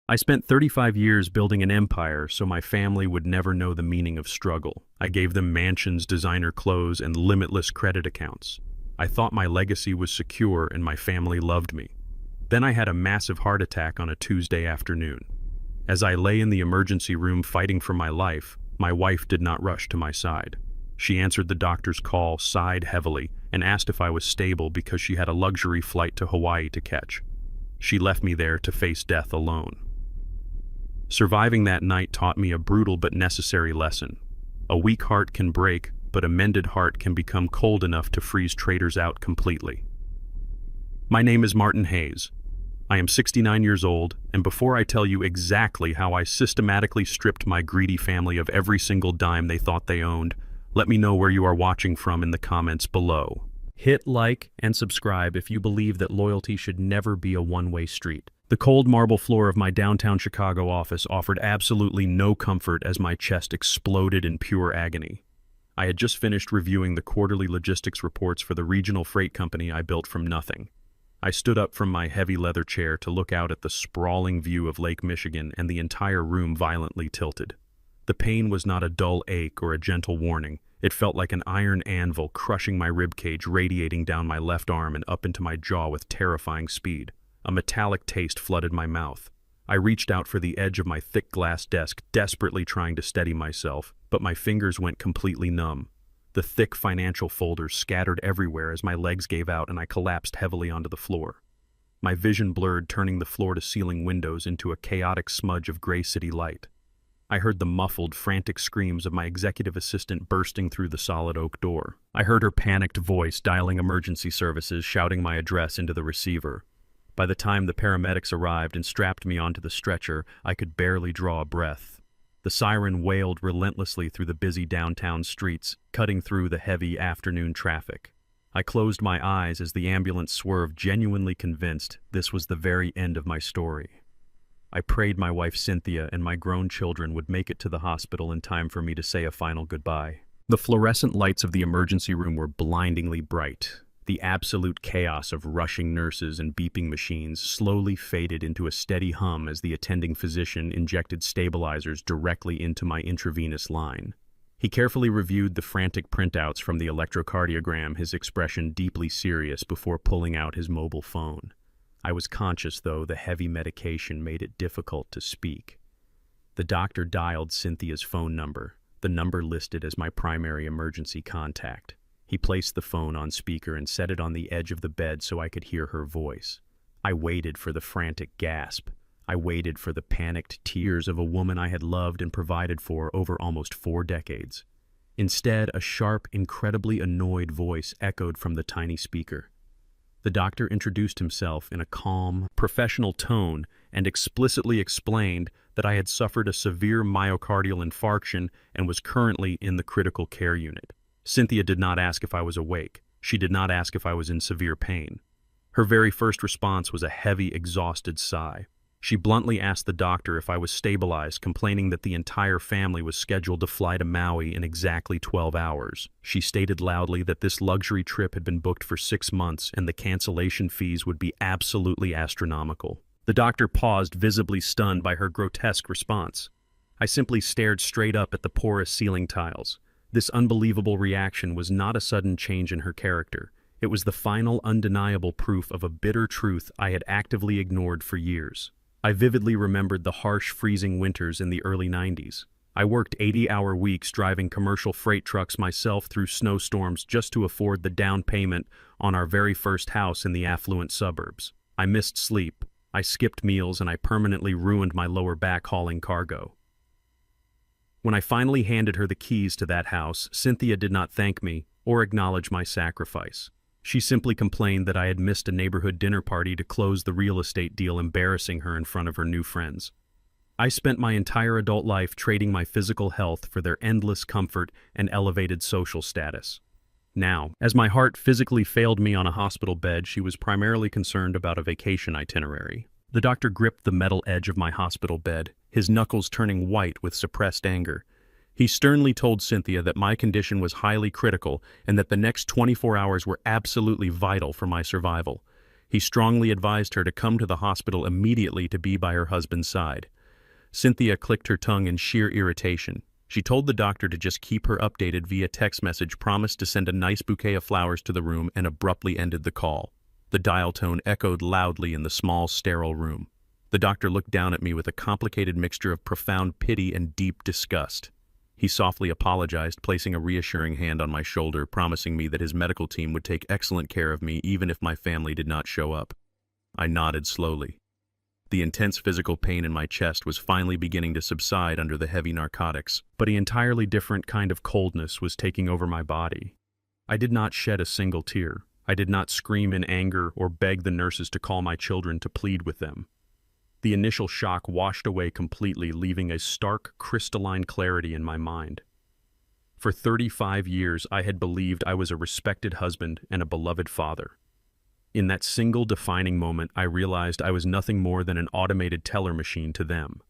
I spent 35 years building an empire so my family would never know the meaning of struggle. I gave them mansions, designer clothes, and limitless credit accounts. I thought my legacy was secure and my family loved me. Then I had a massive heart attack on a Tuesday afternoon. As I lay in the emergency room fighting for my life, my wife did not rush to my side. She answered the doctor's call, sighed heavily, and asked if I was stable because she had a luxury flight to Hawaii to catch. She left me there to face death alone. Surviving that night taught me a brutal but necessary lesson. A weak heart can break, but a mended heart can become cold enough to freeze traitors out completely. My name is Martin Hayes. I am 69 years old, and before I tell you exactly how I systematically stripped my greedy family of every single dime they thought they owned, let me know where you are watching from in the comments below. Hit like and subscribe if you believe that loyalty should never be a one-way street. The cold marble floor of my downtown Chicago office offered absolutely no comfort as my chest exploded in pure agony. I had just finished reviewing the quarterly logistics reports for the regional freight company I built from nothing. I stood up from my heavy leather chair to look out at the sprawling view of Lake Michigan, and the entire room violently tilted. The pain was not a dull ache or a gentle warning. It felt like an iron anvil crushing my ribcage, radiating down my left arm and up into my jaw with terrifying speed. A metallic taste flooded my mouth. I reached out for the edge of my thick glass desk, desperately trying to steady myself, but my fingers went completely numb. The thick financial folders scattered everywhere as my legs gave out and I collapsed heavily onto the floor. My vision blurred, turning the floor-to-ceiling windows into a chaotic smudge of gray city light. I heard the muffled, frantic screams of my executive assistant bursting through the solid oak door. I heard her panicked voice dialing emergency services, shouting my address into the receiver. By the time the paramedics arrived and strapped me onto the stretcher, I could barely draw a breath. The siren wailed relentlessly through the busy downtown streets, cutting through the heavy afternoon traffic. I closed my eyes as the ambulance swerved, genuinely convinced this was the very end of my story. I prayed my wife Cynthia and my grown children would make it to the hospital in time for me to say a final goodbye. The fluorescent lights of the emergency room were blindingly bright. The absolute chaos of rushing nurses and beeping machines slowly faded into a steady hum as the attending physician injected stabilizers directly into my intravenous line. He carefully reviewed the frantic printouts from the electrocardiogram, his expression deeply serious, before pulling out his mobile phone. I was conscious, though the heavy medication made it difficult to speak. The doctor dialed Cynthia's phone number, the number listed as my primary emergency contact. He placed the phone on speaker and set it on the edge of the bed so I could hear her voice. I waited for the frantic gasp. I waited for the panicked tears of a woman I had loved and provided for over almost 4 decades. Instead, a sharp, incredibly annoyed voice echoed from the tiny speaker. The doctor introduced himself in a calm, professional tone and explicitly explained that I had suffered a severe myocardial infarction and was currently in the critical care unit. Cynthia did not ask if I was awake. She did not ask if I was in severe pain. Her very first response was a heavy, exhausted sigh. She bluntly asked the doctor if I was stabilized, complaining that the entire family was scheduled to fly to Maui in exactly 12 hours. She stated loudly that this luxury trip had been booked for 6 months and the cancellation fees would be absolutely astronomical. The doctor paused, visibly stunned by her grotesque response. I simply stared straight up at the porous ceiling tiles. This unbelievable reaction was not a sudden change in her character. It was the final, undeniable proof of a bitter truth I had actively ignored for years. I vividly remembered the harsh, freezing winters in the early 90s. I worked 80-hour weeks driving commercial freight trucks myself through snowstorms just to afford the down payment on our very first house in the affluent suburbs. I missed sleep, I skipped meals, and I permanently ruined my lower back hauling cargo. When I finally handed her the keys to that house, Cynthia did not thank me or acknowledge my sacrifice. She simply complained that I had missed a neighborhood dinner party to close the real estate deal, embarrassing her in front of her new friends. I spent my entire adult life trading my physical health for their endless comfort and elevated social status. Now, as my heart physically failed me on a hospital bed, she was primarily concerned about a vacation itinerary. The doctor gripped the metal edge of my hospital bed, his knuckles turning white with suppressed anger. He sternly told Cynthia that my condition was highly critical and that the next 24 hours were absolutely vital for my survival. He strongly advised her to come to the hospital immediately to be by her husband's side. Cynthia clicked her tongue in sheer irritation. She told the doctor to just keep her updated via text message, promised to send a nice bouquet of flowers to the room, and abruptly ended the call. The dial tone echoed loudly in the small, sterile room. The doctor looked down at me with a complicated mixture of profound pity and deep disgust. He softly apologized, placing a reassuring hand on my shoulder, promising me that his medical team would take excellent care of me even if my family did not show up. I nodded slowly. The intense physical pain in my chest was finally beginning to subside under the heavy narcotics, but an entirely different kind of coldness was taking over my body. I did not shed a single tear. I did not scream in anger or beg the nurses to call my children to plead with them. The initial shock washed away completely, leaving a stark, crystalline clarity in my mind. For 35 years, I had believed I was a respected husband and a beloved father. In that single defining moment, I realized I was nothing more than an automated teller machine to them.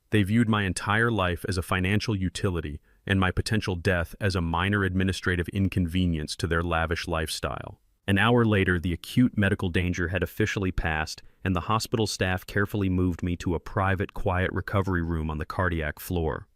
They viewed my entire life as a financial utility and my potential death as a minor administrative inconvenience to their lavish lifestyle. An hour later, the acute medical danger had officially passed, and the hospital staff carefully moved me to a private, quiet recovery room on the cardiac floor.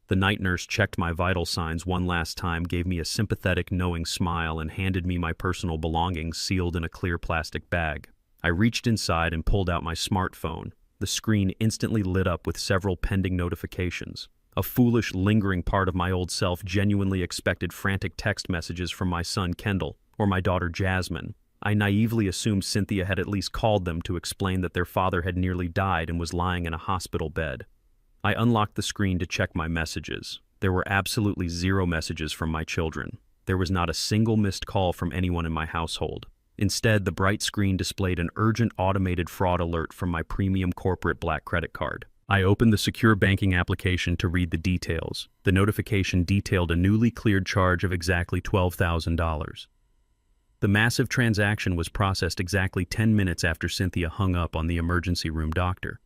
The night nurse checked my vital signs one last time, gave me a sympathetic, knowing smile, and handed me my personal belongings sealed in a clear plastic bag. I reached inside and pulled out my smartphone. The screen instantly lit up with several pending notifications. A foolish, lingering part of my old self genuinely expected frantic text messages from my son Kendall or my daughter Jasmine. I naively assumed Cynthia had at least called them to explain that their father had nearly died and was lying in a hospital bed. I unlocked the screen to check my messages. There were absolutely zero messages from my children. There was not a single missed call from anyone in my household. Instead, the bright screen displayed an urgent automated fraud alert from my premium corporate black credit card. I opened the secure banking application to read the details. The notification detailed a newly cleared charge of exactly $12,000. The massive transaction was processed exactly 10 minutes after Cynthia hung up on the emergency room doctor.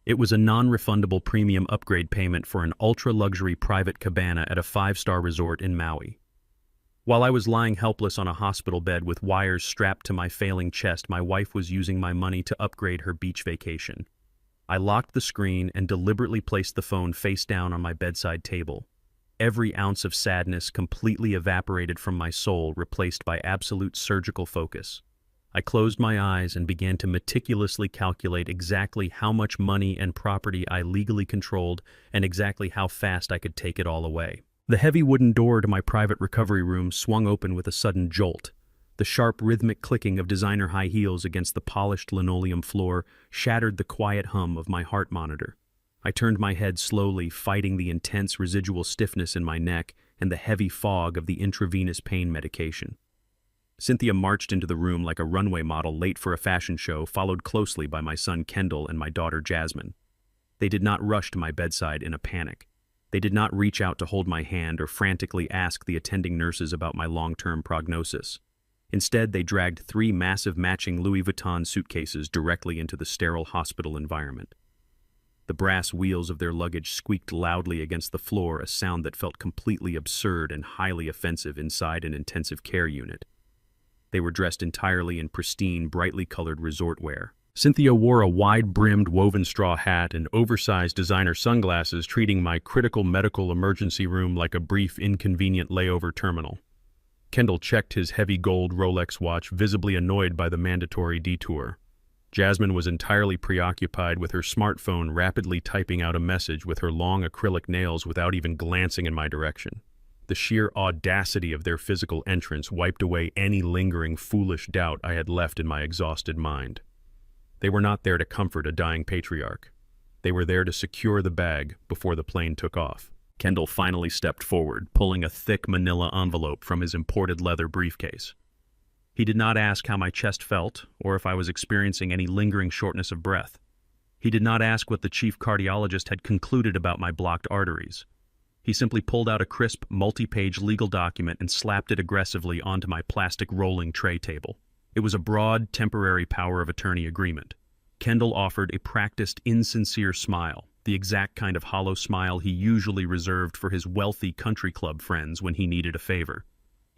It was a non-refundable premium upgrade payment for an ultra-luxury private cabana at a 5-star resort in Maui. While I was lying helpless on a hospital bed with wires strapped to my failing chest, my wife was using my money to upgrade her beach vacation. I locked the screen and deliberately placed the phone face down on my bedside table. Every ounce of sadness completely evaporated from my soul, replaced by absolute surgical focus. I closed my eyes and began to meticulously calculate exactly how much money and property I legally controlled and exactly how fast I could take it all away. The heavy wooden door to my private recovery room swung open with a sudden jolt. The sharp, rhythmic clicking of designer high heels against the polished linoleum floor shattered the quiet hum of my heart monitor. I turned my head slowly, fighting the intense residual stiffness in my neck and the heavy fog of the intravenous pain medication. Cynthia marched into the room like a runway model late for a fashion show, followed closely by my son Kendall and my daughter Jasmine. They did not rush to my bedside in a panic. They did not reach out to hold my hand or frantically ask the attending nurses about my long-term prognosis. Instead, they dragged 3 massive matching Louis Vuitton suitcases directly into the sterile hospital environment. The brass wheels of their luggage squeaked loudly against the floor, a sound that felt completely absurd and highly offensive inside an intensive care unit. They were dressed entirely in pristine, brightly colored resort wear. Cynthia wore a wide-brimmed woven straw hat and oversized designer sunglasses, treating my critical medical emergency room like a brief, inconvenient layover terminal. Kendall checked his heavy gold Rolex watch, visibly annoyed by the mandatory detour. Jasmine was entirely preoccupied with her smartphone, rapidly typing out a message with her long acrylic nails without even glancing in my direction. The sheer audacity of their physical entrance wiped away any lingering foolish doubt I had left in my exhausted mind. They were not there to comfort a dying patriarch. They were there to secure the bag before the plane took off. Kendall finally stepped forward, pulling a thick manila envelope from his imported leather briefcase. He did not ask how my chest felt or if I was experiencing any lingering shortness of breath. He did not ask what the chief cardiologist had concluded about my blocked arteries. He simply pulled out a crisp, multi-page legal document and slapped it aggressively onto my plastic rolling tray table. It was a broad, temporary power of attorney agreement. Kendall offered a practiced, insincere smile, the exact kind of hollow smile he usually reserved for his wealthy country club friends when he needed a favor.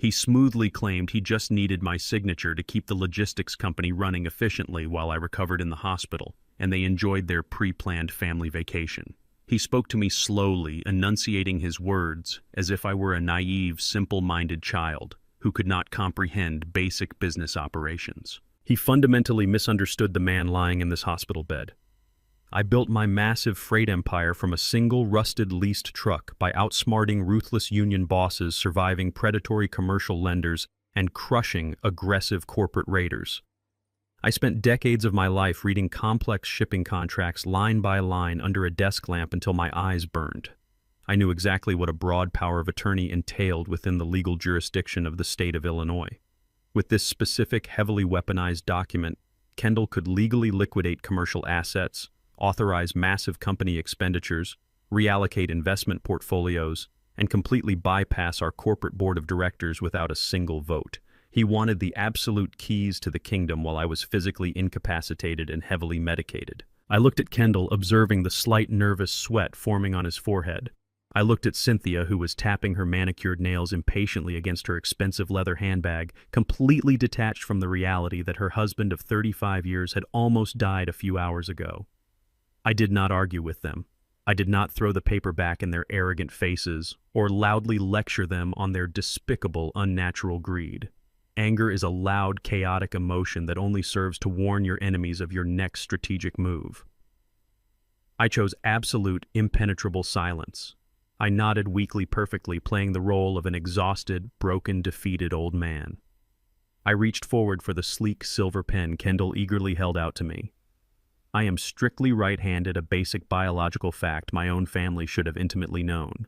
He smoothly claimed he just needed my signature to keep the logistics company running efficiently while I recovered in the hospital, and they enjoyed their pre-planned family vacation. He spoke to me slowly, enunciating his words as if I were a naive, simple-minded child who could not comprehend basic business operations. He fundamentally misunderstood the man lying in this hospital bed. I built my massive freight empire from a single rusted leased truck by outsmarting ruthless union bosses, surviving predatory commercial lenders, and crushing aggressive corporate raiders. I spent decades of my life reading complex shipping contracts line by line under a desk lamp until my eyes burned. I knew exactly what a broad power of attorney entailed within the legal jurisdiction of the state of Illinois. With this specific, heavily weaponized document, Kendall could legally liquidate commercial assets, authorize massive company expenditures, reallocate investment portfolios, and completely bypass our corporate board of directors without a single vote. He wanted the absolute keys to the kingdom while I was physically incapacitated and heavily medicated. I looked at Kendall, observing the slight nervous sweat forming on his forehead. I looked at Cynthia, who was tapping her manicured nails impatiently against her expensive leather handbag, completely detached from the reality that her husband of 35 years had almost died a few hours ago. I did not argue with them. I did not throw the paper back in their arrogant faces or loudly lecture them on their despicable, unnatural greed. Anger is a loud, chaotic emotion that only serves to warn your enemies of your next strategic move. I chose absolute, impenetrable silence. I nodded weakly, perfectly, playing the role of an exhausted, broken, defeated old man. I reached forward for the sleek silver pen Kendall eagerly held out to me. I am strictly right-handed, a basic biological fact my own family should have intimately known.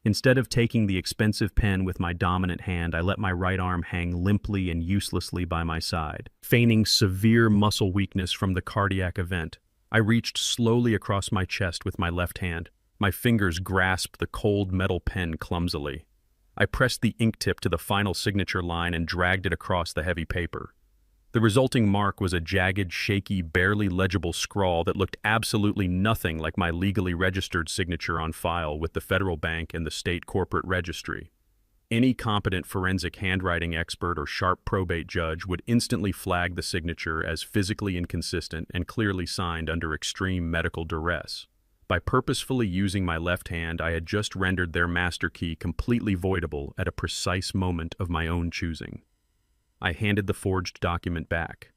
Instead of taking the expensive pen with my dominant hand, I let my right arm hang limply and uselessly by my side. Feigning severe muscle weakness from the cardiac event, I reached slowly across my chest with my left hand. My fingers grasped the cold metal pen clumsily. I pressed the ink tip to the final signature line and dragged it across the heavy paper. The resulting mark was a jagged, shaky, barely legible scrawl that looked absolutely nothing like my legally registered signature on file with the federal bank and the state corporate registry. Any competent forensic handwriting expert or sharp probate judge would instantly flag the signature as physically inconsistent and clearly signed under extreme medical duress. By purposefully using my left hand, I had just rendered their master key completely voidable at a precise moment of my own choosing. I handed the forged document back.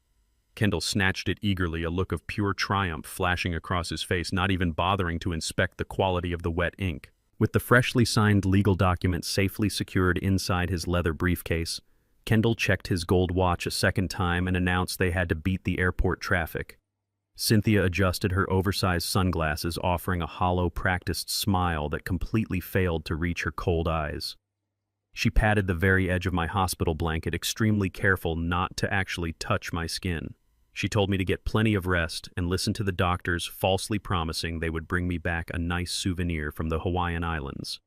Kendall snatched it eagerly, a look of pure triumph flashing across his face, not even bothering to inspect the quality of the wet ink. With the freshly signed legal document safely secured inside his leather briefcase, Kendall checked his gold watch a second time and announced they had to beat the airport traffic. Cynthia adjusted her oversized sunglasses, offering a hollow, practiced smile that completely failed to reach her cold eyes. She patted the very edge of my hospital blanket, extremely careful not to actually touch my skin. She told me to get plenty of rest and listen to the doctors, falsely promising they would bring me back a nice souvenir from the Hawaiian Islands.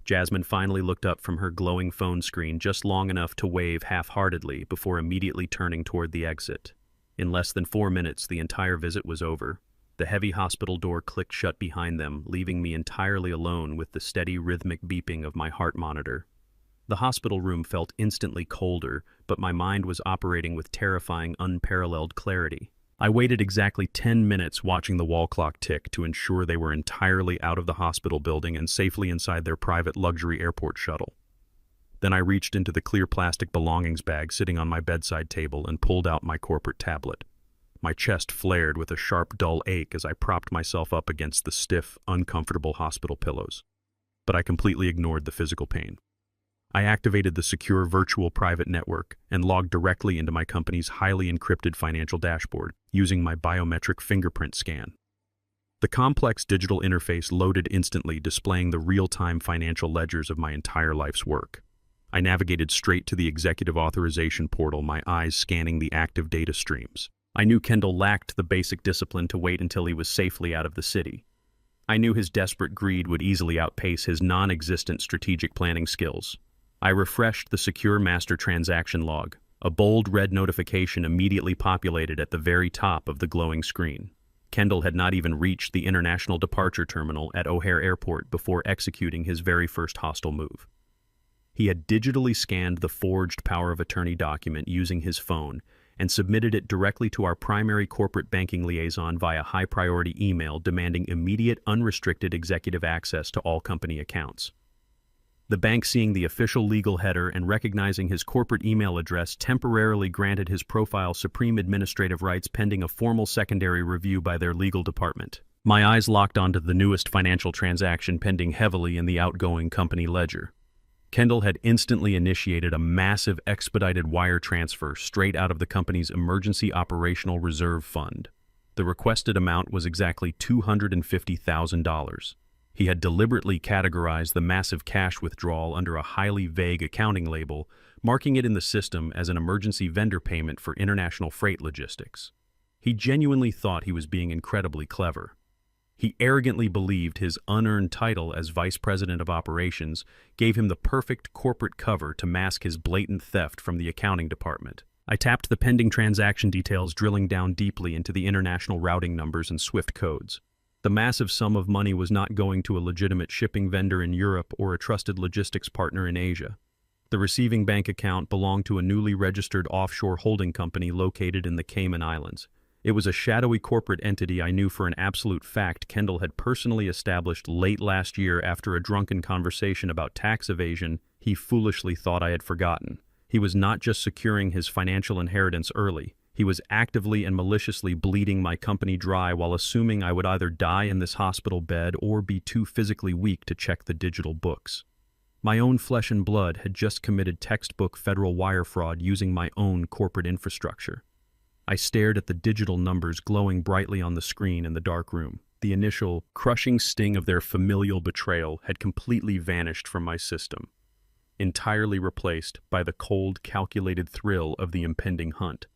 Jasmine finally looked up from her glowing phone screen just long enough to wave half-heartedly before immediately turning toward the exit. In less than 4 minutes, the entire visit was over. The heavy hospital door clicked shut behind them, leaving me entirely alone with the steady, rhythmic beeping of my heart monitor. The hospital room felt instantly colder, but my mind was operating with terrifying, unparalleled clarity. I waited exactly 10 minutes watching the wall clock tick to ensure they were entirely out of the hospital building and safely inside their private luxury airport shuttle. Then I reached into the clear plastic belongings bag sitting on my bedside table and pulled out my corporate tablet. My chest flared with a sharp, dull ache as I propped myself up against the stiff, uncomfortable hospital pillows. But I completely ignored the physical pain. I activated the secure virtual private network and logged directly into my company's highly encrypted financial dashboard using my biometric fingerprint scan. The complex digital interface loaded instantly, displaying the real-time financial ledgers of my entire life's work. I navigated straight to the executive authorization portal, my eyes scanning the active data streams. I knew Kendall lacked the basic discipline to wait until he was safely out of the city. I knew his desperate greed would easily outpace his non-existent strategic planning skills. I refreshed the secure master transaction log. A bold red notification immediately populated at the very top of the glowing screen. Kendall had not even reached the international departure terminal at O'Hare Airport before executing his very first hostile move. He had digitally scanned the forged power of attorney document using his phone and submitted it directly to our primary corporate banking liaison via high-priority email demanding immediate, unrestricted executive access to all company accounts. The bank, seeing the official legal header and recognizing his corporate email address, temporarily granted his profile supreme administrative rights pending a formal secondary review by their legal department. My eyes locked onto the newest financial transaction pending heavily in the outgoing company ledger. Kendall had instantly initiated a massive expedited wire transfer straight out of the company's Emergency Operational Reserve Fund. The requested amount was exactly $250,000. He had deliberately categorized the massive cash withdrawal under a highly vague accounting label, marking it in the system as an emergency vendor payment for international freight logistics. He genuinely thought he was being incredibly clever. He arrogantly believed his unearned title as Vice President of Operations gave him the perfect corporate cover to mask his blatant theft from the accounting department. I tapped the pending transaction details, drilling down deeply into the international routing numbers and SWIFT codes. The massive sum of money was not going to a legitimate shipping vendor in Europe or a trusted logistics partner in Asia. The receiving bank account belonged to a newly registered offshore holding company located in the Cayman Islands. It was a shadowy corporate entity I knew for an absolute fact Kendall had personally established late last year after a drunken conversation about tax evasion he foolishly thought I had forgotten. He was not just securing his financial inheritance early. He was actively and maliciously bleeding my company dry while assuming I would either die in this hospital bed or be too physically weak to check the digital books. My own flesh and blood had just committed textbook federal wire fraud using my own corporate infrastructure. I stared at the digital numbers glowing brightly on the screen in the dark room. The initial, crushing sting of their familial betrayal had completely vanished from my system, entirely replaced by the cold, calculated thrill of the impending hunt.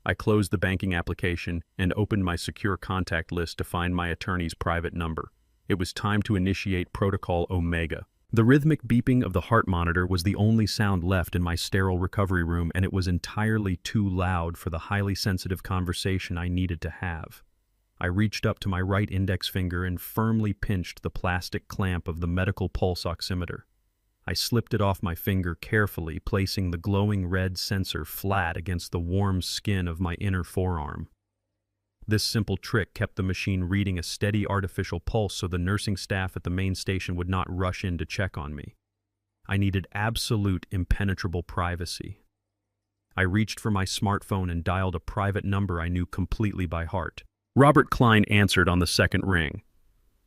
I closed the banking application and opened my secure contact list to find my attorney's private number. It was time to initiate Protocol Omega. The rhythmic beeping of the heart monitor was the only sound left in my sterile recovery room, and it was entirely too loud for the highly sensitive conversation I needed to have. I reached up to my right index finger and firmly pinched the plastic clamp of the medical pulse oximeter. I slipped it off my finger carefully, placing the glowing red sensor flat against the warm skin of my inner forearm. This simple trick kept the machine reading a steady artificial pulse so the nursing staff at the main station would not rush in to check on me. I needed absolute, impenetrable privacy. I reached for my smartphone and dialed a private number I knew completely by heart. Robert Klein answered on the second ring.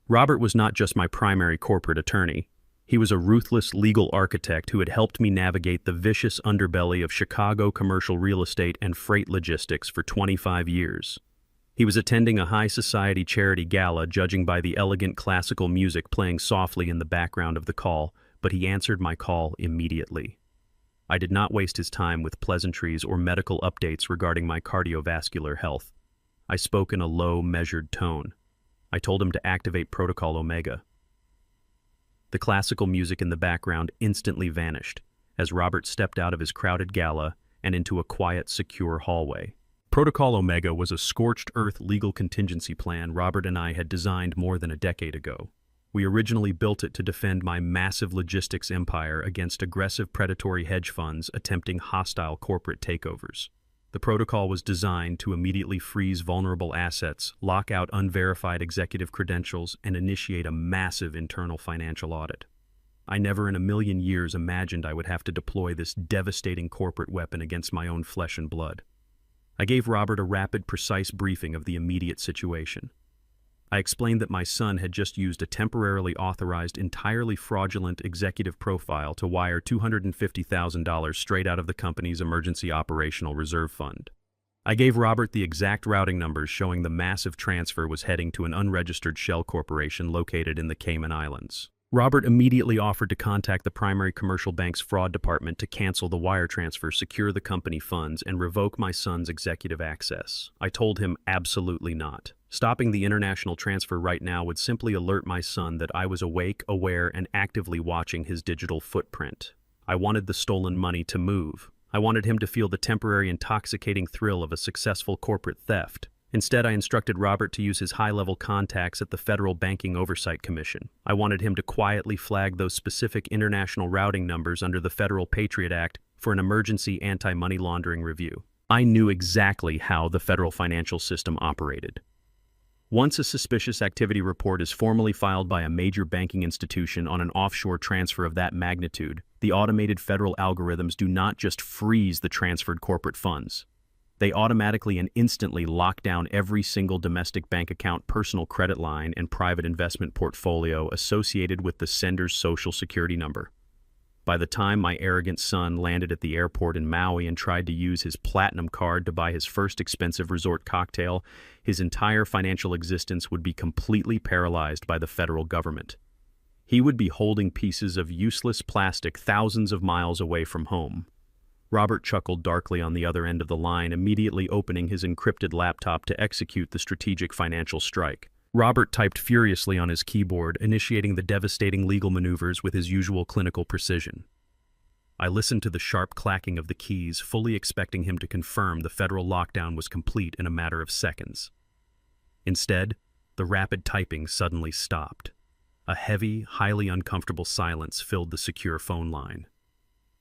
Robert was not just my primary corporate attorney. He was a ruthless legal architect who had helped me navigate the vicious underbelly of Chicago commercial real estate and freight logistics for 25 years. He was attending a high society charity gala, judging by the elegant classical music playing softly in the background of the call, but he answered my call immediately. I did not waste his time with pleasantries or medical updates regarding my cardiovascular health. I spoke in a low, measured tone. I told him to activate Protocol Omega. The classical music in the background instantly vanished as Robert stepped out of his crowded gala and into a quiet, secure hallway. Protocol Omega was a scorched earth legal contingency plan Robert and I had designed more than a decade ago. We originally built it to defend my massive logistics empire against aggressive predatory hedge funds attempting hostile corporate takeovers. The protocol was designed to immediately freeze vulnerable assets, lock out unverified executive credentials, and initiate a massive internal financial audit. I never in a million years imagined I would have to deploy this devastating corporate weapon against my own flesh and blood. I gave Robert a rapid, precise briefing of the immediate situation. I explained that my son had just used a temporarily authorized, entirely fraudulent executive profile to wire $250,000 straight out of the company's Emergency Operational Reserve Fund. I gave Robert the exact routing numbers showing the massive transfer was heading to an unregistered shell corporation located in the Cayman Islands. Robert immediately offered to contact the primary commercial bank's fraud department to cancel the wire transfer, secure the company funds, and revoke my son's executive access. I told him absolutely not. Stopping the international transfer right now would simply alert my son that I was awake, aware, and actively watching his digital footprint. I wanted the stolen money to move. I wanted him to feel the temporary intoxicating thrill of a successful corporate theft. Instead, I instructed Robert to use his high-level contacts at the Federal Banking Oversight Commission. I wanted him to quietly flag those specific international routing numbers under the Federal Patriot Act for an emergency anti-money laundering review. I knew exactly how the federal financial system operated. Once a suspicious activity report is formally filed by a major banking institution on an offshore transfer of that magnitude, the automated federal algorithms do not just freeze the transferred corporate funds. They automatically and instantly lock down every single domestic bank account, personal credit line, and private investment portfolio associated with the sender's social security number. By the time my arrogant son landed at the airport in Maui and tried to use his platinum card to buy his first expensive resort cocktail, his entire financial existence would be completely paralyzed by the federal government. He would be holding pieces of useless plastic thousands of miles away from home. Robert chuckled darkly on the other end of the line, immediately opening his encrypted laptop to execute the strategic financial strike. Robert typed furiously on his keyboard, initiating the devastating legal maneuvers with his usual clinical precision. I listened to the sharp clacking of the keys, fully expecting him to confirm the federal lockdown was complete in a matter of seconds. Instead, the rapid typing suddenly stopped. A heavy, highly uncomfortable silence filled the secure phone line.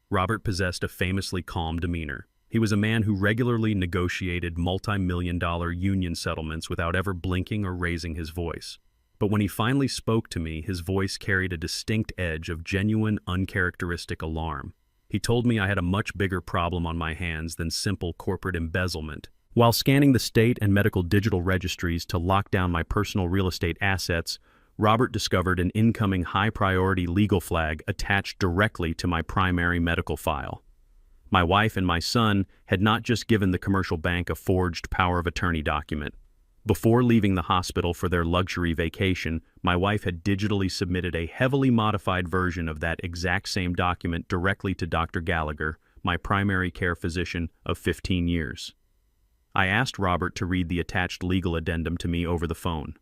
Robert possessed a famously calm demeanor. He was a man who regularly negotiated multi-million-dollar union settlements without ever blinking or raising his voice. But when he finally spoke to me, his voice carried a distinct edge of genuine, uncharacteristic alarm. He told me I had a much bigger problem on my hands than simple corporate embezzlement. While scanning the state and medical digital registries to lock down my personal real estate assets, Robert discovered an incoming high-priority legal flag attached directly to my primary medical file. My wife and my son had not just given the commercial bank a forged power of attorney document. Before leaving the hospital for their luxury vacation, my wife had digitally submitted a heavily modified version of that exact same document directly to Dr. Gallagher, my primary care physician of 15 years. I asked Robert to read the attached legal addendum to me over the phone.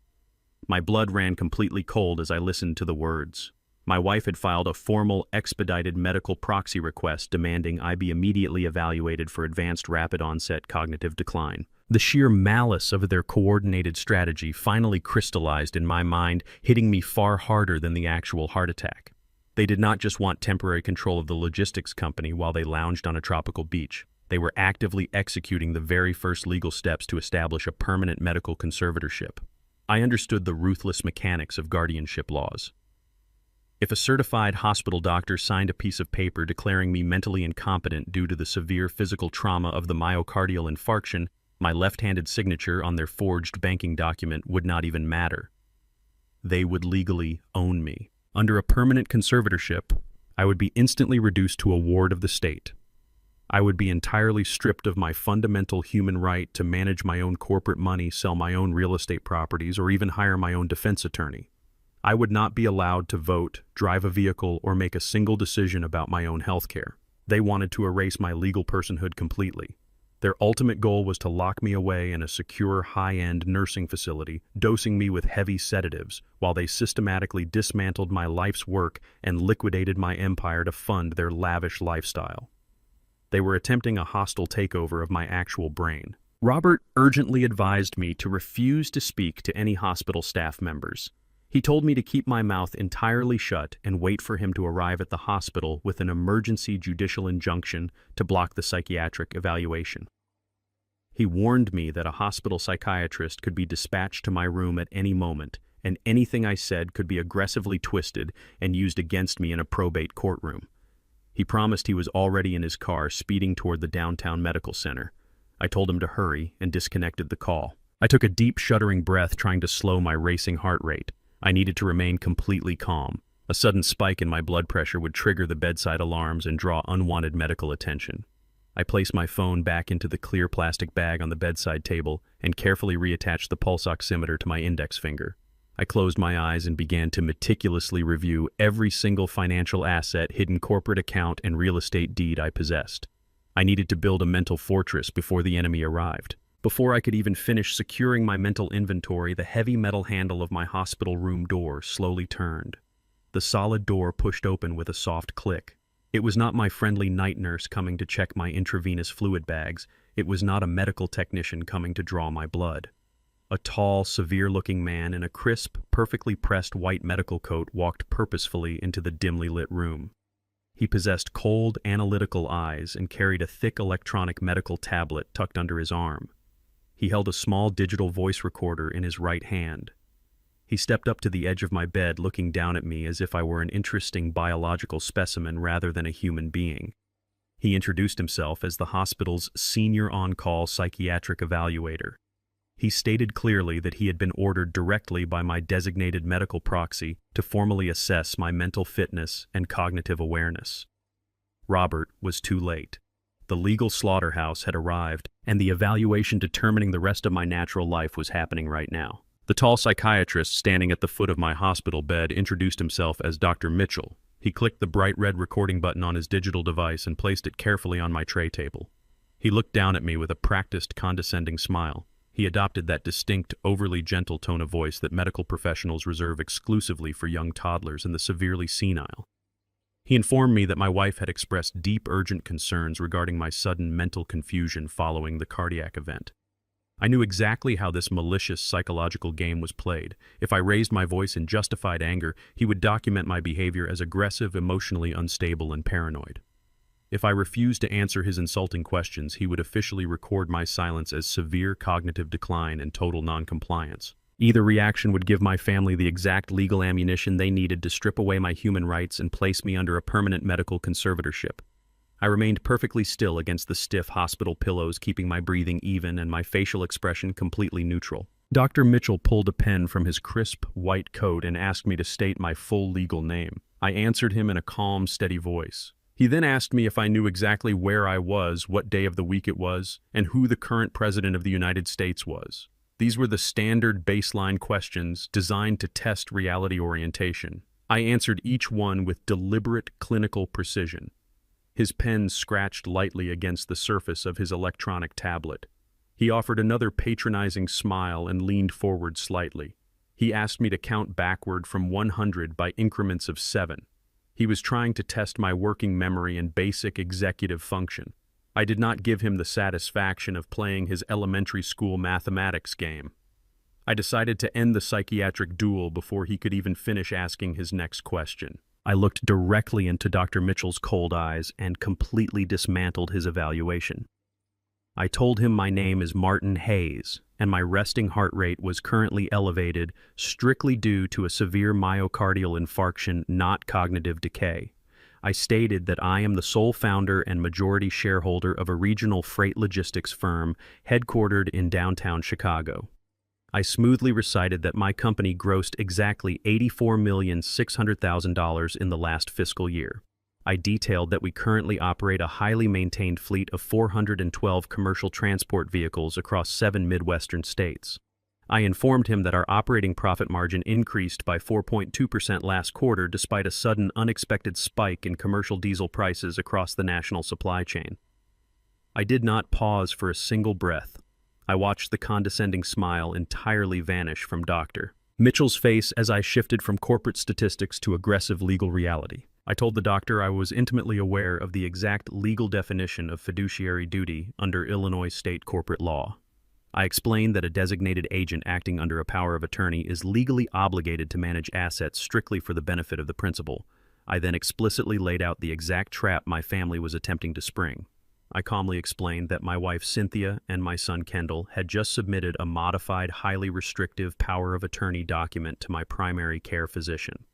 My blood ran completely cold as I listened to the words. My wife had filed a formal, expedited medical proxy request demanding I be immediately evaluated for advanced rapid-onset cognitive decline. The sheer malice of their coordinated strategy finally crystallized in my mind, hitting me far harder than the actual heart attack. They did not just want temporary control of the logistics company while they lounged on a tropical beach. They were actively executing the very first legal steps to establish a permanent medical conservatorship. I understood the ruthless mechanics of guardianship laws. If a certified hospital doctor signed a piece of paper declaring me mentally incompetent due to the severe physical trauma of the myocardial infarction, my left-handed signature on their forged banking document would not even matter. They would legally own me. Under a permanent conservatorship, I would be instantly reduced to a ward of the state. I would be entirely stripped of my fundamental human right to manage my own corporate money, sell my own real estate properties, or even hire my own defense attorney. I would not be allowed to vote, drive a vehicle, or make a single decision about my own health care. They wanted to erase my legal personhood completely. Their ultimate goal was to lock me away in a secure, high-end nursing facility, dosing me with heavy sedatives, while they systematically dismantled my life's work and liquidated my empire to fund their lavish lifestyle. They were attempting a hostile takeover of my actual brain. Robert urgently advised me to refuse to speak to any hospital staff members. He told me to keep my mouth entirely shut and wait for him to arrive at the hospital with an emergency judicial injunction to block the psychiatric evaluation. He warned me that a hospital psychiatrist could be dispatched to my room at any moment, and anything I said could be aggressively twisted and used against me in a probate courtroom. He promised he was already in his car, speeding toward the downtown medical center. I told him to hurry and disconnected the call. I took a deep, shuddering breath, trying to slow my racing heart rate. I needed to remain completely calm. A sudden spike in my blood pressure would trigger the bedside alarms and draw unwanted medical attention. I placed my phone back into the clear plastic bag on the bedside table and carefully reattached the pulse oximeter to my index finger. I closed my eyes and began to meticulously review every single financial asset, hidden corporate account, and real estate deed I possessed. I needed to build a mental fortress before the enemy arrived. Before I could even finish securing my mental inventory, the heavy metal handle of my hospital room door slowly turned. The solid door pushed open with a soft click. It was not my friendly night nurse coming to check my intravenous fluid bags. It was not a medical technician coming to draw my blood. A tall, severe-looking man in a crisp, perfectly pressed white medical coat walked purposefully into the dimly lit room. He possessed cold, analytical eyes and carried a thick electronic medical tablet tucked under his arm. He held a small digital voice recorder in his right hand. He stepped up to the edge of my bed, looking down at me as if I were an interesting biological specimen rather than a human being. He introduced himself as the hospital's senior on-call psychiatric evaluator. He stated clearly that he had been ordered directly by my designated medical proxy to formally assess my mental fitness and cognitive awareness. Robert was too late. The legal slaughterhouse had arrived, and the evaluation determining the rest of my natural life was happening right now. The tall psychiatrist standing at the foot of my hospital bed introduced himself as Dr. Mitchell. He clicked the bright red recording button on his digital device and placed it carefully on my tray table. He looked down at me with a practiced, condescending smile. He adopted that distinct, overly gentle tone of voice that medical professionals reserve exclusively for young toddlers and the severely senile. He informed me that my wife had expressed deep, urgent concerns regarding my sudden mental confusion following the cardiac event. I knew exactly how this malicious psychological game was played. If I raised my voice in justified anger, he would document my behavior as aggressive, emotionally unstable, and paranoid. If I refused to answer his insulting questions, he would officially record my silence as severe cognitive decline and total noncompliance. Either reaction would give my family the exact legal ammunition they needed to strip away my human rights and place me under a permanent medical conservatorship. I remained perfectly still against the stiff hospital pillows, keeping my breathing even and my facial expression completely neutral. Dr. Mitchell pulled a pen from his crisp, white coat and asked me to state my full legal name. I answered him in a calm, steady voice. He then asked me if I knew exactly where I was, what day of the week it was, and who the current president of the United States was. These were the standard baseline questions designed to test reality orientation. I answered each one with deliberate clinical precision. His pen scratched lightly against the surface of his electronic tablet. He offered another patronizing smile and leaned forward slightly. He asked me to count backward from 100 by increments of 7. He was trying to test my working memory and basic executive function. I did not give him the satisfaction of playing his elementary school mathematics game. I decided to end the psychiatric duel before he could even finish asking his next question. I looked directly into Dr. Mitchell's cold eyes and completely dismantled his evaluation. I told him my name is Martin Hayes, and my resting heart rate was currently elevated strictly due to a severe myocardial infarction, not cognitive decay. I stated that I am the sole founder and majority shareholder of a regional freight logistics firm headquartered in downtown Chicago. I smoothly recited that my company grossed exactly $84,600,000 in the last fiscal year. I detailed that we currently operate a highly maintained fleet of 412 commercial transport vehicles across 7 Midwestern states. I informed him that our operating profit margin increased by 4.2% last quarter despite a sudden unexpected spike in commercial diesel prices across the national supply chain. I did not pause for a single breath. I watched the condescending smile entirely vanish from Dr. Mitchell's face as I shifted from corporate statistics to aggressive legal reality. I told the doctor I was intimately aware of the exact legal definition of fiduciary duty under Illinois state corporate law. I explained that a designated agent acting under a power of attorney is legally obligated to manage assets strictly for the benefit of the principal. I then explicitly laid out the exact trap my family was attempting to spring. I calmly explained that my wife Cynthia and my son Kendall had just submitted a modified, highly restrictive power of attorney document to my primary care physician.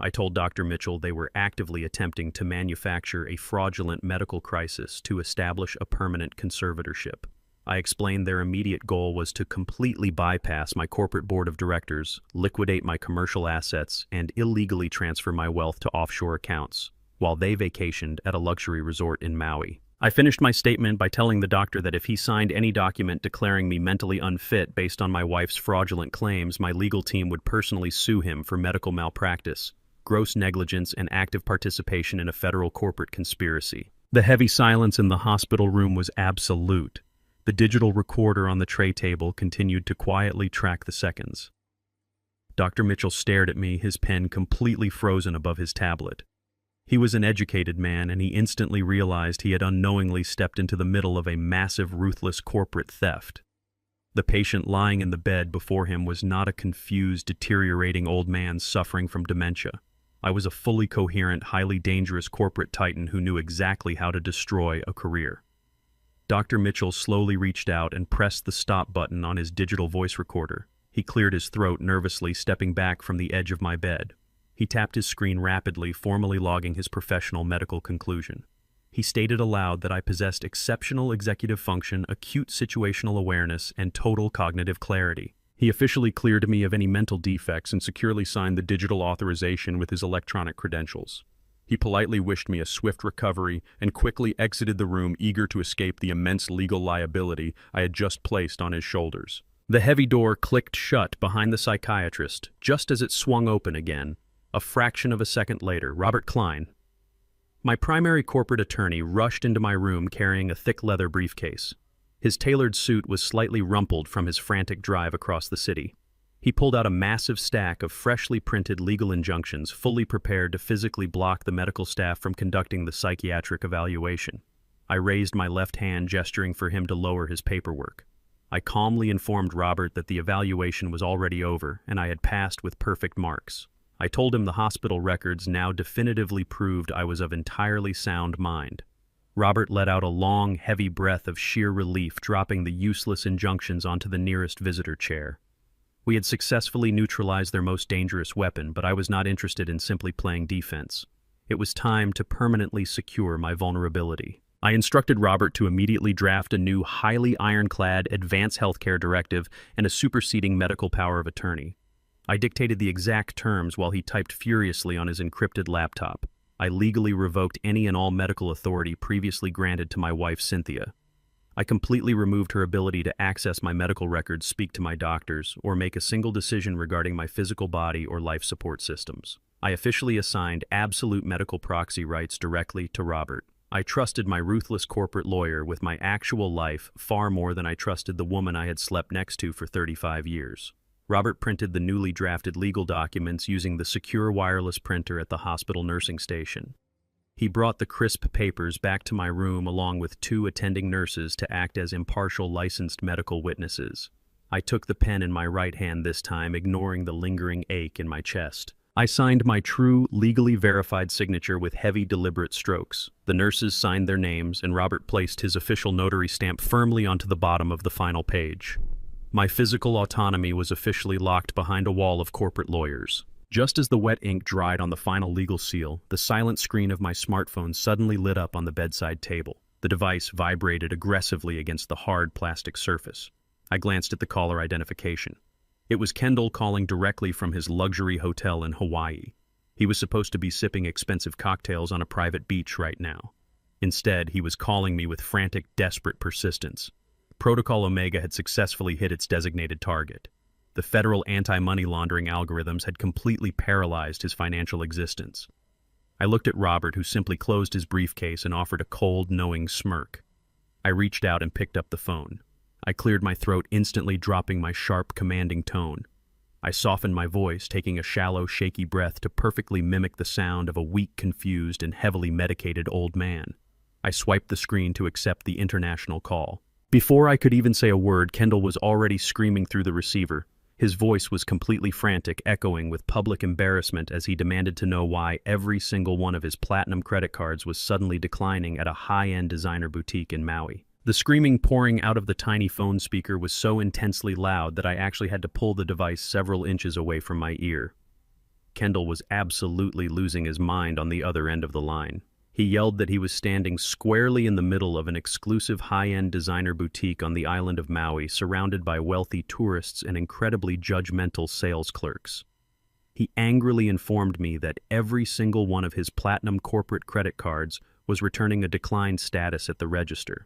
I told Dr. Mitchell they were actively attempting to manufacture a fraudulent medical crisis to establish a permanent conservatorship. I explained their immediate goal was to completely bypass my corporate board of directors, liquidate my commercial assets, and illegally transfer my wealth to offshore accounts, while they vacationed at a luxury resort in Maui. I finished my statement by telling the doctor that if he signed any document declaring me mentally unfit based on my wife's fraudulent claims, my legal team would personally sue him for medical malpractice, gross negligence, and active participation in a federal corporate conspiracy. The heavy silence in the hospital room was absolute. The digital recorder on the tray table continued to quietly track the seconds. Dr. Mitchell stared at me, his pen completely frozen above his tablet. He was an educated man, and he instantly realized he had unknowingly stepped into the middle of a massive, ruthless corporate theft. The patient lying in the bed before him was not a confused, deteriorating old man suffering from dementia. I was a fully coherent, highly dangerous corporate titan who knew exactly how to destroy a career. Dr. Mitchell slowly reached out and pressed the stop button on his digital voice recorder. He cleared his throat nervously, stepping back from the edge of my bed. He tapped his screen rapidly, formally logging his professional medical conclusion. He stated aloud that I possessed exceptional executive function, acute situational awareness, and total cognitive clarity. He officially cleared me of any mental defects and securely signed the digital authorization with his electronic credentials. He politely wished me a swift recovery and quickly exited the room, eager to escape the immense legal liability I had just placed on his shoulders. The heavy door clicked shut behind the psychiatrist just as it swung open again. A fraction of a second later, Robert Klein, my primary corporate attorney, rushed into my room carrying a thick leather briefcase. His tailored suit was slightly rumpled from his frantic drive across the city. He pulled out a massive stack of freshly printed legal injunctions, fully prepared to physically block the medical staff from conducting the psychiatric evaluation. I raised my left hand, gesturing for him to lower his paperwork. I calmly informed Robert that the evaluation was already over and I had passed with perfect marks. I told him the hospital records now definitively proved I was of entirely sound mind. Robert let out a long, heavy breath of sheer relief, dropping the useless injunctions onto the nearest visitor chair. We had successfully neutralized their most dangerous weapon, but I was not interested in simply playing defense. It was time to permanently secure my vulnerability. I instructed Robert to immediately draft a new, highly ironclad advance healthcare directive and a superseding medical power of attorney. I dictated the exact terms while he typed furiously on his encrypted laptop. I legally revoked any and all medical authority previously granted to my wife, Cynthia. I completely removed her ability to access my medical records, speak to my doctors, or make a single decision regarding my physical body or life support systems. I officially assigned absolute medical proxy rights directly to Robert. I trusted my ruthless corporate lawyer with my actual life far more than I trusted the woman I had slept next to for 35 years. Robert printed the newly drafted legal documents using the secure wireless printer at the hospital nursing station. He brought the crisp papers back to my room along with 2 attending nurses to act as impartial licensed medical witnesses. I took the pen in my right hand this time, ignoring the lingering ache in my chest. I signed my true, legally verified signature with heavy, deliberate strokes. The nurses signed their names, and Robert placed his official notary stamp firmly onto the bottom of the final page. My physical autonomy was officially locked behind a wall of corporate lawyers. Just as the wet ink dried on the final legal seal, the silent screen of my smartphone suddenly lit up on the bedside table. The device vibrated aggressively against the hard plastic surface. I glanced at the caller identification. It was Kendall calling directly from his luxury hotel in Hawaii. He was supposed to be sipping expensive cocktails on a private beach right now. Instead, he was calling me with frantic, desperate persistence. Protocol Omega had successfully hit its designated target. The federal anti-money laundering algorithms had completely paralyzed his financial existence. I looked at Robert, who simply closed his briefcase and offered a cold, knowing smirk. I reached out and picked up the phone. I cleared my throat, instantly dropping my sharp, commanding tone. I softened my voice, taking a shallow, shaky breath to perfectly mimic the sound of a weak, confused, and heavily medicated old man. I swiped the screen to accept the international call. Before I could even say a word, Kendall was already screaming through the receiver. His voice was completely frantic, echoing with public embarrassment as he demanded to know why every single one of his platinum credit cards was suddenly declining at a high-end designer boutique in Maui. The screaming pouring out of the tiny phone speaker was so intensely loud that I actually had to pull the device several inches away from my ear. Kendall was absolutely losing his mind on the other end of the line. He yelled that he was standing squarely in the middle of an exclusive high-end designer boutique on the island of Maui, surrounded by wealthy tourists and incredibly judgmental sales clerks. He angrily informed me that every single one of his platinum corporate credit cards was returning a declined status at the register.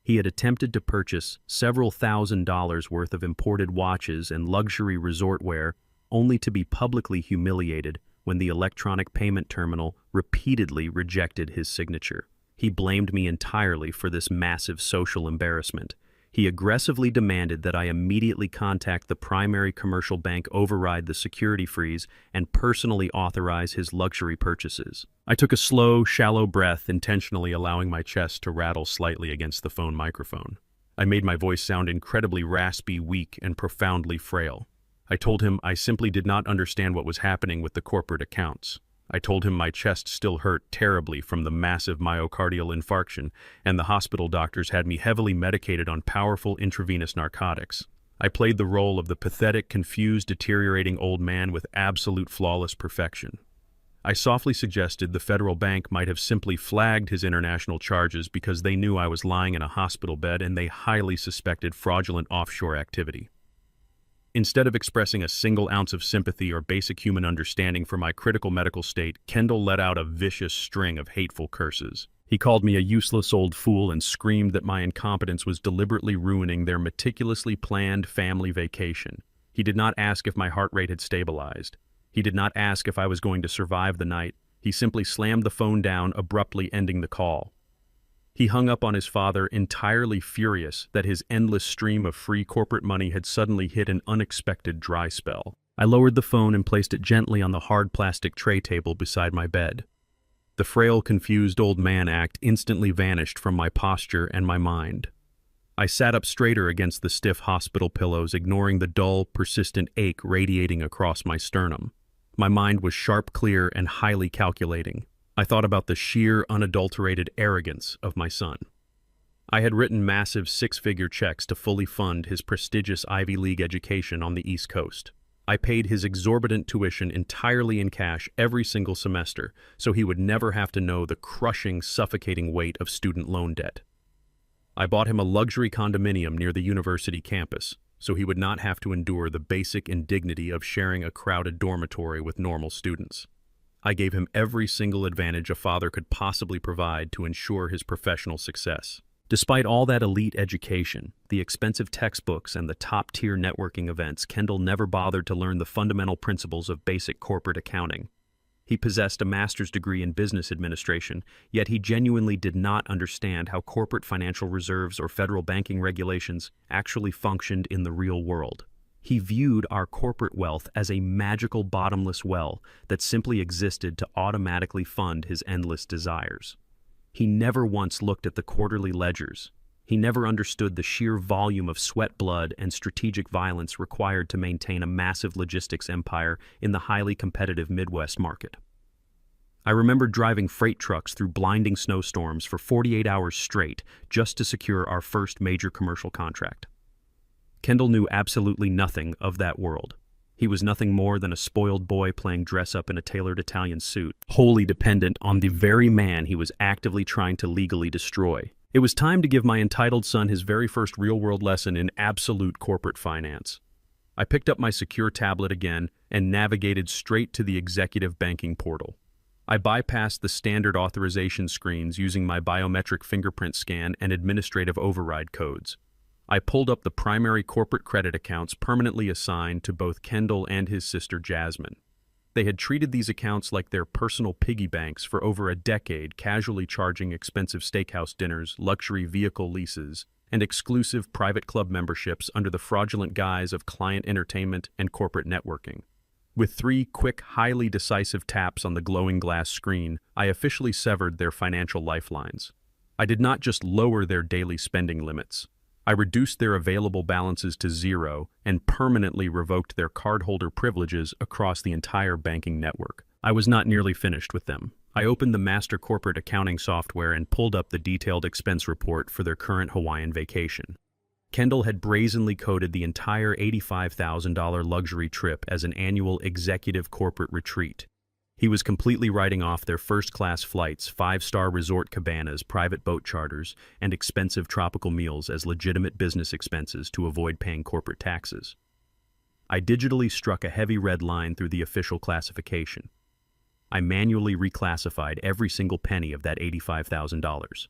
He had attempted to purchase several $1,000s worth of imported watches and luxury resort wear, only to be publicly humiliated when the electronic payment terminal repeatedly rejected his signature. He blamed me entirely for this massive social embarrassment. He aggressively demanded that I immediately contact the primary commercial bank, override the security freeze, and personally authorize his luxury purchases. I took a slow, shallow breath, intentionally allowing my chest to rattle slightly against the phone microphone. I made my voice sound incredibly raspy, weak, and profoundly frail. I told him I simply did not understand what was happening with the corporate accounts. I told him my chest still hurt terribly from the massive myocardial infarction, and the hospital doctors had me heavily medicated on powerful intravenous narcotics. I played the role of the pathetic, confused, deteriorating old man with absolute flawless perfection. I softly suggested the federal bank might have simply flagged his international charges because they knew I was lying in a hospital bed and they highly suspected fraudulent offshore activity. Instead of expressing a single ounce of sympathy or basic human understanding for my critical medical state, Kendall let out a vicious string of hateful curses. He called me a useless old fool and screamed that my incompetence was deliberately ruining their meticulously planned family vacation. He did not ask if my heart rate had stabilized. He did not ask if I was going to survive the night. He simply slammed the phone down, abruptly ending the call. He hung up on his father, entirely furious that his endless stream of free corporate money had suddenly hit an unexpected dry spell. I lowered the phone and placed it gently on the hard plastic tray table beside my bed. The frail, confused old man act instantly vanished from my posture and my mind. I sat up straighter against the stiff hospital pillows, ignoring the dull, persistent ache radiating across my sternum. My mind was sharp, clear, and highly calculating. I thought about the sheer, unadulterated arrogance of my son. I had written massive six-figure checks to fully fund his prestigious Ivy League education on the East Coast. I paid his exorbitant tuition entirely in cash every single semester, so he would never have to know the crushing, suffocating weight of student loan debt. I bought him a luxury condominium near the university campus, so he would not have to endure the basic indignity of sharing a crowded dormitory with normal students. I gave him every single advantage a father could possibly provide to ensure his professional success. Despite all that elite education, the expensive textbooks, and the top-tier networking events, Kendall never bothered to learn the fundamental principles of basic corporate accounting. He possessed a master's degree in business administration, yet he genuinely did not understand how corporate financial reserves or federal banking regulations actually functioned in the real world. He viewed our corporate wealth as a magical bottomless well that simply existed to automatically fund his endless desires. He never once looked at the quarterly ledgers. He never understood the sheer volume of sweat, blood, and strategic violence required to maintain a massive logistics empire in the highly competitive Midwest market. I remember driving freight trucks through blinding snowstorms for 48 hours straight just to secure our first major commercial contract. Kendall knew absolutely nothing of that world. He was nothing more than a spoiled boy playing dress-up in a tailored Italian suit, wholly dependent on the very man he was actively trying to legally destroy. It was time to give my entitled son his very first real-world lesson in absolute corporate finance. I picked up my secure tablet again and navigated straight to the executive banking portal. I bypassed the standard authorization screens using my biometric fingerprint scan and administrative override codes. I pulled up the primary corporate credit accounts permanently assigned to both Kendall and his sister Jasmine. They had treated these accounts like their personal piggy banks for over a decade, casually charging expensive steakhouse dinners, luxury vehicle leases, and exclusive private club memberships under the fraudulent guise of client entertainment and corporate networking. With 3 quick, highly decisive taps on the glowing glass screen, I officially severed their financial lifelines. I did not just lower their daily spending limits. I reduced their available balances to 0 and permanently revoked their cardholder privileges across the entire banking network. I was not nearly finished with them. I opened the master corporate accounting software and pulled up the detailed expense report for their current Hawaiian vacation. Kendall had brazenly coded the entire $85,000 luxury trip as an annual executive corporate retreat. He was completely writing off their first-class flights, 5-star resort cabanas, private boat charters, and expensive tropical meals as legitimate business expenses to avoid paying corporate taxes. I digitally struck a heavy red line through the official classification. I manually reclassified every single penny of that $85,000.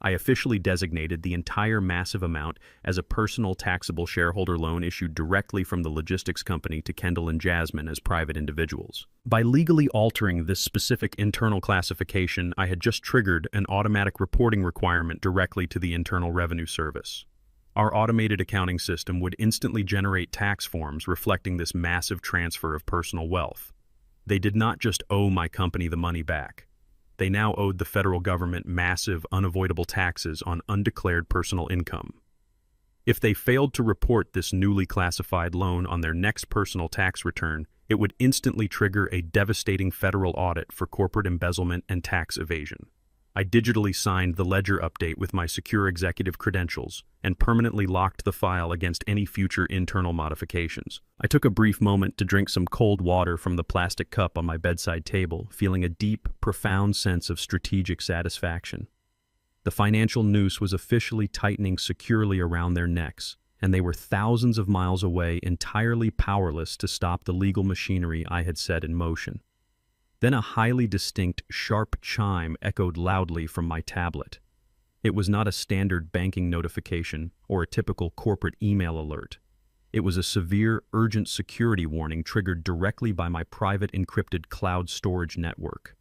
I officially designated the entire massive amount as a personal taxable shareholder loan issued directly from the logistics company to Kendall and Jasmine as private individuals. By legally altering this specific internal classification, I had just triggered an automatic reporting requirement directly to the Internal Revenue Service. Our automated accounting system would instantly generate tax forms reflecting this massive transfer of personal wealth. They did not just owe my company the money back. They now owed the federal government massive, unavoidable taxes on undeclared personal income. If they failed to report this newly classified loan on their next personal tax return, it would instantly trigger a devastating federal audit for corporate embezzlement and tax evasion. I digitally signed the ledger update with my secure executive credentials and permanently locked the file against any future internal modifications. I took a brief moment to drink some cold water from the plastic cup on my bedside table, feeling a deep, profound sense of strategic satisfaction. The financial noose was officially tightening securely around their necks, and they were thousands of miles away, entirely powerless to stop the legal machinery I had set in motion. Then a highly distinct, sharp chime echoed loudly from my tablet. It was not a standard banking notification or a typical corporate email alert. It was a severe, urgent security warning triggered directly by my private encrypted cloud storage network.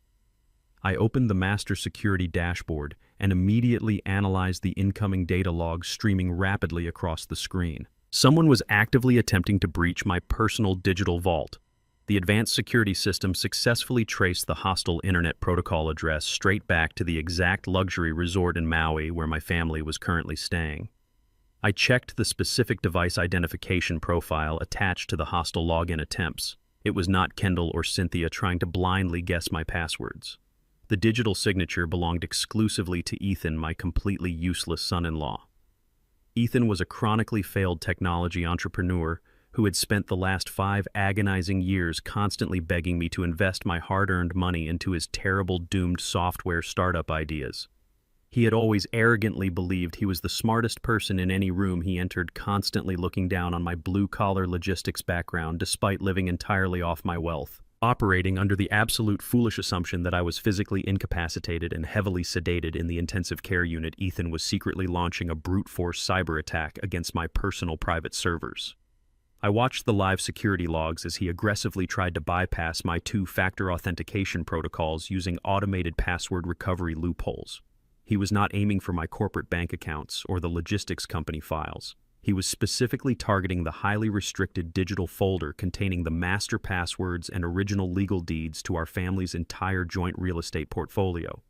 I opened the master security dashboard and immediately analyzed the incoming data logs streaming rapidly across the screen. Someone was actively attempting to breach my personal digital vault. The advanced security system successfully traced the hostile internet protocol address straight back to the exact luxury resort in Maui where my family was currently staying. I checked the specific device identification profile attached to the hostile login attempts. It was not Kendall or Cynthia trying to blindly guess my passwords. The digital signature belonged exclusively to Ethan, my completely useless son-in-law. Ethan was a chronically failed technology entrepreneur who had spent the last 5 agonizing years constantly begging me to invest my hard-earned money into his terrible, doomed software startup ideas. He had always arrogantly believed he was the smartest person in any room he entered, constantly looking down on my blue-collar logistics background despite living entirely off my wealth. Operating under the absolute foolish assumption that I was physically incapacitated and heavily sedated in the intensive care unit, Ethan was secretly launching a brute-force cyber attack against my personal private servers. I watched the live security logs as he aggressively tried to bypass my 2-factor authentication protocols using automated password recovery loopholes. He was not aiming for my corporate bank accounts or the logistics company files. He was specifically targeting the highly restricted digital folder containing the master passwords and original legal deeds to our family's entire joint real estate portfolio.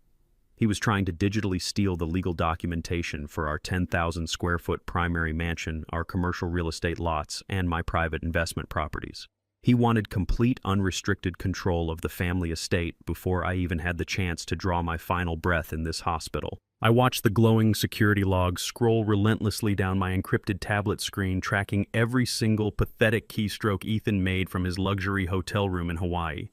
He was trying to digitally steal the legal documentation for our 10,000 square foot primary mansion, our commercial real estate lots, and my private investment properties. He wanted complete unrestricted control of the family estate before I even had the chance to draw my final breath in this hospital. I watched the glowing security logs scroll relentlessly down my encrypted tablet screen, tracking every single pathetic keystroke Ethan made from his luxury hotel room in Hawaii.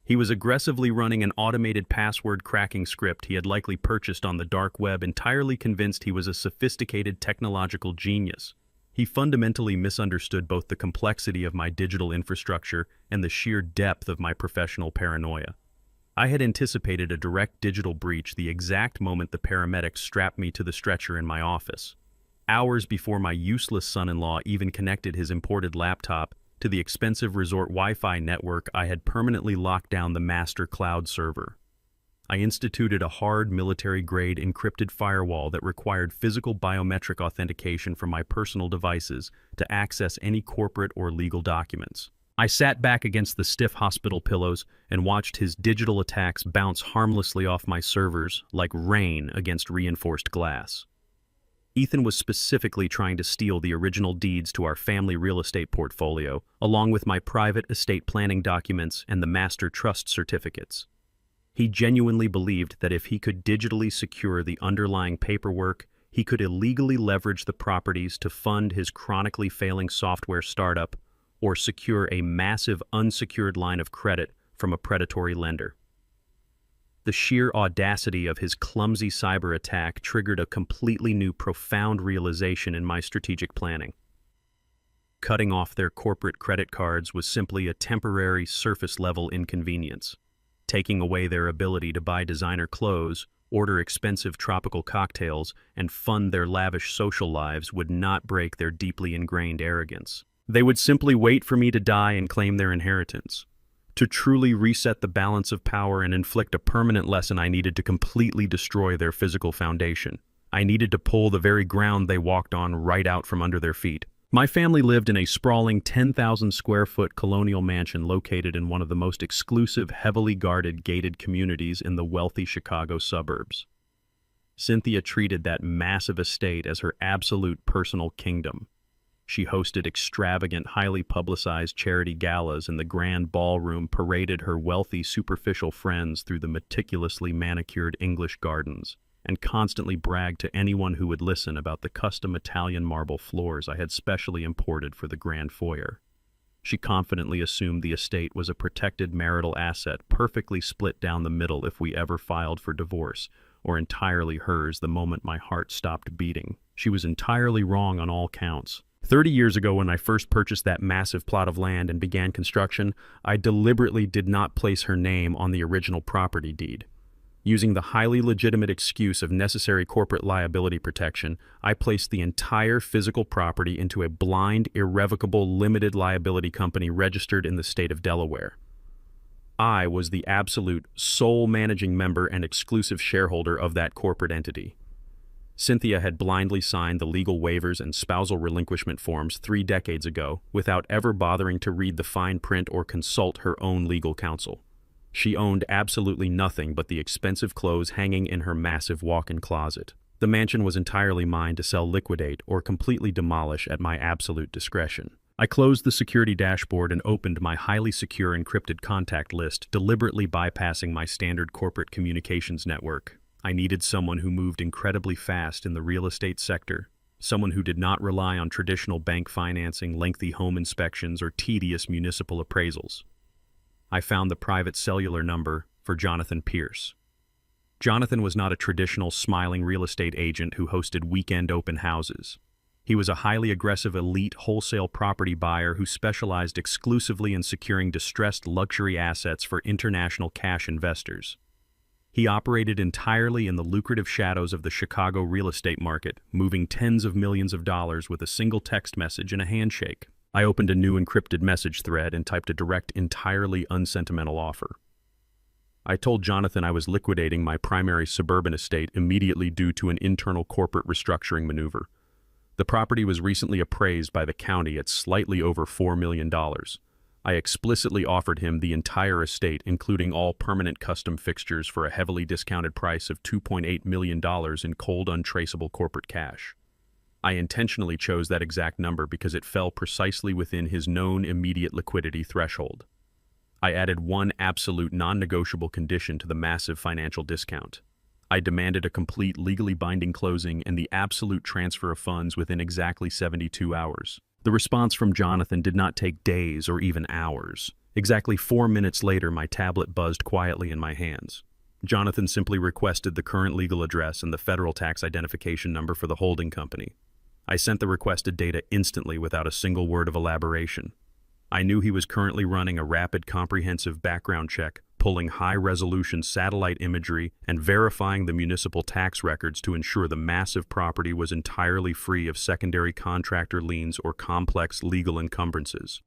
He was aggressively running an automated password cracking script he had likely purchased on the dark web, entirely convinced he was a sophisticated technological genius. He fundamentally misunderstood both the complexity of my digital infrastructure and the sheer depth of my professional paranoia. I had anticipated a direct digital breach the exact moment the paramedics strapped me to the stretcher in my office. Hours before my useless son-in-law even connected his imported laptop to the expensive resort Wi-Fi network, I had permanently locked down the master cloud server. I instituted a hard military-grade encrypted firewall that required physical biometric authentication from my personal devices to access any corporate or legal documents. I sat back against the stiff hospital pillows and watched his digital attacks bounce harmlessly off my servers like rain against reinforced glass. Ethan was specifically trying to steal the original deeds to our family real estate portfolio, along with my private estate planning documents and the master trust certificates. He genuinely believed that if he could digitally secure the underlying paperwork, he could illegally leverage the properties to fund his chronically failing software startup or secure a massive unsecured line of credit from a predatory lender. The sheer audacity of his clumsy cyber attack triggered a completely new, profound realization in my strategic planning. Cutting off their corporate credit cards was simply a temporary, surface-level inconvenience. Taking away their ability to buy designer clothes, order expensive tropical cocktails, and fund their lavish social lives would not break their deeply ingrained arrogance. They would simply wait for me to die and claim their inheritance. To truly reset the balance of power and inflict a permanent lesson, I needed to completely destroy their physical foundation. I needed to pull the very ground they walked on right out from under their feet. My family lived in a sprawling 10,000 square foot colonial mansion located in one of the most exclusive, heavily guarded, gated communities in the wealthy Chicago suburbs. Cynthia treated that massive estate as her absolute personal kingdom. She hosted extravagant, highly publicized charity galas in the grand ballroom, paraded her wealthy, superficial friends through the meticulously manicured English gardens, and constantly bragged to anyone who would listen about the custom Italian marble floors I had specially imported for the grand foyer. She confidently assumed the estate was a protected marital asset, perfectly split down the middle if we ever filed for divorce, or entirely hers the moment my heart stopped beating. She was entirely wrong on all counts. 30 years ago, when I first purchased that massive plot of land and began construction, I deliberately did not place her name on the original property deed. Using the highly legitimate excuse of necessary corporate liability protection, I placed the entire physical property into a blind, irrevocable, limited liability company registered in the state of Delaware. I was the absolute sole managing member and exclusive shareholder of that corporate entity. Cynthia had blindly signed the legal waivers and spousal relinquishment forms 3 decades ago without ever bothering to read the fine print or consult her own legal counsel. She owned absolutely nothing but the expensive clothes hanging in her massive walk-in closet. The mansion was entirely mine to sell, liquidate, or completely demolish at my absolute discretion. I closed the security dashboard and opened my highly secure encrypted contact list, deliberately bypassing my standard corporate communications network. I needed someone who moved incredibly fast in the real estate sector, someone who did not rely on traditional bank financing, lengthy home inspections, or tedious municipal appraisals. I found the private cellular number for Jonathan Pierce. Jonathan was not a traditional smiling real estate agent who hosted weekend open houses. He was a highly aggressive elite wholesale property buyer who specialized exclusively in securing distressed luxury assets for international cash investors. He operated entirely in the lucrative shadows of the Chicago real estate market, moving tens of millions of dollars with a single text message and a handshake. I opened a new encrypted message thread and typed a direct, entirely unsentimental offer. I told Jonathan I was liquidating my primary suburban estate immediately due to an internal corporate restructuring maneuver. The property was recently appraised by the county at slightly over $4 million. I explicitly offered him the entire estate, including all permanent custom fixtures, for a heavily discounted price of $2.8 million in cold, untraceable corporate cash. I intentionally chose that exact number because it fell precisely within his known immediate liquidity threshold. I added one absolute non-negotiable condition to the massive financial discount. I demanded a complete legally binding closing and the absolute transfer of funds within exactly 72 hours. The response from Jonathan did not take days or even hours. Exactly 4 minutes later, my tablet buzzed quietly in my hands. Jonathan simply requested the current legal address and the federal tax identification number for the holding company. I sent the requested data instantly without a single word of elaboration. I knew he was currently running a rapid, comprehensive background check, pulling high-resolution satellite imagery and verifying the municipal tax records to ensure the massive property was entirely free of secondary contractor liens or complex legal encumbrances.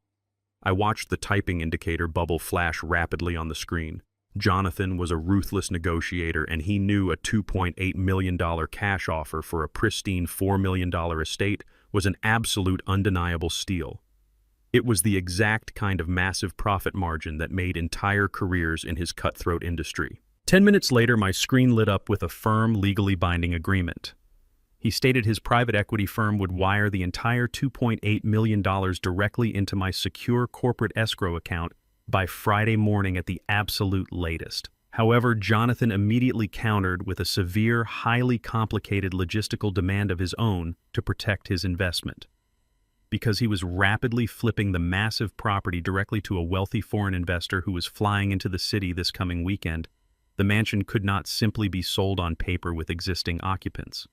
I watched the typing indicator bubble flash rapidly on the screen. Jonathan was a ruthless negotiator, and he knew a $2.8 million cash offer for a pristine $4 million estate was an absolute undeniable steal. It was the exact kind of massive profit margin that made entire careers in his cutthroat industry. 10 minutes later, my screen lit up with a firm, legally binding agreement. He stated his private equity firm would wire the entire $2.8 million directly into my secure corporate escrow account by Friday morning at the absolute latest. However, Jonathan immediately countered with a severe, highly complicated logistical demand of his own to protect his investment. Because he was rapidly flipping the massive property directly to a wealthy foreign investor who was flying into the city this coming weekend, the mansion could not simply be sold on paper with existing occupants.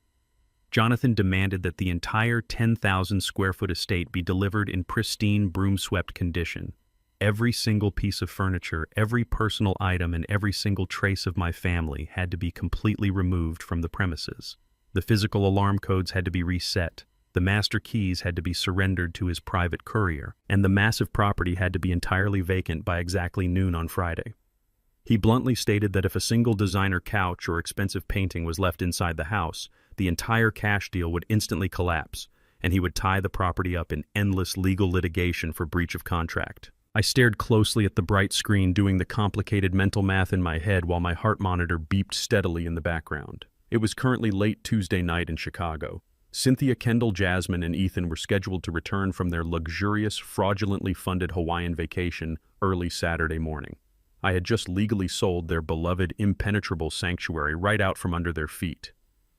Jonathan demanded that the entire 10,000 square foot estate be delivered in pristine, broom-swept condition. Every single piece of furniture, every personal item, and every single trace of my family had to be completely removed from the premises. The physical alarm codes had to be reset, the master keys had to be surrendered to his private courier, and the massive property had to be entirely vacant by exactly noon on Friday. He bluntly stated that if a single designer couch or expensive painting was left inside the house, the entire cash deal would instantly collapse, and he would tie the property up in endless legal litigation for breach of contract. I stared closely at the bright screen, doing the complicated mental math in my head while my heart monitor beeped steadily in the background. It was currently late Tuesday night in Chicago. Cynthia, Kendall, Jasmine, and Ethan were scheduled to return from their luxurious, fraudulently funded Hawaiian vacation early Saturday morning. I had just legally sold their beloved, impenetrable sanctuary right out from under their feet.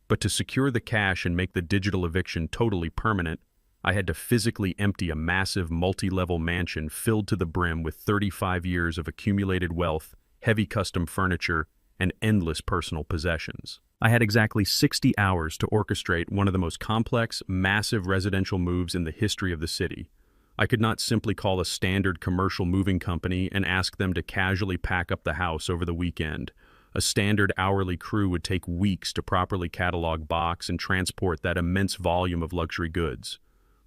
But to secure the cash and make the digital eviction totally permanent, I had to physically empty a massive multi-level mansion filled to the brim with 35 years of accumulated wealth, heavy custom furniture, and endless personal possessions. I had exactly 60 hours to orchestrate one of the most complex, massive residential moves in the history of the city. I could not simply call a standard commercial moving company and ask them to casually pack up the house over the weekend. A standard hourly crew would take weeks to properly catalog, box, and transport that immense volume of luxury goods.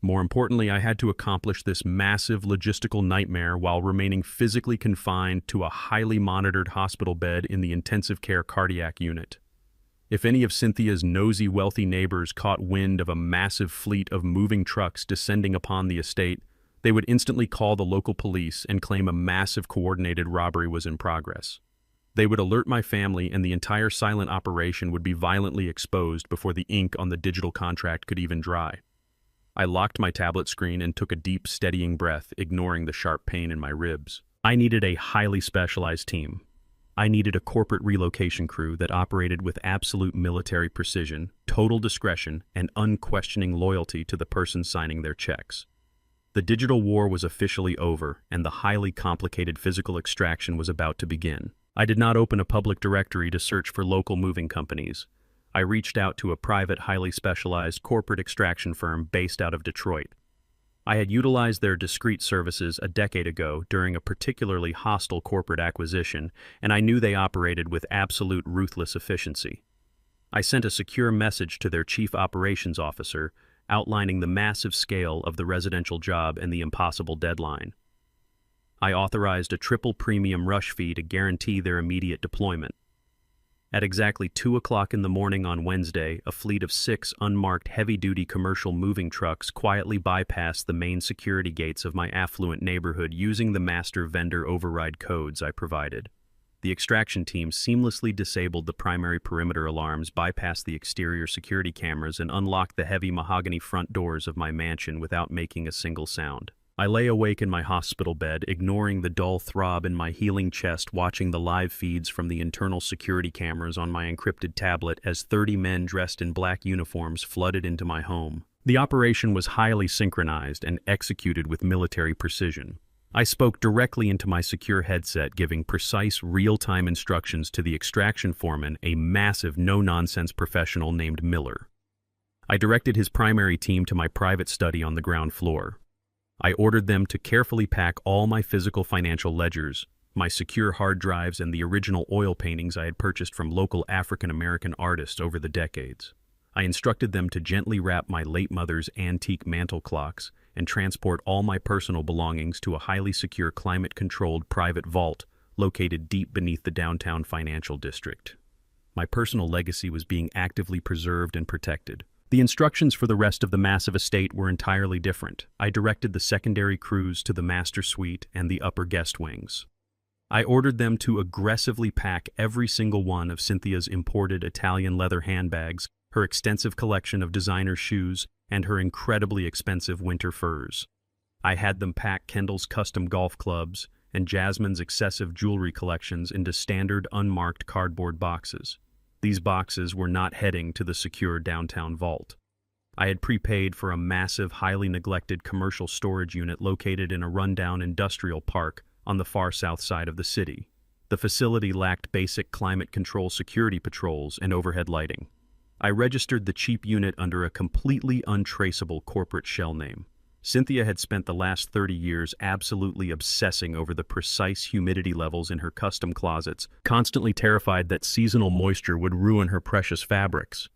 More importantly, I had to accomplish this massive logistical nightmare while remaining physically confined to a highly monitored hospital bed in the intensive care cardiac unit. If any of Cynthia's nosy, wealthy neighbors caught wind of a massive fleet of moving trucks descending upon the estate, they would instantly call the local police and claim a massive coordinated robbery was in progress. They would alert my family, and the entire silent operation would be violently exposed before the ink on the digital contract could even dry. I locked my tablet screen and took a deep, steadying breath, ignoring the sharp pain in my ribs. I needed a highly specialized team. I needed a corporate relocation crew that operated with absolute military precision, total discretion, and unquestioning loyalty to the person signing their checks. The digital war was officially over, and the highly complicated physical extraction was about to begin. I did not open a public directory to search for local moving companies. I reached out to a private, highly specialized corporate extraction firm based out of Detroit. I had utilized their discreet services a decade ago during a particularly hostile corporate acquisition, and I knew they operated with absolute ruthless efficiency. I sent a secure message to their chief operations officer, outlining the massive scale of the residential job and the impossible deadline. I authorized a triple premium rush fee to guarantee their immediate deployment. At exactly 2 o'clock in the morning on Wednesday, a fleet of 6 unmarked heavy-duty commercial moving trucks quietly bypassed the main security gates of my affluent neighborhood using the master vendor override codes I provided. The extraction team seamlessly disabled the primary perimeter alarms, bypassed the exterior security cameras, and unlocked the heavy mahogany front doors of my mansion without making a single sound. I lay awake in my hospital bed, ignoring the dull throb in my healing chest, watching the live feeds from the internal security cameras on my encrypted tablet as 30 men dressed in black uniforms flooded into my home. The operation was highly synchronized and executed with military precision. I spoke directly into my secure headset, giving precise, real-time instructions to the extraction foreman, a massive, no-nonsense professional named Miller. I directed his primary team to my private study on the ground floor. I ordered them to carefully pack all my physical financial ledgers, my secure hard drives, and the original oil paintings I had purchased from local African-American artists over the decades. I instructed them to gently wrap my late mother's antique mantel clocks and transport all my personal belongings to a highly secure, climate-controlled private vault located deep beneath the downtown financial district. My personal legacy was being actively preserved and protected. The instructions for the rest of the massive estate were entirely different. I directed the secondary crews to the master suite and the upper guest wings. I ordered them to aggressively pack every single one of Cynthia's imported Italian leather handbags, her extensive collection of designer shoes, and her incredibly expensive winter furs. I had them pack Kendall's custom golf clubs and Jasmine's excessive jewelry collections into standard unmarked cardboard boxes. These boxes were not heading to the secure downtown vault. I had prepaid for a massive, highly neglected commercial storage unit located in a rundown industrial park on the far south side of the city. The facility lacked basic climate control security patrols and overhead lighting. I registered the cheap unit under a completely untraceable corporate shell name. Cynthia had spent the last 30 years absolutely obsessing over the precise humidity levels in her custom closets, constantly terrified that seasonal moisture would ruin her precious fabrics.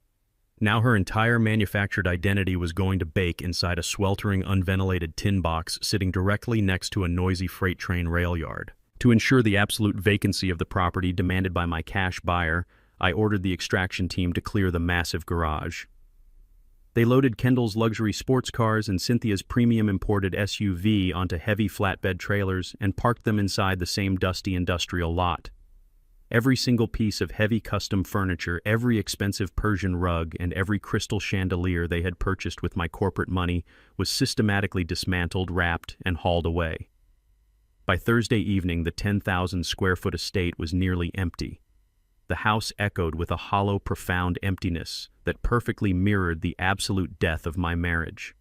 Now her entire manufactured identity was going to bake inside a sweltering, unventilated tin box sitting directly next to a noisy freight train rail yard. To ensure the absolute vacancy of the property demanded by my cash buyer, I ordered the extraction team to clear the massive garage. They loaded Kendall's luxury sports cars and Cynthia's premium imported SUV onto heavy flatbed trailers and parked them inside the same dusty industrial lot. Every single piece of heavy custom furniture, every expensive Persian rug, and every crystal chandelier they had purchased with my corporate money was systematically dismantled, wrapped, and hauled away. By Thursday evening, the 10,000-square-foot estate was nearly empty. The house echoed with a hollow, profound emptiness that perfectly mirrored the absolute death of my marriage.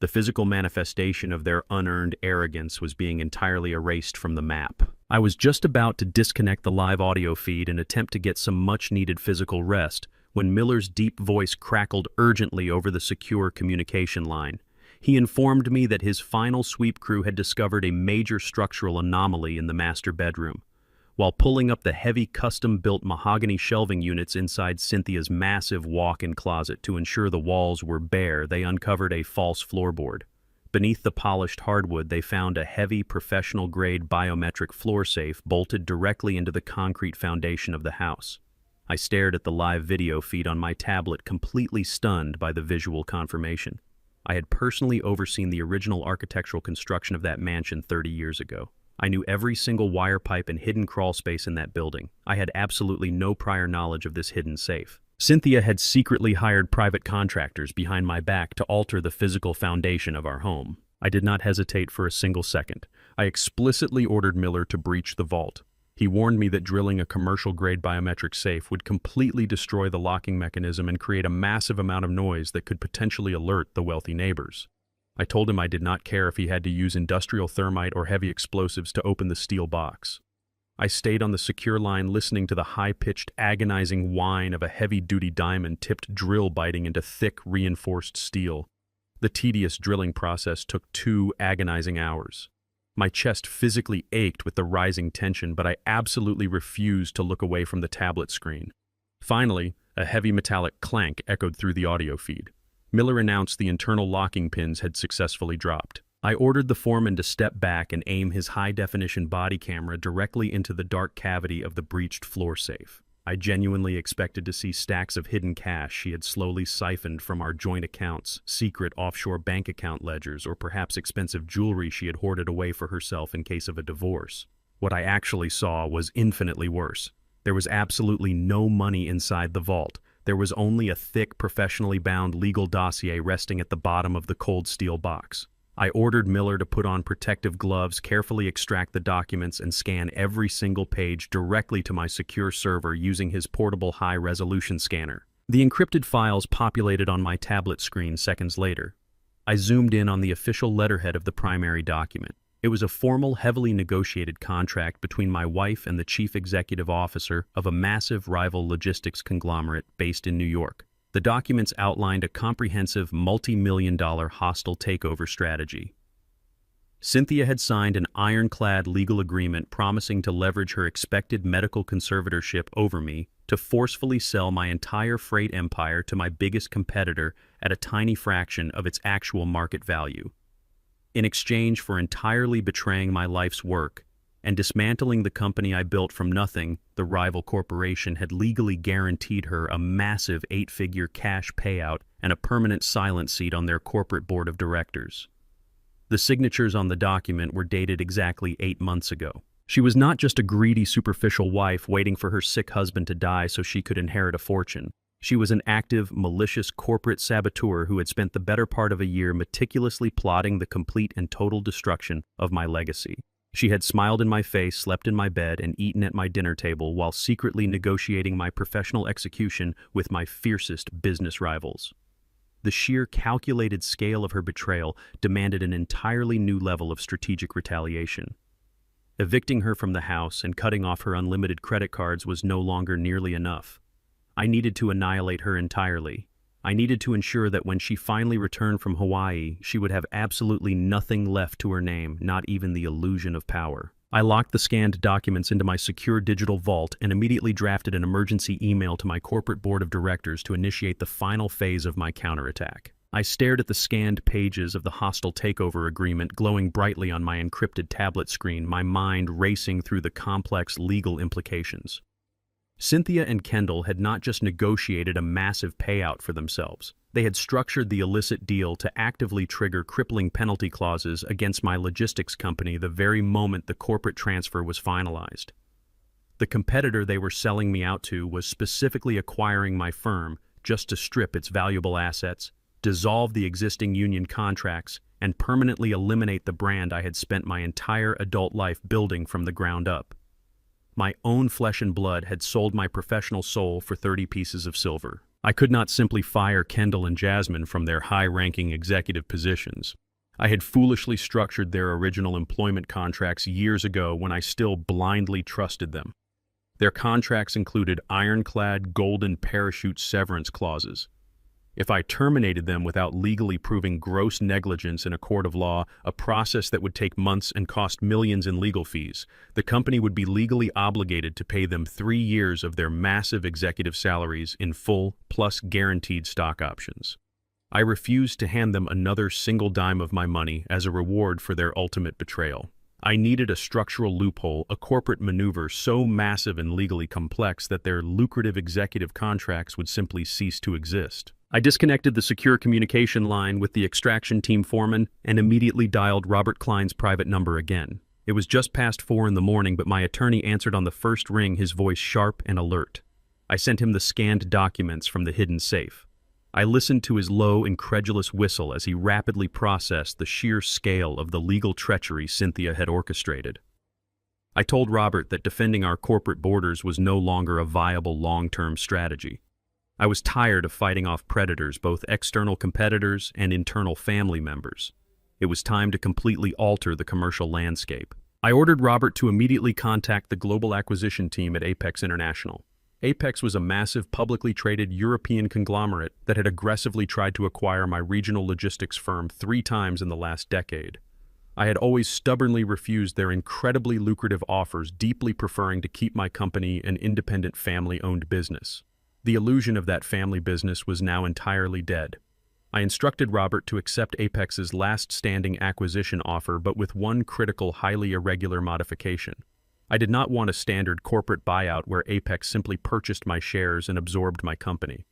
The physical manifestation of their unearned arrogance was being entirely erased from the map. I was just about to disconnect the live audio feed and attempt to get some much-needed physical rest when Miller's deep voice crackled urgently over the secure communication line. He informed me that his final sweep crew had discovered a major structural anomaly in the master bedroom. While pulling up the heavy custom-built mahogany shelving units inside Cynthia's massive walk-in closet to ensure the walls were bare, they uncovered a false floorboard. Beneath the polished hardwood, they found a heavy, professional-grade biometric floor safe bolted directly into the concrete foundation of the house. I stared at the live video feed on my tablet, completely stunned by the visual confirmation. I had personally overseen the original architectural construction of that mansion 30 years ago. I knew every single wire pipe and hidden crawl space in that building. I had absolutely no prior knowledge of this hidden safe. Cynthia had secretly hired private contractors behind my back to alter the physical foundation of our home. I did not hesitate for a single second. I explicitly ordered Miller to breach the vault. He warned me that drilling a commercial-grade biometric safe would completely destroy the locking mechanism and create a massive amount of noise that could potentially alert the wealthy neighbors. I told him I did not care if he had to use industrial thermite or heavy explosives to open the steel box. I stayed on the secure line listening to the high-pitched, agonizing whine of a heavy-duty diamond-tipped drill biting into thick, reinforced steel. The tedious drilling process took 2 agonizing hours. My chest physically ached with the rising tension, but I absolutely refused to look away from the tablet screen. Finally, a heavy metallic clank echoed through the audio feed. Miller announced the internal locking pins had successfully dropped. I ordered the foreman to step back and aim his high-definition body camera directly into the dark cavity of the breached floor safe. I genuinely expected to see stacks of hidden cash she had slowly siphoned from our joint accounts, secret offshore bank account ledgers, or perhaps expensive jewelry she had hoarded away for herself in case of a divorce. What I actually saw was infinitely worse. There was absolutely no money inside the vault. There was only a thick, professionally bound legal dossier resting at the bottom of the cold steel box. I ordered Miller to put on protective gloves, carefully extract the documents, and scan every single page directly to my secure server using his portable high-resolution scanner. The encrypted files populated on my tablet screen seconds later. I zoomed in on the official letterhead of the primary document. It was a formal, heavily negotiated contract between my wife and the chief executive officer of a massive rival logistics conglomerate based in New York. The documents outlined a comprehensive, multi-million-dollar hostile takeover strategy. Cynthia had signed an ironclad legal agreement promising to leverage her expected medical conservatorship over me to forcefully sell my entire freight empire to my biggest competitor at a tiny fraction of its actual market value. In exchange for entirely betraying my life's work and dismantling the company I built from nothing, the rival corporation had legally guaranteed her a massive 8-figure cash payout and a permanent silent seat on their corporate board of directors. The signatures on the document were dated exactly 8 months ago. She was not just a greedy, superficial wife waiting for her sick husband to die so she could inherit a fortune. She was an active, malicious corporate saboteur who had spent the better part of a year meticulously plotting the complete and total destruction of my legacy. She had smiled in my face, slept in my bed, and eaten at my dinner table while secretly negotiating my professional execution with my fiercest business rivals. The sheer calculated scale of her betrayal demanded an entirely new level of strategic retaliation. Evicting her from the house and cutting off her unlimited credit cards was no longer nearly enough. I needed to annihilate her entirely. I needed to ensure that when she finally returned from Hawaii, she would have absolutely nothing left to her name, not even the illusion of power. I locked the scanned documents into my secure digital vault and immediately drafted an emergency email to my corporate board of directors to initiate the final phase of my counterattack. I stared at the scanned pages of the hostile takeover agreement glowing brightly on my encrypted tablet screen, my mind racing through the complex legal implications. Cynthia and Kendall had not just negotiated a massive payout for themselves. They had structured the illicit deal to actively trigger crippling penalty clauses against my logistics company the very moment the corporate transfer was finalized. The competitor they were selling me out to was specifically acquiring my firm just to strip its valuable assets, dissolve the existing union contracts, and permanently eliminate the brand I had spent my entire adult life building from the ground up. My own flesh and blood had sold my professional soul for 30 pieces of silver. I could not simply fire Kendall and Jasmine from their high-ranking executive positions. I had foolishly structured their original employment contracts years ago when I still blindly trusted them. Their contracts included ironclad golden parachute severance clauses. If I terminated them without legally proving gross negligence in a court of law, a process that would take months and cost millions in legal fees, the company would be legally obligated to pay them 3 years of their massive executive salaries in full, plus guaranteed stock options. I refused to hand them another single dime of my money as a reward for their ultimate betrayal. I needed a structural loophole, a corporate maneuver so massive and legally complex that their lucrative executive contracts would simply cease to exist. I disconnected the secure communication line with the extraction team foreman and immediately dialed Robert Klein's private number again. It was just past 4 in the morning, but my attorney answered on the first ring, his voice sharp and alert. I sent him the scanned documents from the hidden safe. I listened to his low, incredulous whistle as he rapidly processed the sheer scale of the legal treachery Cynthia had orchestrated. I told Robert that defending our corporate borders was no longer a viable long-term strategy. I was tired of fighting off predators, both external competitors and internal family members. It was time to completely alter the commercial landscape. I ordered Robert to immediately contact the global acquisition team at Apex International. Apex was a massive, publicly traded European conglomerate that had aggressively tried to acquire my regional logistics firm 3 times in the last decade. I had always stubbornly refused their incredibly lucrative offers, deeply preferring to keep my company an independent family-owned business. The illusion of that family business was now entirely dead. I instructed Robert to accept Apex's last standing acquisition offer, but with one critical, highly irregular modification. I did not want a standard corporate buyout where Apex simply purchased my shares and absorbed my company.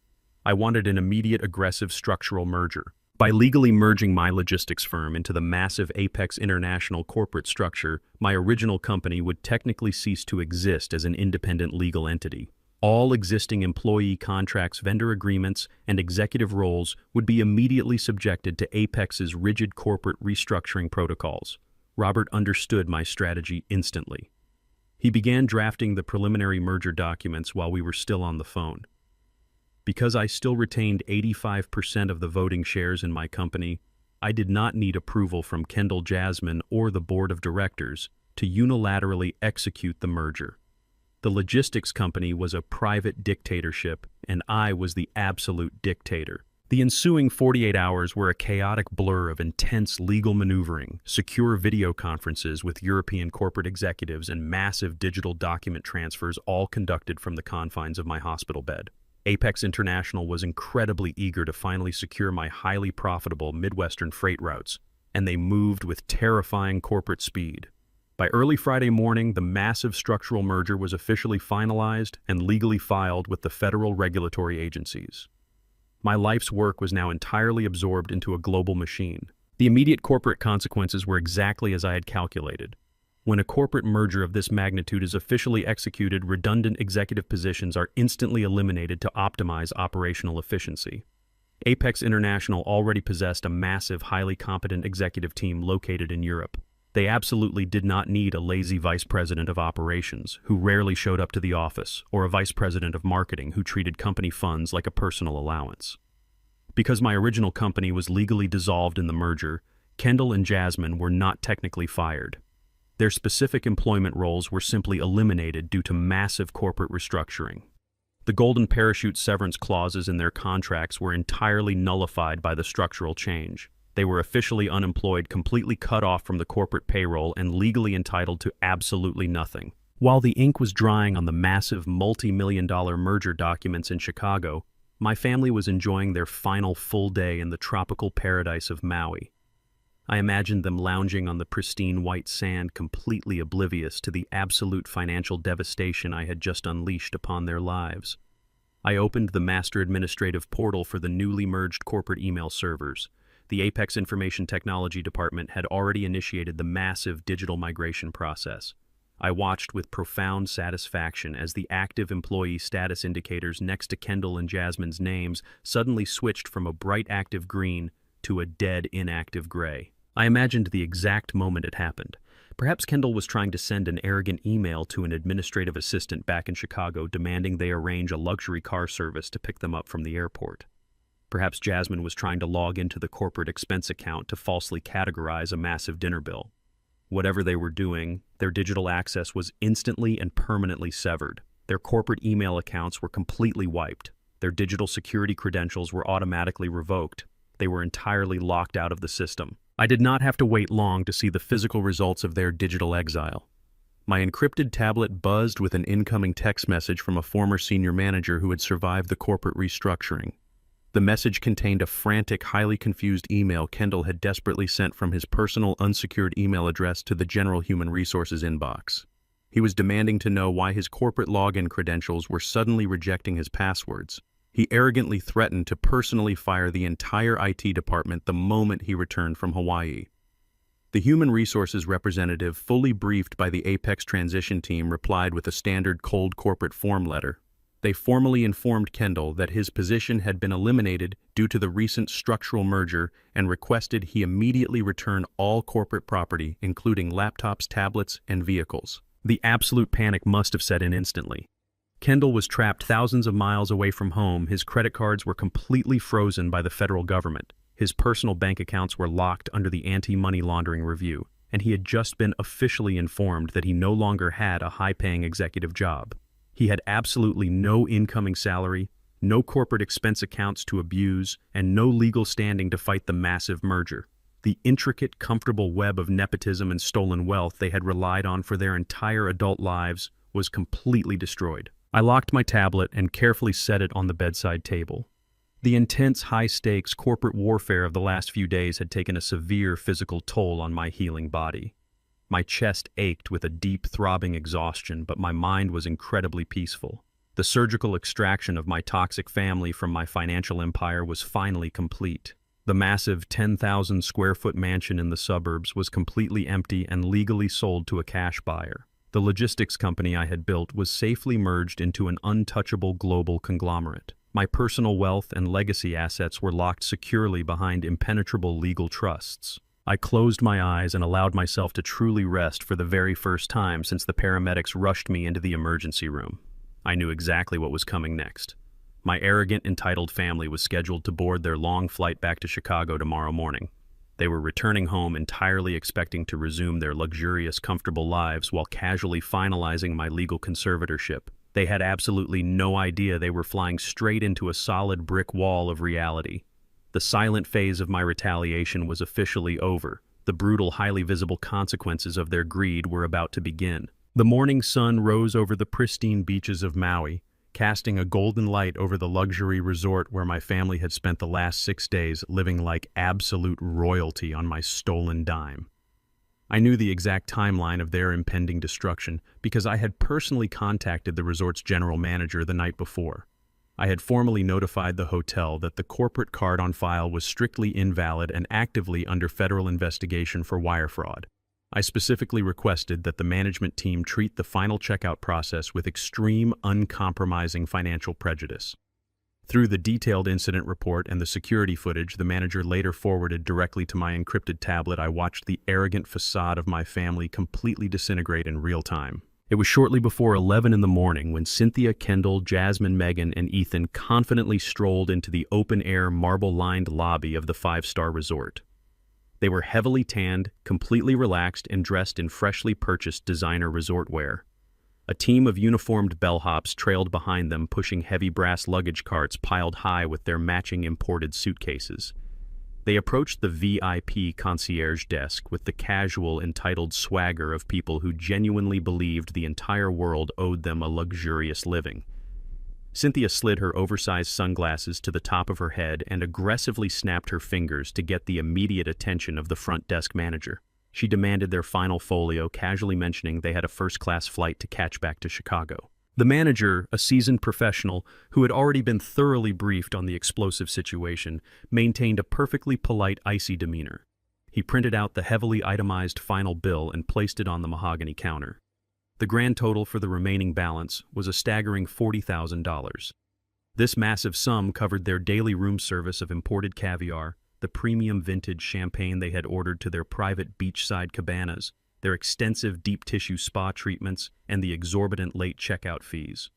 I wanted an immediate, aggressive structural merger. By legally merging my logistics firm into the massive Apex International corporate structure, my original company would technically cease to exist as an independent legal entity. All existing employee contracts, vendor agreements, and executive roles would be immediately subjected to Apex's rigid corporate restructuring protocols. Robert understood my strategy instantly. He began drafting the preliminary merger documents while we were still on the phone. Because I still retained 85% of the voting shares in my company, I did not need approval from Kendall Jasmine or the board of directors to unilaterally execute the merger. The logistics company was a private dictatorship, and I was the absolute dictator. The ensuing 48 hours were a chaotic blur of intense legal maneuvering, secure video conferences with European corporate executives, and massive digital document transfers, all conducted from the confines of my hospital bed. Apex International was incredibly eager to finally secure my highly profitable Midwestern freight routes, and they moved with terrifying corporate speed. By early Friday morning, the massive structural merger was officially finalized and legally filed with the federal regulatory agencies. My life's work was now entirely absorbed into a global machine. The immediate corporate consequences were exactly as I had calculated. When a corporate merger of this magnitude is officially executed, redundant executive positions are instantly eliminated to optimize operational efficiency. Apex International already possessed a massive, highly competent executive team located in Europe. They absolutely did not need a lazy vice president of operations who rarely showed up to the office, or a vice president of marketing who treated company funds like a personal allowance. Because my original company was legally dissolved in the merger, Kendall and Jasmine were not technically fired. Their specific employment roles were simply eliminated due to massive corporate restructuring. The golden parachute severance clauses in their contracts were entirely nullified by the structural change. They were officially unemployed, completely cut off from the corporate payroll, and legally entitled to absolutely nothing. While the ink was drying on the massive multi-million-dollar merger documents in Chicago, my family was enjoying their final full day in the tropical paradise of Maui. I imagined them lounging on the pristine white sand, completely oblivious to the absolute financial devastation I had just unleashed upon their lives. I opened the master administrative portal for the newly merged corporate email servers. The Apex Information Technology Department had already initiated the massive digital migration process. I watched with profound satisfaction as the active employee status indicators next to Kendall and Jasmine's names suddenly switched from a bright active green to a dead inactive gray. I imagined the exact moment it happened. Perhaps Kendall was trying to send an arrogant email to an administrative assistant back in Chicago demanding they arrange a luxury car service to pick them up from the airport. Perhaps Jasmine was trying to log into the corporate expense account to falsely categorize a massive dinner bill. Whatever they were doing, their digital access was instantly and permanently severed. Their corporate email accounts were completely wiped. Their digital security credentials were automatically revoked. They were entirely locked out of the system. I did not have to wait long to see the physical results of their digital exile. My encrypted tablet buzzed with an incoming text message from a former senior manager who had survived the corporate restructuring. The message contained a frantic, highly confused email Kendall had desperately sent from his personal, unsecured email address to the general human resources inbox. He was demanding to know why his corporate login credentials were suddenly rejecting his passwords. He arrogantly threatened to personally fire the entire IT department the moment he returned from Hawaii. The human resources representative, fully briefed by the Apex transition team, replied with a standard cold corporate form letter. They formally informed Kendall that his position had been eliminated due to the recent structural merger and requested he immediately return all corporate property, including laptops, tablets, and vehicles. The absolute panic must have set in instantly. Kendall was trapped thousands of miles away from home. His credit cards were completely frozen by the federal government. His personal bank accounts were locked under the anti-money laundering review, and he had just been officially informed that he no longer had a high-paying executive job. He had absolutely no incoming salary, no corporate expense accounts to abuse, and no legal standing to fight the massive merger. The intricate, comfortable web of nepotism and stolen wealth they had relied on for their entire adult lives was completely destroyed. I locked my tablet and carefully set it on the bedside table. The intense, high-stakes corporate warfare of the last few days had taken a severe physical toll on my healing body. My chest ached with a deep, throbbing exhaustion, but my mind was incredibly peaceful. The surgical extraction of my toxic family from my financial empire was finally complete. The massive 10,000-square-foot mansion in the suburbs was completely empty and legally sold to a cash buyer. The logistics company I had built was safely merged into an untouchable global conglomerate. My personal wealth and legacy assets were locked securely behind impenetrable legal trusts. I closed my eyes and allowed myself to truly rest for the very first time since the paramedics rushed me into the emergency room. I knew exactly what was coming next. My arrogant, entitled family was scheduled to board their long flight back to Chicago tomorrow morning. They were returning home entirely expecting to resume their luxurious, comfortable lives while casually finalizing my legal conservatorship. They had absolutely no idea they were flying straight into a solid brick wall of reality. The silent phase of my retaliation was officially over. The brutal, highly visible consequences of their greed were about to begin. The morning sun rose over the pristine beaches of Maui, casting a golden light over the luxury resort where my family had spent the last 6 days living like absolute royalty on my stolen dime. I knew the exact timeline of their impending destruction because I had personally contacted the resort's general manager the night before. I had formally notified the hotel that the corporate card on file was strictly invalid and actively under federal investigation for wire fraud. I specifically requested that the management team treat the final checkout process with extreme, uncompromising financial prejudice. Through the detailed incident report and the security footage the manager later forwarded directly to my encrypted tablet, I watched the arrogant facade of my family completely disintegrate in real time. It was shortly before 11 in the morning when Cynthia, Kendall, Jasmine, Megan, and Ethan confidently strolled into the open-air, marble-lined lobby of the five-star resort. They were heavily tanned, completely relaxed, and dressed in freshly purchased designer resort wear. A team of uniformed bellhops trailed behind them, pushing heavy brass luggage carts piled high with their matching imported suitcases. They approached the VIP concierge desk with the casual, entitled swagger of people who genuinely believed the entire world owed them a luxurious living. Cynthia slid her oversized sunglasses to the top of her head and aggressively snapped her fingers to get the immediate attention of the front desk manager. She demanded their final folio, casually mentioning they had a first-class flight to catch back to Chicago. The manager, a seasoned professional who had already been thoroughly briefed on the explosive situation, maintained a perfectly polite, icy demeanor. He printed out the heavily itemized final bill and placed it on the mahogany counter. The grand total for the remaining balance was a staggering $40,000. This massive sum covered their daily room service of imported caviar, the premium vintage champagne they had ordered to their private beachside cabanas, their extensive deep tissue spa treatments, and the exorbitant late checkout fees.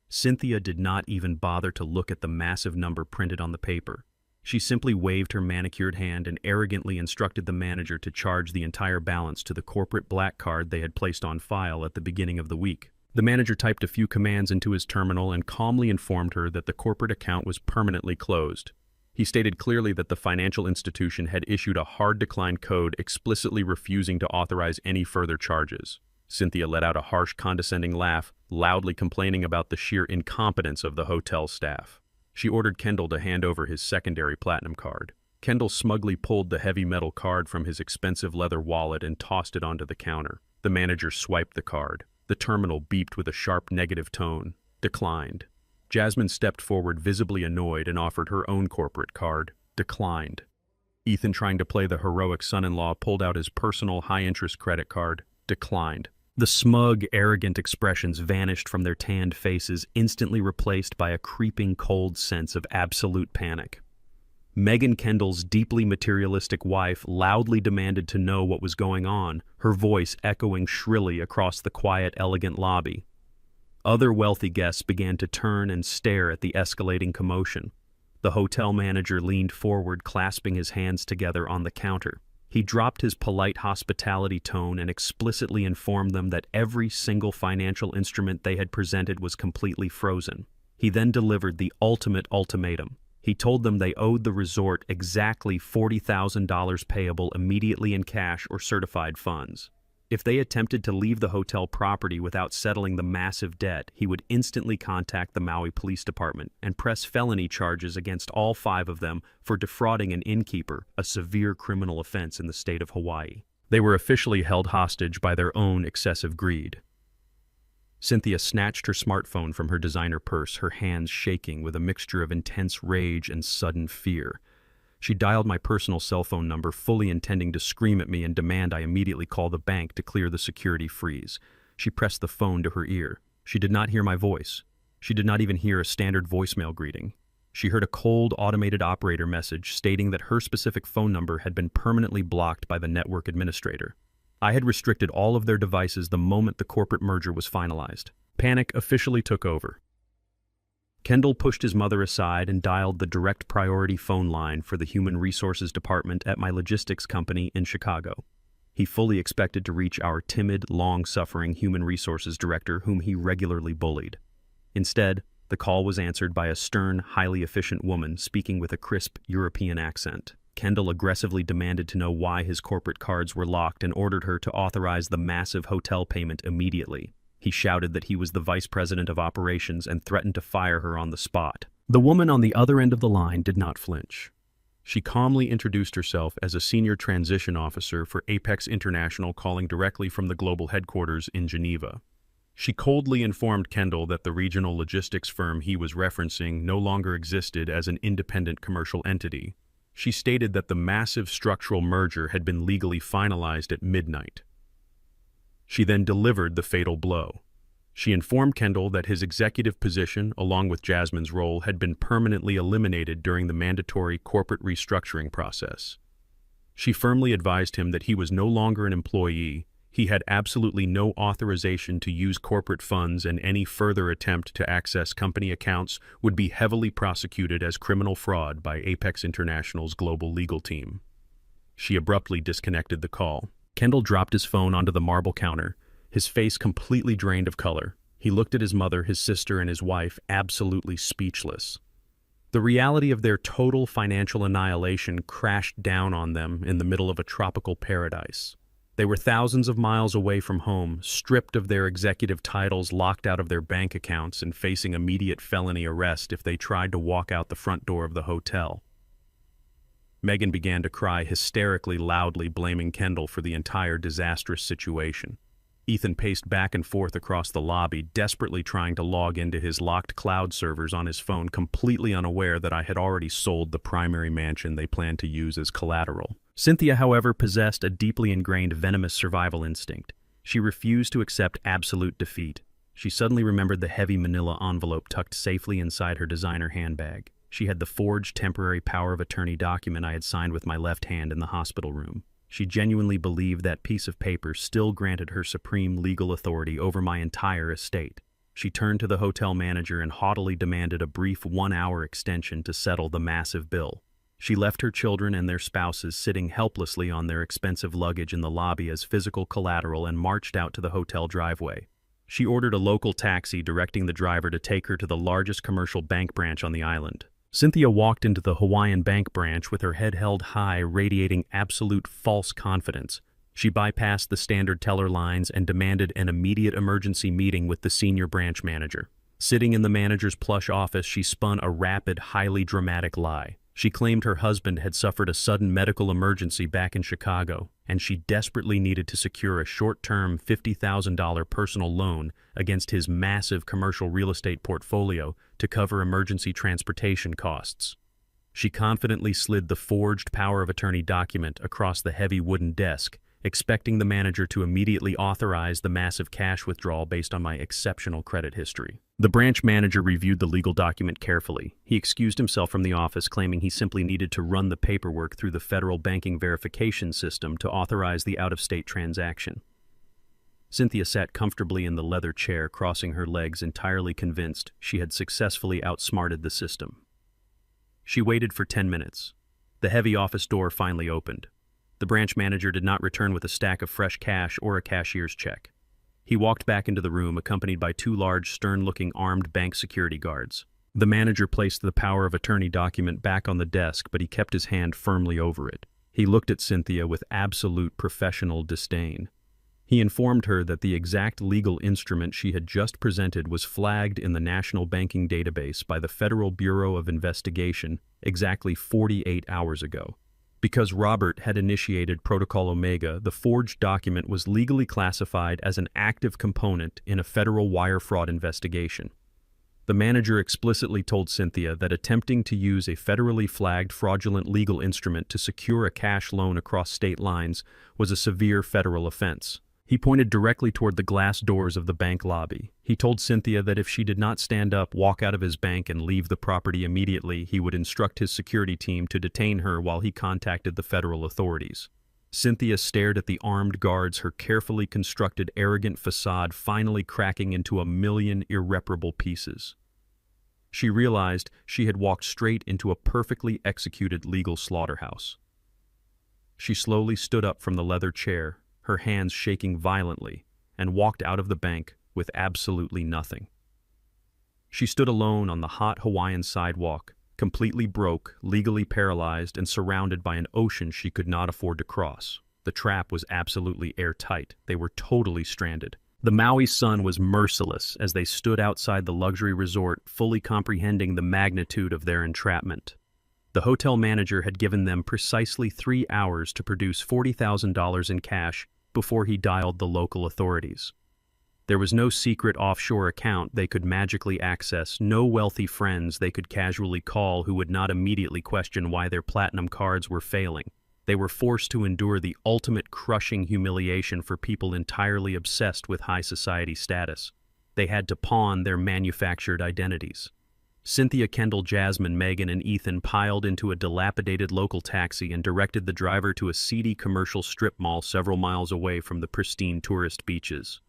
Cynthia did not even bother to look at the massive number printed on the paper. She simply waved her manicured hand and arrogantly instructed the manager to charge the entire balance to the corporate black card they had placed on file at the beginning of the week. The manager typed a few commands into his terminal and calmly informed her that the corporate account was permanently closed. He stated clearly that the financial institution had issued a hard decline code explicitly refusing to authorize any further charges. Cynthia let out a harsh, condescending laugh, loudly complaining about the sheer incompetence of the hotel staff. She ordered Kendall to hand over his secondary platinum card. Kendall smugly pulled the heavy metal card from his expensive leather wallet and tossed it onto the counter. The manager swiped the card. The terminal beeped with a sharp negative tone. Declined. Jasmine stepped forward, visibly annoyed, and offered her own corporate card. Declined. Ethan, trying to play the heroic son-in-law, pulled out his personal high-interest credit card. Declined. The smug, arrogant expressions vanished from their tanned faces, instantly replaced by a creeping, cold sense of absolute panic. Megan, Kendall's deeply materialistic wife, loudly demanded to know what was going on, her voice echoing shrilly across the quiet, elegant lobby. Other wealthy guests began to turn and stare at the escalating commotion. The hotel manager leaned forward, clasping his hands together on the counter. He dropped his polite hospitality tone and explicitly informed them that every single financial instrument they had presented was completely frozen. He then delivered the ultimate ultimatum. He told them they owed the resort exactly $40,000 payable immediately in cash or certified funds. If they attempted to leave the hotel property without settling the massive debt, he would instantly contact the Maui Police Department and press felony charges against all 5 of them for defrauding an innkeeper, a severe criminal offense in the state of Hawaii. They were officially held hostage by their own excessive greed. Cynthia snatched her smartphone from her designer purse, her hands shaking with a mixture of intense rage and sudden fear. She dialed my personal cell phone number, fully intending to scream at me and demand I immediately call the bank to clear the security freeze. She pressed the phone to her ear. She did not hear my voice. She did not even hear a standard voicemail greeting. She heard a cold, automated operator message stating that her specific phone number had been permanently blocked by the network administrator. I had restricted all of their devices the moment the corporate merger was finalized. Panic officially took over. Kendall pushed his mother aside and dialed the direct priority phone line for the Human Resources Department at my logistics company in Chicago. He fully expected to reach our timid, long-suffering Human Resources Director whom he regularly bullied. Instead, the call was answered by a stern, highly efficient woman speaking with a crisp European accent. Kendall aggressively demanded to know why his corporate cards were locked and ordered her to authorize the massive hotel payment immediately. He shouted that he was the vice president of operations and threatened to fire her on the spot. The woman on the other end of the line did not flinch. She calmly introduced herself as a senior transition officer for Apex International, calling directly from the global headquarters in Geneva. She coldly informed Kendall that the regional logistics firm he was referencing no longer existed as an independent commercial entity. She stated that the massive structural merger had been legally finalized at midnight. She then delivered the fatal blow. She informed Kendall that his executive position, along with Jasmine's role, had been permanently eliminated during the mandatory corporate restructuring process. She firmly advised him that he was no longer an employee, he had absolutely no authorization to use corporate funds, and any further attempt to access company accounts would be heavily prosecuted as criminal fraud by Apex International's global legal team. She abruptly disconnected the call. Kendall dropped his phone onto the marble counter, his face completely drained of color. He looked at his mother, his sister, and his wife, absolutely speechless. The reality of their total financial annihilation crashed down on them in the middle of a tropical paradise. They were thousands of miles away from home, stripped of their executive titles, locked out of their bank accounts, and facing immediate felony arrest if they tried to walk out the front door of the hotel. Megan began to cry hysterically loudly, blaming Kendall for the entire disastrous situation. Ethan paced back and forth across the lobby, desperately trying to log into his locked cloud servers on his phone, completely unaware that I had already sold the primary mansion they planned to use as collateral. Cynthia, however, possessed a deeply ingrained venomous survival instinct. She refused to accept absolute defeat. She suddenly remembered the heavy manila envelope tucked safely inside her designer handbag. She had the forged temporary power of attorney document I had signed with my left hand in the hospital room. She genuinely believed that piece of paper still granted her supreme legal authority over my entire estate. She turned to the hotel manager and haughtily demanded a brief 1-hour extension to settle the massive bill. She left her children and their spouses sitting helplessly on their expensive luggage in the lobby as physical collateral and marched out to the hotel driveway. She ordered a local taxi, directing the driver to take her to the largest commercial bank branch on the island. Cynthia walked into the Hawaiian Bank branch with her head held high, radiating absolute false confidence. She bypassed the standard teller lines and demanded an immediate emergency meeting with the senior branch manager. Sitting in the manager's plush office, she spun a rapid, highly dramatic lie. She claimed her husband had suffered a sudden medical emergency back in Chicago, and she desperately needed to secure a short-term $50,000 personal loan against his massive commercial real estate portfolio to cover emergency transportation costs. She confidently slid the forged power of attorney document across the heavy wooden desk, expecting the manager to immediately authorize the massive cash withdrawal based on my exceptional credit history. The branch manager reviewed the legal document carefully. He excused himself from the office, claiming he simply needed to run the paperwork through the federal banking verification system to authorize the out-of-state transaction. Cynthia sat comfortably in the leather chair, crossing her legs, entirely convinced she had successfully outsmarted the system. She waited for 10 minutes. The heavy office door finally opened. The branch manager did not return with a stack of fresh cash or a cashier's check. He walked back into the room, accompanied by 2 large, stern-looking armed bank security guards. The manager placed the power of attorney document back on the desk, but he kept his hand firmly over it. He looked at Cynthia with absolute professional disdain. He informed her that the exact legal instrument she had just presented was flagged in the National Banking Database by the Federal Bureau of Investigation exactly 48 hours ago. Because Robert had initiated Protocol Omega, the forged document was legally classified as an active component in a federal wire fraud investigation. The manager explicitly told Cynthia that attempting to use a federally flagged fraudulent legal instrument to secure a cash loan across state lines was a severe federal offense. He pointed directly toward the glass doors of the bank lobby. He told Cynthia that if she did not stand up, walk out of his bank, and leave the property immediately, he would instruct his security team to detain her while he contacted the federal authorities. Cynthia stared at the armed guards, her carefully constructed, arrogant facade finally cracking into a million irreparable pieces. She realized she had walked straight into a perfectly executed legal slaughterhouse. She slowly stood up from the leather chair, her hands shaking violently, and walked out of the bank with absolutely nothing. She stood alone on the hot Hawaiian sidewalk, completely broke, legally paralyzed, and surrounded by an ocean she could not afford to cross. The trap was absolutely airtight. They were totally stranded. The Maui sun was merciless as they stood outside the luxury resort, fully comprehending the magnitude of their entrapment. The hotel manager had given them precisely 3 hours to produce $40,000 in cash before he dialed the local authorities. There was no secret offshore account they could magically access, no wealthy friends they could casually call who would not immediately question why their platinum cards were failing. They were forced to endure the ultimate crushing humiliation for people entirely obsessed with high society status. They had to pawn their manufactured identities. Cynthia, Kendall, Jasmine, Megan, and Ethan piled into a dilapidated local taxi and directed the driver to a seedy commercial strip mall several miles away from the pristine tourist beaches.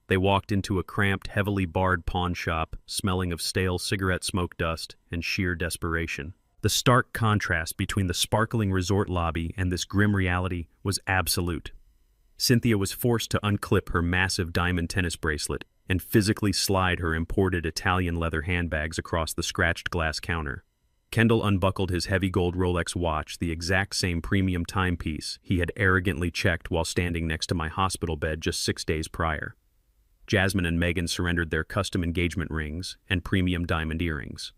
They walked into a cramped, heavily barred pawn shop, smelling of stale cigarette smoke dust and sheer desperation. The stark contrast between the sparkling resort lobby and this grim reality was absolute. Cynthia was forced to unclip her massive diamond tennis bracelet and physically slide her imported Italian leather handbags across the scratched glass counter. Kendall unbuckled his heavy gold Rolex watch, the exact same premium timepiece he had arrogantly checked while standing next to my hospital bed just 6 days prior. Jasmine and Megan surrendered their custom engagement rings and premium diamond earrings.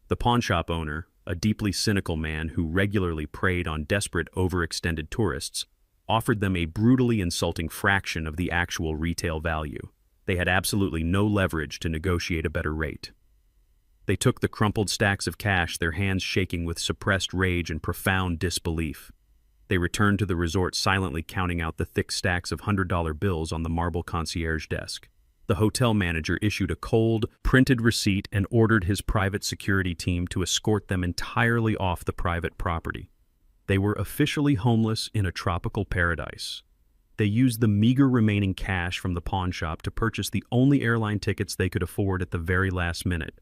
The pawnshop owner, a deeply cynical man who regularly preyed on desperate, overextended tourists, offered them a brutally insulting fraction of the actual retail value. They had absolutely no leverage to negotiate a better rate. They took the crumpled stacks of cash, their hands shaking with suppressed rage and profound disbelief. They returned to the resort silently counting out the thick stacks of $100 bills on the marble concierge desk. The hotel manager issued a cold, printed receipt and ordered his private security team to escort them entirely off the private property. They were officially homeless in a tropical paradise. They used the meager remaining cash from the pawn shop to purchase the only airline tickets they could afford at the very last minute.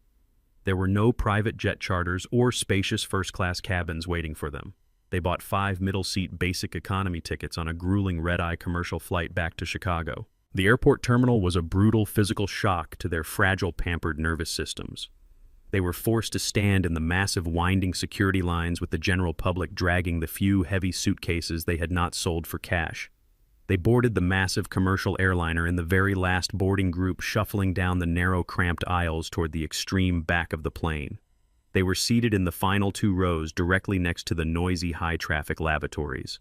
There were no private jet charters or spacious first-class cabins waiting for them. They bought 5 middle-seat basic economy tickets on a grueling red-eye commercial flight back to Chicago. The airport terminal was a brutal physical shock to their fragile, pampered nervous systems. They were forced to stand in the massive winding security lines with the general public dragging the few heavy suitcases they had not sold for cash. They boarded the massive commercial airliner in the very last boarding group, shuffling down the narrow, cramped aisles toward the extreme back of the plane. They were seated in the final 2 rows directly next to the noisy, high-traffic lavatories.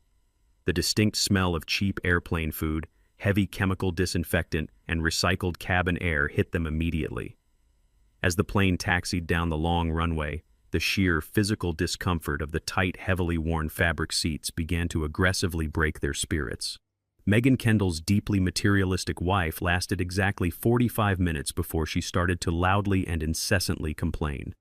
The distinct smell of cheap airplane food, heavy chemical disinfectant, and recycled cabin air hit them immediately. As the plane taxied down the long runway, the sheer physical discomfort of the tight, heavily worn fabric seats began to aggressively break their spirits. Meghan Kendall's deeply materialistic wife lasted exactly 45 minutes before she started to loudly and incessantly complain.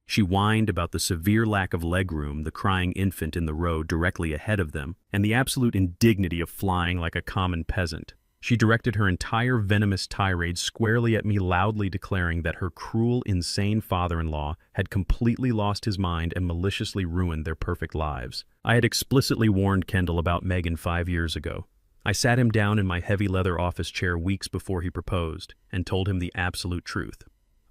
She whined about the severe lack of legroom, the crying infant in the row directly ahead of them, and the absolute indignity of flying like a common peasant. She directed her entire venomous tirade squarely at me, loudly declaring that her cruel, insane father-in-law had completely lost his mind and maliciously ruined their perfect lives. I had explicitly warned Kendall about Meghan 5 years ago. I sat him down in my heavy leather office chair weeks before he proposed and told him the absolute truth.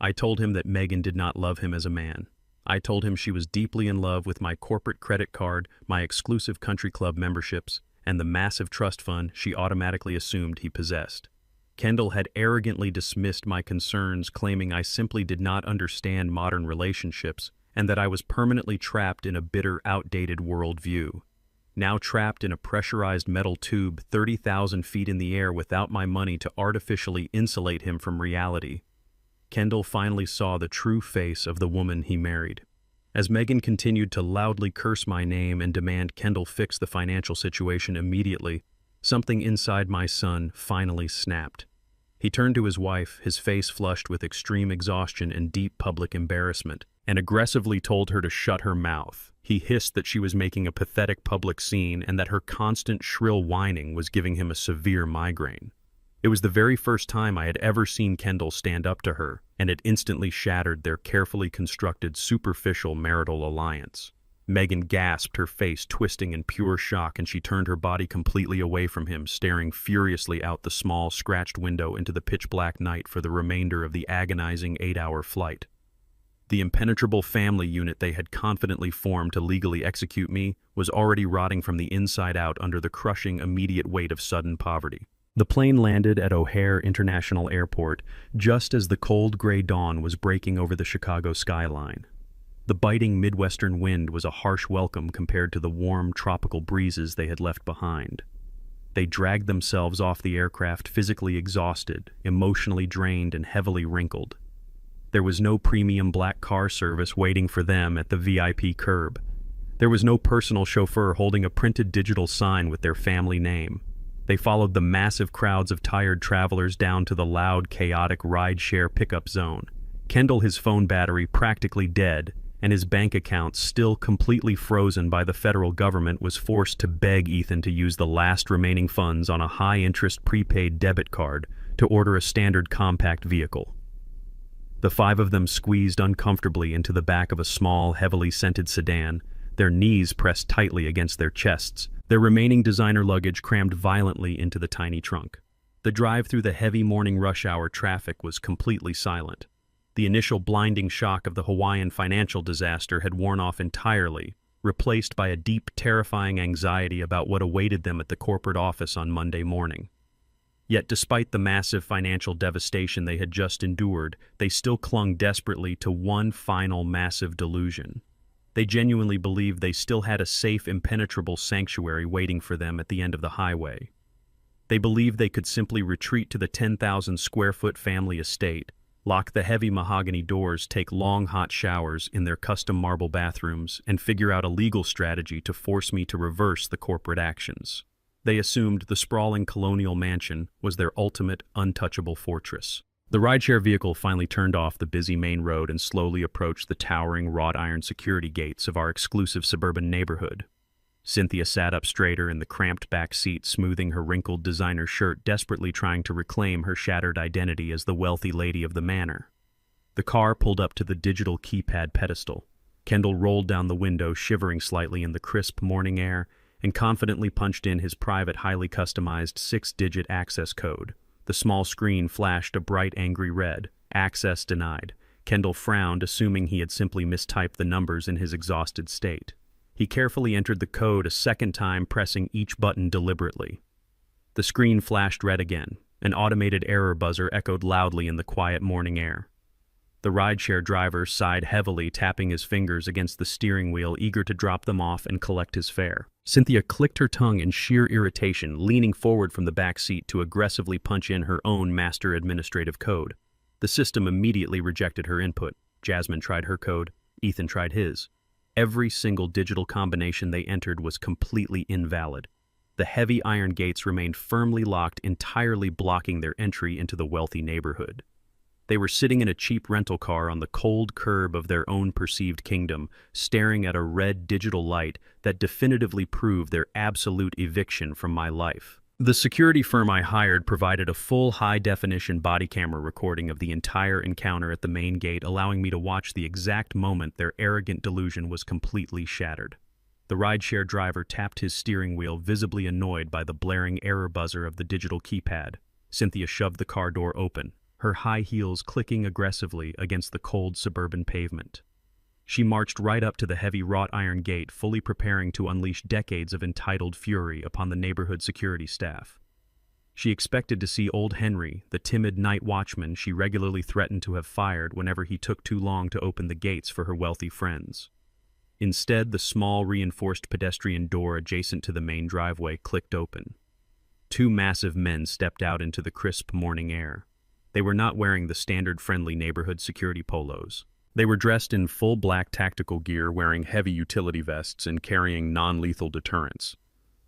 I told him that Meghan did not love him as a man. I told him she was deeply in love with my corporate credit card, my exclusive country club memberships, and the massive trust fund she automatically assumed he possessed. Kendall had arrogantly dismissed my concerns, claiming I simply did not understand modern relationships and that I was permanently trapped in a bitter, outdated worldview. Now trapped in a pressurized metal tube 30,000 feet in the air without my money to artificially insulate him from reality, Kendall finally saw the true face of the woman he married. As Meghan continued to loudly curse my name and demand Kendall fix the financial situation immediately, something inside my son finally snapped. He turned to his wife, his face flushed with extreme exhaustion and deep public embarrassment, and aggressively told her to shut her mouth. He hissed that she was making a pathetic public scene and that her constant shrill whining was giving him a severe migraine. It was the very first time I had ever seen Kendall stand up to her, and it instantly shattered their carefully constructed, superficial marital alliance. Meghan gasped, her face twisting in pure shock, and she turned her body completely away from him, staring furiously out the small, scratched window into the pitch-black night for the remainder of the agonizing 8-hour flight. The impenetrable family unit they had confidently formed to legally execute me was already rotting from the inside out under the crushing, immediate weight of sudden poverty. The plane landed at O'Hare International Airport just as the cold gray dawn was breaking over the Chicago skyline. The biting Midwestern wind was a harsh welcome compared to the warm, tropical breezes they had left behind. They dragged themselves off the aircraft physically exhausted, emotionally drained, and heavily wrinkled. There was no premium black car service waiting for them at the VIP curb. There was no personal chauffeur holding a printed digital sign with their family name. They followed the massive crowds of tired travelers down to the loud, chaotic ride-share pickup zone. Kendall, his phone battery practically dead, and his bank account still completely frozen by the federal government, was forced to beg Ethan to use the last remaining funds on a high-interest prepaid debit card to order a standard compact vehicle. The 5 of them squeezed uncomfortably into the back of a small, heavily scented sedan, their knees pressed tightly against their chests, their remaining designer luggage crammed violently into the tiny trunk. The drive through the heavy morning rush hour traffic was completely silent. The initial blinding shock of the Hawaiian financial disaster had worn off entirely, replaced by a deep, terrifying anxiety about what awaited them at the corporate office on Monday morning. Yet despite the massive financial devastation they had just endured, they still clung desperately to one final massive delusion. They genuinely believed they still had a safe, impenetrable sanctuary waiting for them at the end of the highway. They believed they could simply retreat to the 10,000 square foot family estate, lock the heavy mahogany doors, take long hot showers in their custom marble bathrooms, and figure out a legal strategy to force me to reverse the corporate actions. They assumed the sprawling colonial mansion was their ultimate, untouchable fortress. The rideshare vehicle finally turned off the busy main road and slowly approached the towering wrought iron security gates of our exclusive suburban neighborhood. Cynthia sat up straighter in the cramped back seat, smoothing her wrinkled designer shirt, desperately trying to reclaim her shattered identity as the wealthy lady of the manor. The car pulled up to the digital keypad pedestal. Kendall rolled down the window, shivering slightly in the crisp morning air, and confidently punched in his private, highly customized 6-digit access code. The small screen flashed a bright, angry red. Access denied. Kendall frowned, assuming he had simply mistyped the numbers in his exhausted state. He carefully entered the code a second time, pressing each button deliberately. The screen flashed red again. An automated error buzzer echoed loudly in the quiet morning air. The rideshare driver sighed heavily, tapping his fingers against the steering wheel, eager to drop them off and collect his fare. Cynthia clicked her tongue in sheer irritation, leaning forward from the back seat to aggressively punch in her own master administrative code. The system immediately rejected her input. Jasmine tried her code. Ethan tried his. Every single digital combination they entered was completely invalid. The heavy iron gates remained firmly locked, entirely blocking their entry into the wealthy neighborhood. They were sitting in a cheap rental car on the cold curb of their own perceived kingdom, staring at a red digital light that definitively proved their absolute eviction from my life. The security firm I hired provided a full high-definition body camera recording of the entire encounter at the main gate, allowing me to watch the exact moment their arrogant delusion was completely shattered. The rideshare driver tapped his steering wheel, visibly annoyed by the blaring error buzzer of the digital keypad. Cynthia shoved the car door open, her high heels clicking aggressively against the cold suburban pavement. She marched right up to the heavy wrought iron gate, fully preparing to unleash decades of entitled fury upon the neighborhood security staff. She expected to see old Henry, the timid night watchman she regularly threatened to have fired whenever he took too long to open the gates for her wealthy friends. Instead, the small reinforced pedestrian door adjacent to the main driveway clicked open. Two massive men stepped out into the crisp morning air. They were not wearing the standard friendly neighborhood security polos. They were dressed in full black tactical gear, wearing heavy utility vests and carrying non-lethal deterrents.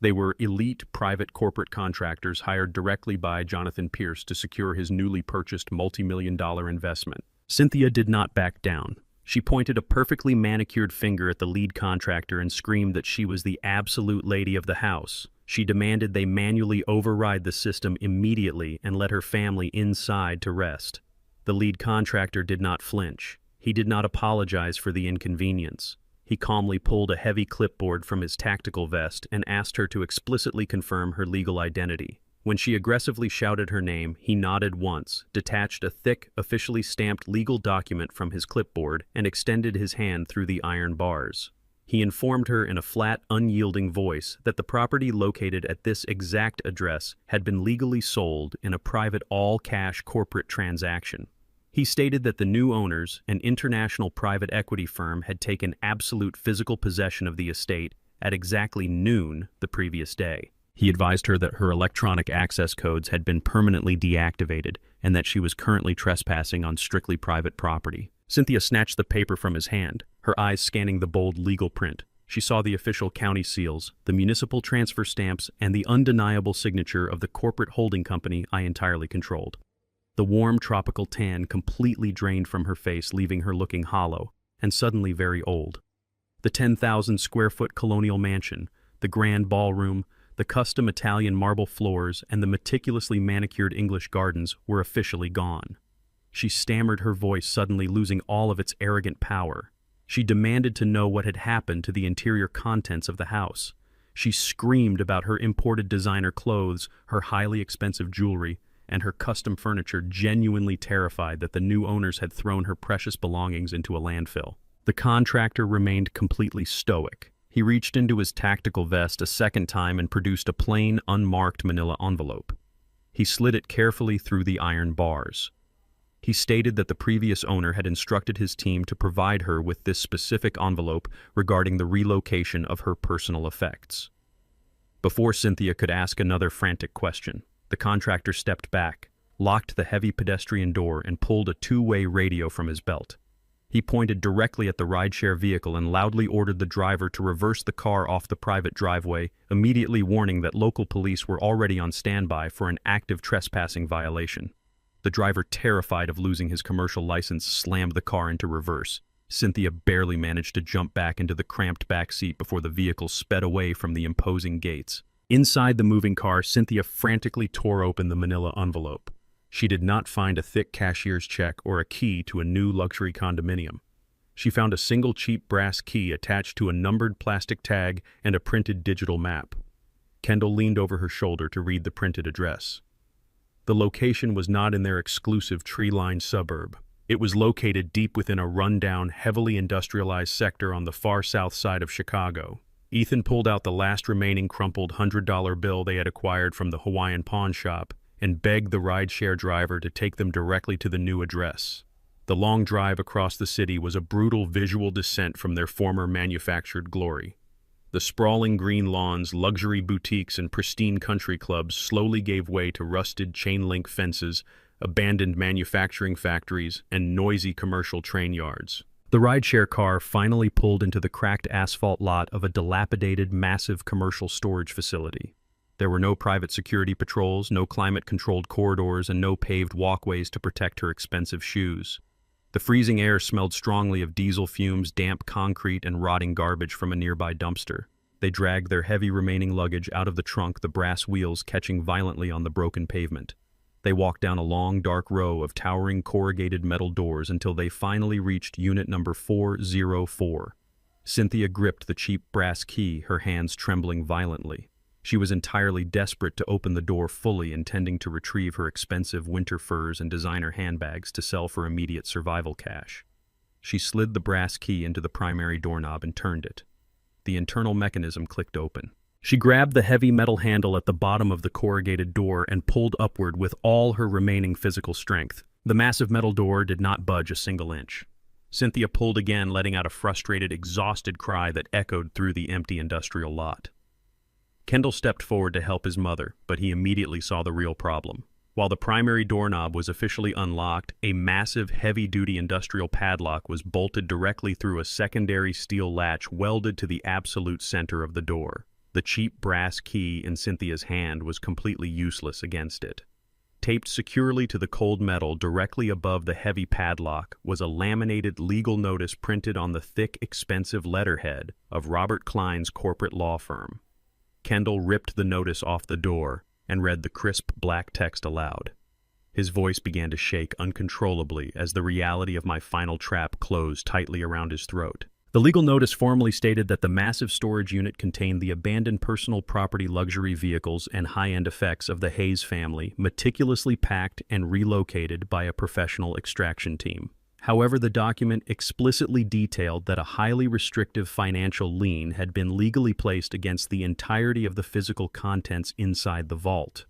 They were elite private corporate contractors hired directly by Jonathan Pierce to secure his newly purchased multi-million-dollar investment. Cynthia did not back down. She pointed a perfectly manicured finger at the lead contractor and screamed that she was the absolute lady of the house. She demanded they manually override the system immediately and let her family inside to rest. The lead contractor did not flinch. He did not apologize for the inconvenience. He calmly pulled a heavy clipboard from his tactical vest and asked her to explicitly confirm her legal identity. When she aggressively shouted her name, he nodded once, detached a thick, officially stamped legal document from his clipboard, and extended his hand through the iron bars. He informed her in a flat, unyielding voice that the property located at this exact address had been legally sold in a private all-cash corporate transaction. He stated that the new owners, an international private equity firm, had taken absolute physical possession of the estate at exactly noon the previous day. He advised her that her electronic access codes had been permanently deactivated and that she was currently trespassing on strictly private property. Cynthia snatched the paper from his hand, her eyes scanning the bold legal print. She saw the official county seals, the municipal transfer stamps, and the undeniable signature of the corporate holding company I entirely controlled. The warm tropical tan completely drained from her face, leaving her looking hollow and suddenly very old. The 10,000-square-foot colonial mansion, the grand ballroom, the custom Italian marble floors, and the meticulously manicured English gardens were officially gone. She stammered, her voice suddenly losing all of its arrogant power. She demanded to know what had happened to the interior contents of the house. She screamed about her imported designer clothes, her highly expensive jewelry, and her custom furniture, genuinely terrified that the new owners had thrown her precious belongings into a landfill. The contractor remained completely stoic. He reached into his tactical vest a second time and produced a plain, unmarked manila envelope. He slid it carefully through the iron bars. He stated that the previous owner had instructed his team to provide her with this specific envelope regarding the relocation of her personal effects. Before Cynthia could ask another frantic question, the contractor stepped back, locked the heavy pedestrian door, and pulled a two-way radio from his belt. He pointed directly at the rideshare vehicle and loudly ordered the driver to reverse the car off the private driveway, immediately warning that local police were already on standby for an active trespassing violation. The driver, terrified of losing his commercial license, slammed the car into reverse. Cynthia barely managed to jump back into the cramped back seat before the vehicle sped away from the imposing gates. Inside the moving car, Cynthia frantically tore open the manila envelope. She did not find a thick cashier's check or a key to a new luxury condominium. She found a single cheap brass key attached to a numbered plastic tag and a printed digital map. Kendall leaned over her shoulder to read the printed address. The location was not in their exclusive tree-lined suburb. It was located deep within a rundown, heavily industrialized sector on the far south side of Chicago. Ethan pulled out the last remaining crumpled $100 bill they had acquired from the Hawaiian pawn shop and begged the rideshare driver to take them directly to the new address. The long drive across the city was a brutal visual descent from their former manufactured glory. The sprawling green lawns, luxury boutiques, and pristine country clubs slowly gave way to rusted chain-link fences, abandoned manufacturing factories, and noisy commercial train yards. The rideshare car finally pulled into the cracked asphalt lot of a dilapidated, massive commercial storage facility. There were no private security patrols, no climate-controlled corridors, and no paved walkways to protect her expensive shoes. The freezing air smelled strongly of diesel fumes, damp concrete, and rotting garbage from a nearby dumpster. They dragged their heavy remaining luggage out of the trunk, the brass wheels catching violently on the broken pavement. They walked down a long, dark row of towering corrugated metal doors until they finally reached unit number 404. Cynthia gripped the cheap brass key, her hands trembling violently. She was entirely desperate to open the door fully, intending to retrieve her expensive winter furs and designer handbags to sell for immediate survival cash. She slid the brass key into the primary doorknob and turned it. The internal mechanism clicked open. She grabbed the heavy metal handle at the bottom of the corrugated door and pulled upward with all her remaining physical strength. The massive metal door did not budge a single inch. Cynthia pulled again, letting out a frustrated, exhausted cry that echoed through the empty industrial lot. Kendall stepped forward to help his mother, but he immediately saw the real problem. While the primary doorknob was officially unlocked, a massive, heavy-duty industrial padlock was bolted directly through a secondary steel latch welded to the absolute center of the door. The cheap brass key in Cynthia's hand was completely useless against it. Taped securely to the cold metal directly above the heavy padlock was a laminated legal notice printed on the thick, expensive letterhead of Robert Klein's corporate law firm. Kendall ripped the notice off the door and read the crisp black text aloud. His voice began to shake uncontrollably as the reality of my final trap closed tightly around his throat. The legal notice formally stated that the massive storage unit contained the abandoned personal property, luxury vehicles, and high-end effects of the Hayes family, meticulously packed and relocated by a professional extraction team. However, the document explicitly detailed that a highly restrictive financial lien had been legally placed against the entirety of the physical contents inside the vault.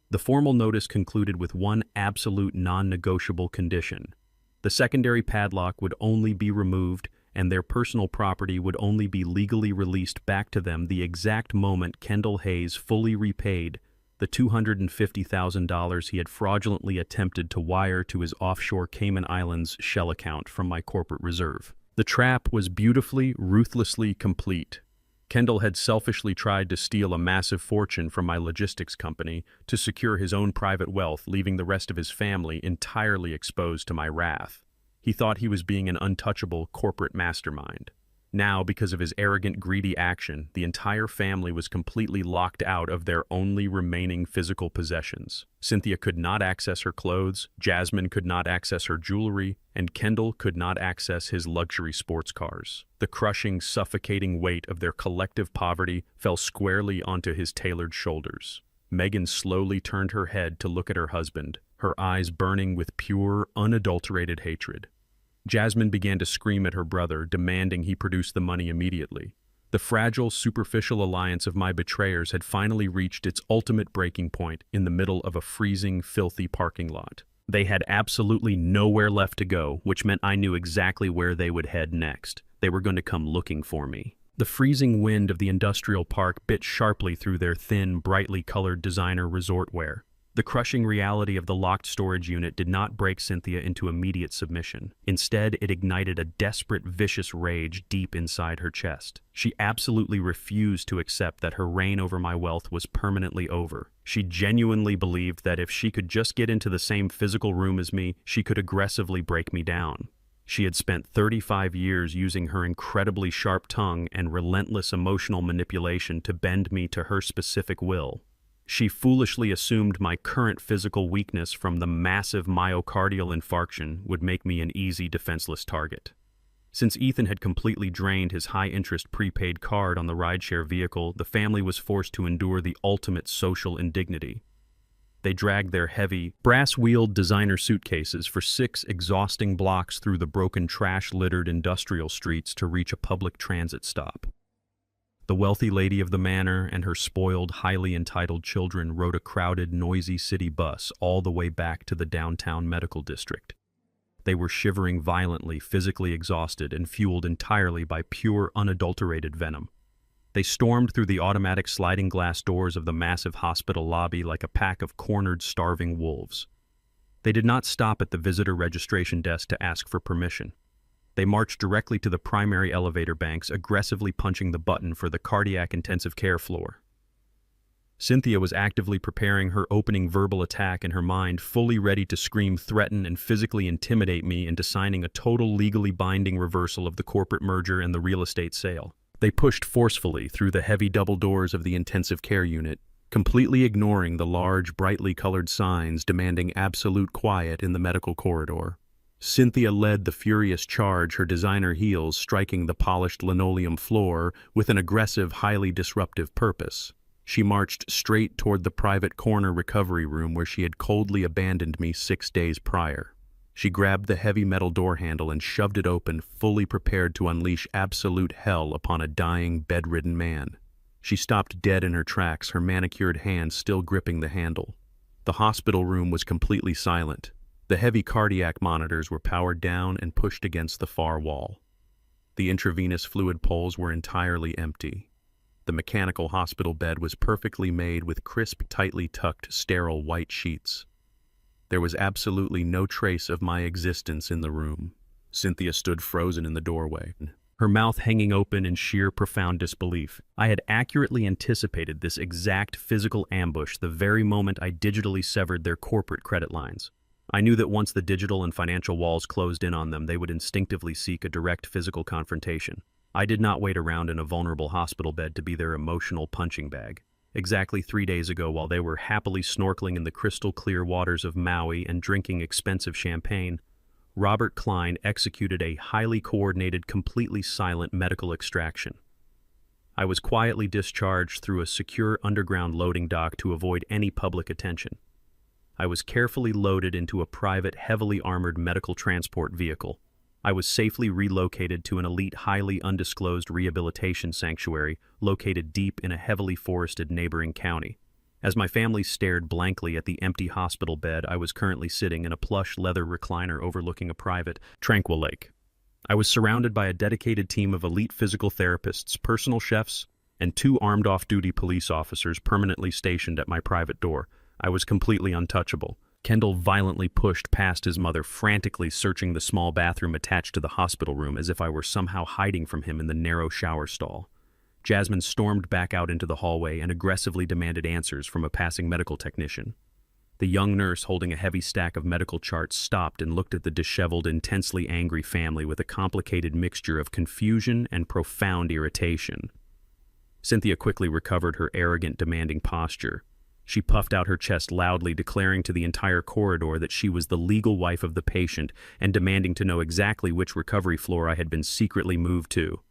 The formal notice concluded with one absolute non-negotiable condition. The secondary padlock would only be removed, and their personal property would only be legally released back to them the exact moment Kendall Hayes fully repaid the $250,000 he had fraudulently attempted to wire to his offshore Cayman Islands shell account from my corporate reserve. The trap was beautifully, ruthlessly complete. Kendall had selfishly tried to steal a massive fortune from my logistics company to secure his own private wealth, leaving the rest of his family entirely exposed to my wrath. He thought he was being an untouchable corporate mastermind. Now, because of his arrogant, greedy action, the entire family was completely locked out of their only remaining physical possessions. Cynthia could not access her clothes, Jasmine could not access her jewelry, and Kendall could not access his luxury sports cars. The crushing, suffocating weight of their collective poverty fell squarely onto his tailored shoulders. Megan slowly turned her head to look at her husband, her eyes burning with pure, unadulterated hatred. Jasmine began to scream at her brother, demanding he produce the money immediately. The fragile, superficial alliance of my betrayers had finally reached its ultimate breaking point in the middle of a freezing, filthy parking lot. They had absolutely nowhere left to go, which meant I knew exactly where they would head next. They were going to come looking for me. The freezing wind of the industrial park bit sharply through their thin, brightly colored designer resort wear. The crushing reality of the locked storage unit did not break Cynthia into immediate submission. Instead, it ignited a desperate, vicious rage deep inside her chest. She absolutely refused to accept that her reign over my wealth was permanently over. She genuinely believed that if she could just get into the same physical room as me, she could aggressively break me down. She had spent 35 years using her incredibly sharp tongue and relentless emotional manipulation to bend me to her specific will. She foolishly assumed my current physical weakness from the massive myocardial infarction would make me an easy, defenseless target. Since Ethan had completely drained his high-interest prepaid card on the rideshare vehicle, the family was forced to endure the ultimate social indignity. They dragged their heavy, brass-wheeled designer suitcases for 6 exhausting blocks through the broken, trash-littered industrial streets to reach a public transit stop. The wealthy lady of the manor and her spoiled, highly entitled children rode a crowded, noisy city bus all the way back to the downtown medical district. They were shivering violently, physically exhausted, and fueled entirely by pure, unadulterated venom. They stormed through the automatic sliding glass doors of the massive hospital lobby like a pack of cornered, starving wolves. They did not stop at the visitor registration desk to ask for permission. They marched directly to the primary elevator banks, aggressively punching the button for the cardiac intensive care floor. Cynthia was actively preparing her opening verbal attack in her mind, fully ready to scream, threaten, and physically intimidate me into signing a total legally binding reversal of the corporate merger and the real estate sale. They pushed forcefully through the heavy double doors of the intensive care unit, completely ignoring the large, brightly colored signs demanding absolute quiet in the medical corridor. Cynthia led the furious charge, her designer heels striking the polished linoleum floor with an aggressive, highly disruptive purpose. She marched straight toward the private corner recovery room where she had coldly abandoned me 6 days prior. She grabbed the heavy metal door handle and shoved it open, fully prepared to unleash absolute hell upon a dying, bedridden man. She stopped dead in her tracks, her manicured hand still gripping the handle. The hospital room was completely silent. The heavy cardiac monitors were powered down and pushed against the far wall. The intravenous fluid poles were entirely empty. The mechanical hospital bed was perfectly made with crisp, tightly tucked, sterile white sheets. There was absolutely no trace of my existence in the room. Cynthia stood frozen in the doorway, her mouth hanging open in sheer profound disbelief. I had accurately anticipated this exact physical ambush the very moment I digitally severed their corporate credit lines. I knew that once the digital and financial walls closed in on them, they would instinctively seek a direct physical confrontation. I did not wait around in a vulnerable hospital bed to be their emotional punching bag. Exactly 3 days ago, while they were happily snorkeling in the crystal-clear waters of Maui and drinking expensive champagne, Robert Klein executed a highly coordinated, completely silent medical extraction. I was quietly discharged through a secure underground loading dock to avoid any public attention. I was carefully loaded into a private, heavily armored medical transport vehicle. I was safely relocated to an elite, highly undisclosed rehabilitation sanctuary located deep in a heavily forested neighboring county. As my family stared blankly at the empty hospital bed, I was currently sitting in a plush leather recliner overlooking a private, tranquil lake. I was surrounded by a dedicated team of elite physical therapists, personal chefs, and 2 armed off-duty police officers permanently stationed at my private door. I was completely untouchable. Kendall violently pushed past his mother, frantically searching the small bathroom attached to the hospital room as if I were somehow hiding from him in the narrow shower stall. Jasmine stormed back out into the hallway and aggressively demanded answers from a passing medical technician. The young nurse, holding a heavy stack of medical charts, stopped and looked at the disheveled, intensely angry family with a complicated mixture of confusion and profound irritation. Cynthia quickly recovered her arrogant, demanding posture. She puffed out her chest loudly, declaring to the entire corridor that she was the legal wife of the patient and demanding to know exactly which recovery floor I had been secretly moved to.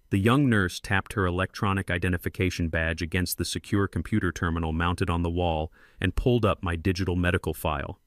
The young nurse tapped her electronic identification badge against the secure computer terminal mounted on the wall and pulled up my digital medical file.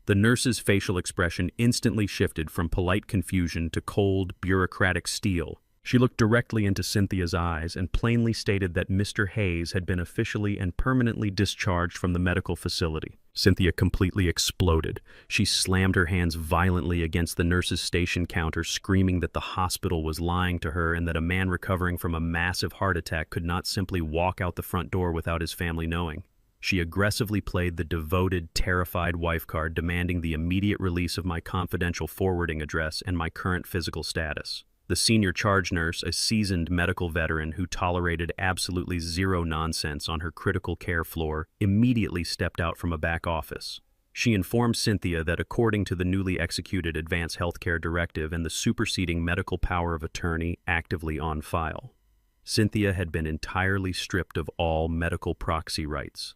The nurse's facial expression instantly shifted from polite confusion to cold, bureaucratic steel. She looked directly into Cynthia's eyes and plainly stated that Mr. Hayes had been officially and permanently discharged from the medical facility. Cynthia completely exploded. She slammed her hands violently against the nurse's station counter, screaming that the hospital was lying to her and that a man recovering from a massive heart attack could not simply walk out the front door without his family knowing. She aggressively played the devoted, terrified wife card, demanding the immediate release of my confidential forwarding address and my current physical status. The senior charge nurse, a seasoned medical veteran who tolerated absolutely zero nonsense on her critical care floor, immediately stepped out from a back office. She informed Cynthia that according to the newly executed Advanced Healthcare Directive and the superseding medical power of attorney actively on file, Cynthia had been entirely stripped of all medical proxy rights.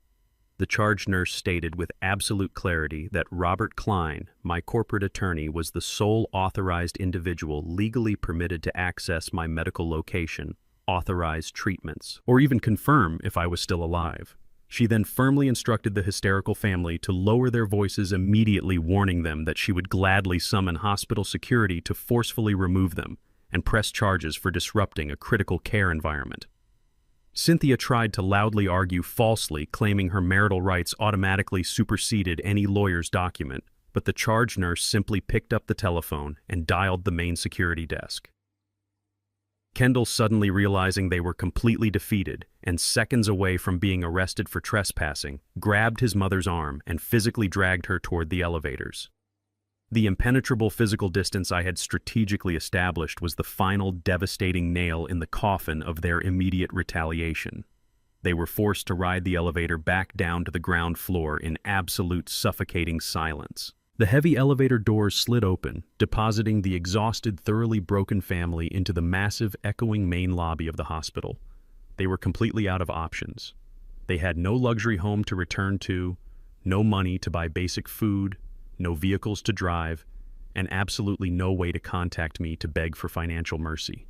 The charge nurse stated with absolute clarity that Robert Klein, my corporate attorney, was the sole authorized individual legally permitted to access my medical location, authorize treatments, or even confirm if I was still alive. She then firmly instructed the hysterical family to lower their voices immediately, warning them that she would gladly summon hospital security to forcefully remove them and press charges for disrupting a critical care environment. Cynthia tried to loudly argue falsely, claiming her marital rights automatically superseded any lawyer's document, but the charge nurse simply picked up the telephone and dialed the main security desk. Kendall, suddenly realizing they were completely defeated and seconds away from being arrested for trespassing, grabbed his mother's arm and physically dragged her toward the elevators. The impenetrable physical distance I had strategically established was the final devastating nail in the coffin of their immediate retaliation. They were forced to ride the elevator back down to the ground floor in absolute suffocating silence. The heavy elevator doors slid open, depositing the exhausted, thoroughly broken family into the massive, echoing main lobby of the hospital. They were completely out of options. They had no luxury home to return to, no money to buy basic food, no vehicles to drive, and absolutely no way to contact me to beg for financial mercy.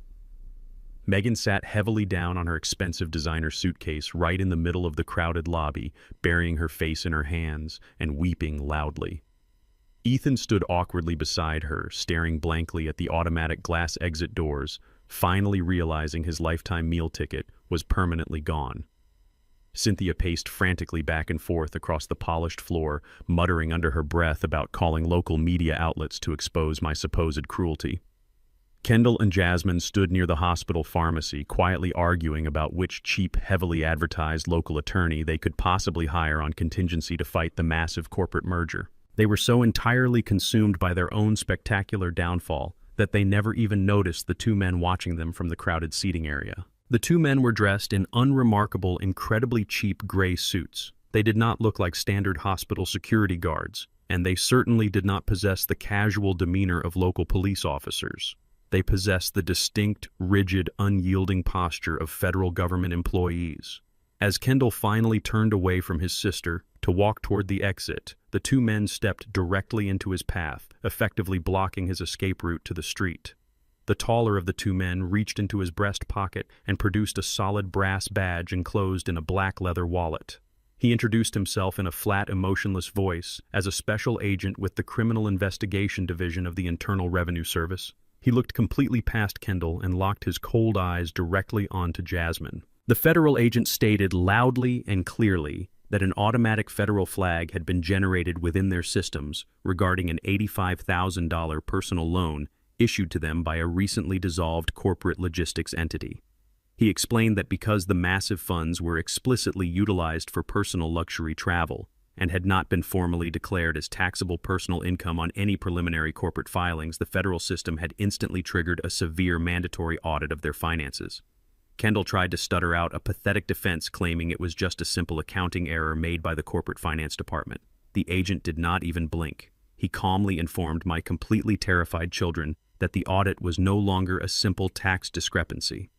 Megan sat heavily down on her expensive designer suitcase right in the middle of the crowded lobby, burying her face in her hands and weeping loudly. Ethan stood awkwardly beside her, staring blankly at the automatic glass exit doors, finally realizing his lifetime meal ticket was permanently gone. Cynthia paced frantically back and forth across the polished floor, muttering under her breath about calling local media outlets to expose my supposed cruelty. Kendall and Jasmine stood near the hospital pharmacy, quietly arguing about which cheap, heavily advertised local attorney they could possibly hire on contingency to fight the massive corporate merger. They were so entirely consumed by their own spectacular downfall that they never even noticed the two men watching them from the crowded seating area. The two men were dressed in unremarkable, incredibly cheap gray suits. They did not look like standard hospital security guards, and they certainly did not possess the casual demeanor of local police officers. They possessed the distinct, rigid, unyielding posture of federal government employees. As Kendall finally turned away from his sister to walk toward the exit, the two men stepped directly into his path, effectively blocking his escape route to the street. The taller of the two men reached into his breast pocket and produced a solid brass badge enclosed in a black leather wallet. He introduced himself in a flat, emotionless voice as a special agent with the Criminal Investigation Division of the Internal Revenue Service. He looked completely past Kendall and locked his cold eyes directly onto Jasmine. The federal agent stated loudly and clearly that an automatic federal flag had been generated within their systems regarding an $85,000 personal loan issued to them by a recently dissolved corporate logistics entity. He explained that because the massive funds were explicitly utilized for personal luxury travel and had not been formally declared as taxable personal income on any preliminary corporate filings, the federal system had instantly triggered a severe mandatory audit of their finances. Kendall tried to stutter out a pathetic defense, claiming it was just a simple accounting error made by the corporate finance department. The agent did not even blink. He calmly informed my completely terrified children that the audit was no longer a simple tax discrepancy.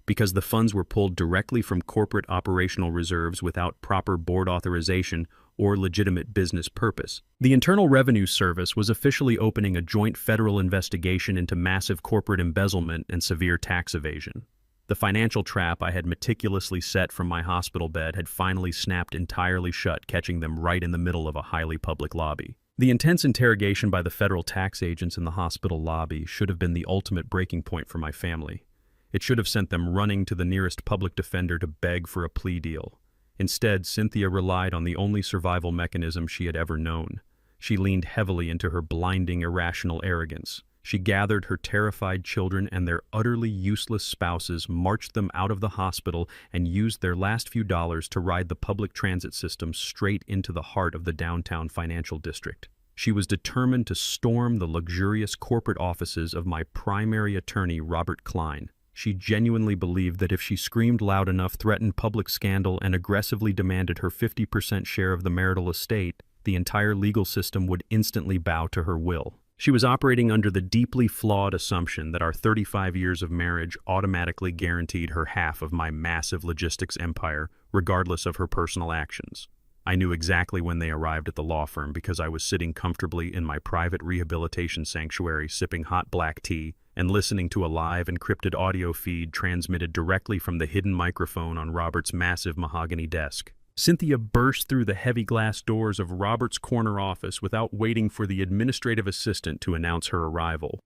Because the funds were pulled directly from corporate operational reserves without proper board authorization or legitimate business purpose. The Internal Revenue Service was officially opening a joint federal investigation into massive corporate embezzlement and severe tax evasion. The financial trap I had meticulously set from my hospital bed had finally snapped entirely shut, catching them right in the middle of a highly public lobby. The intense interrogation by the federal tax agents in the hospital lobby should have been the ultimate breaking point for my family. It should have sent them running to the nearest public defender to beg for a plea deal. Instead, Cynthia relied on the only survival mechanism she had ever known. She leaned heavily into her blinding, irrational arrogance. She gathered her terrified children and their utterly useless spouses, marched them out of the hospital, and used their last few dollars to ride the public transit system straight into the heart of the downtown financial district. She was determined to storm the luxurious corporate offices of my primary attorney, Robert Klein. She genuinely believed that if she screamed loud enough, threatened public scandal, and aggressively demanded her 50% share of the marital estate, the entire legal system would instantly bow to her will. She was operating under the deeply flawed assumption that our 35 years of marriage automatically guaranteed her half of my massive logistics empire, regardless of her personal actions. I knew exactly when they arrived at the law firm because I was sitting comfortably in my private rehabilitation sanctuary sipping hot black tea and listening to a live encrypted audio feed transmitted directly from the hidden microphone on Robert's massive mahogany desk. Cynthia burst through the heavy glass doors of Robert's corner office without waiting for the administrative assistant to announce her arrival.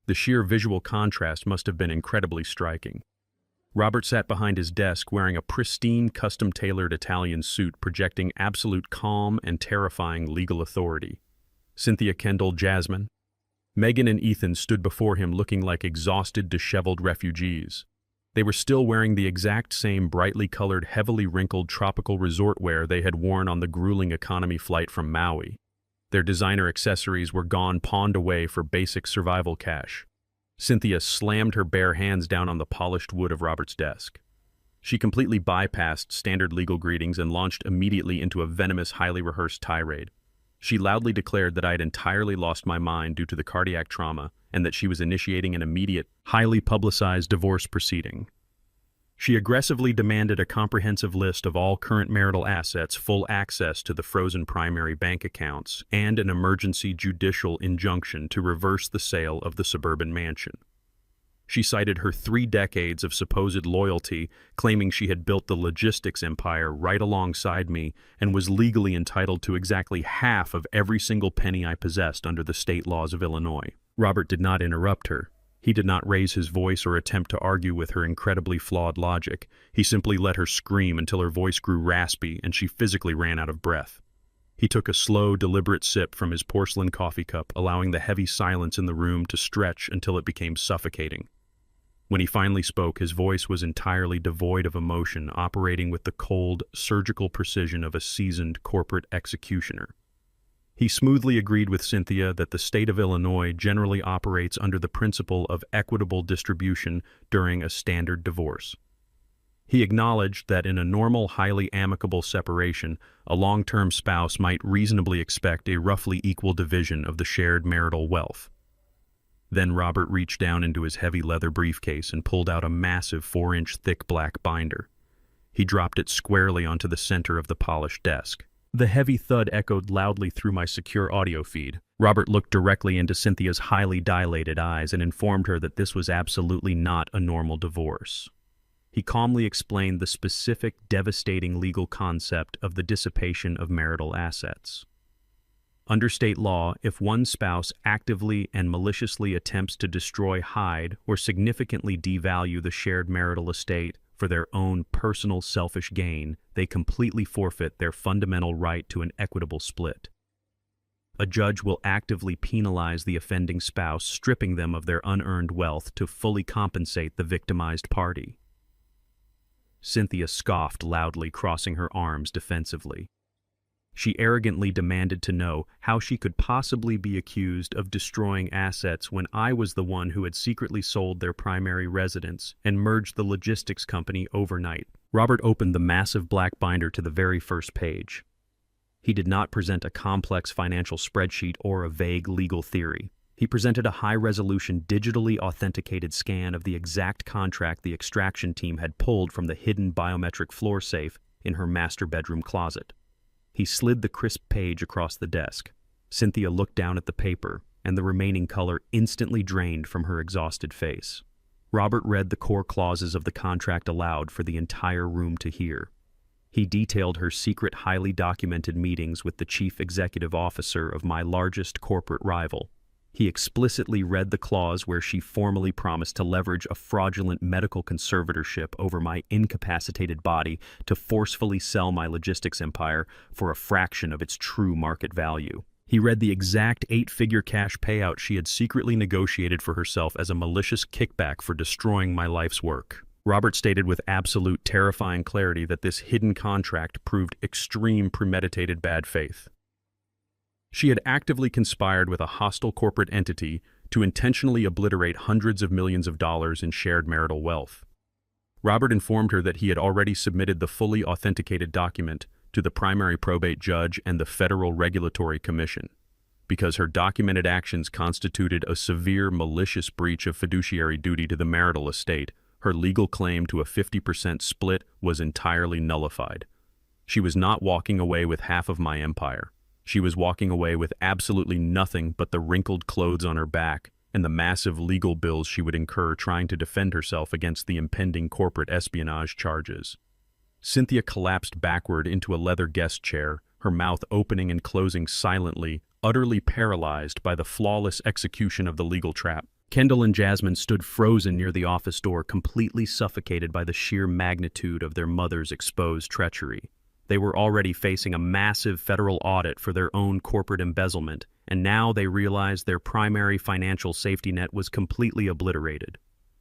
The sheer visual contrast must have been incredibly striking. Robert sat behind his desk wearing a pristine, custom-tailored Italian suit projecting absolute calm and terrifying legal authority. Cynthia Kendall Jasmine. Megan and Ethan stood before him looking like exhausted, disheveled refugees. They were still wearing the exact same brightly colored, heavily wrinkled tropical resort wear they had worn on the grueling economy flight from Maui. Their designer accessories were gone, pawned away for basic survival cash. Cynthia slammed her bare hands down on the polished wood of Robert's desk. She completely bypassed standard legal greetings and launched immediately into a venomous, highly rehearsed tirade. She loudly declared that I had entirely lost my mind due to the cardiac trauma and that she was initiating an immediate, highly publicized divorce proceeding. She aggressively demanded a comprehensive list of all current marital assets, full access to the frozen primary bank accounts, and an emergency judicial injunction to reverse the sale of the suburban mansion. She cited her 3 decades of supposed loyalty, claiming she had built the logistics empire right alongside me and was legally entitled to exactly half of every single penny I possessed under the state laws of Illinois. Robert did not interrupt her. He did not raise his voice or attempt to argue with her incredibly flawed logic. He simply let her scream until her voice grew raspy and she physically ran out of breath. He took a slow, deliberate sip from his porcelain coffee cup, allowing the heavy silence in the room to stretch until it became suffocating. When he finally spoke, his voice was entirely devoid of emotion, operating with the cold, surgical precision of a seasoned corporate executioner. He smoothly agreed with Cynthia that the state of Illinois generally operates under the principle of equitable distribution during a standard divorce. He acknowledged that in a normal, highly amicable separation, a long-term spouse might reasonably expect a roughly equal division of the shared marital wealth. Then Robert reached down into his heavy leather briefcase and pulled out a massive 4-inch thick black binder. He dropped it squarely onto the center of the polished desk. The heavy thud echoed loudly through my secure audio feed. Robert looked directly into Cynthia's highly dilated eyes and informed her that this was absolutely not a normal divorce. He calmly explained the specific, devastating legal concept of the dissipation of marital assets. Under state law, if one spouse actively and maliciously attempts to destroy, hide, or significantly devalue the shared marital estate for their own personal selfish gain, they completely forfeit their fundamental right to an equitable split. A judge will actively penalize the offending spouse, stripping them of their unearned wealth to fully compensate the victimized party. Cynthia scoffed loudly, crossing her arms defensively. She arrogantly demanded to know how she could possibly be accused of destroying assets when I was the one who had secretly sold their primary residence and merged the logistics company overnight. Robert opened the massive black binder to the very first page. He did not present a complex financial spreadsheet or a vague legal theory. He presented a high-resolution, digitally authenticated scan of the exact contract the extraction team had pulled from the hidden biometric floor safe in her master bedroom closet. He slid the crisp page across the desk. Cynthia looked down at the paper, and the remaining color instantly drained from her exhausted face. Robert read the core clauses of the contract aloud for the entire room to hear. He detailed her secret, highly documented meetings with the chief executive officer of my largest corporate rival. He explicitly read the clause where she formally promised to leverage a fraudulent medical conservatorship over my incapacitated body to forcefully sell my logistics empire for a fraction of its true market value. He read the exact 8-figure cash payout she had secretly negotiated for herself as a malicious kickback for destroying my life's work. Robert stated with absolute terrifying clarity that this hidden contract proved extreme premeditated bad faith. She had actively conspired with a hostile corporate entity to intentionally obliterate hundreds of millions of dollars in shared marital wealth. Robert informed her that he had already submitted the fully authenticated document to the primary probate judge and the Federal Regulatory Commission. Because her documented actions constituted a severe malicious breach of fiduciary duty to the marital estate, her legal claim to a 50% split was entirely nullified. She was not walking away with half of my empire. She was walking away with absolutely nothing but the wrinkled clothes on her back and the massive legal bills she would incur trying to defend herself against the impending corporate espionage charges. Cynthia collapsed backward into a leather guest chair, her mouth opening and closing silently, utterly paralyzed by the flawless execution of the legal trap. Kendall and Jasmine stood frozen near the office door, completely suffocated by the sheer magnitude of their mother's exposed treachery. They were already facing a massive federal audit for their own corporate embezzlement, and now they realized their primary financial safety net was completely obliterated.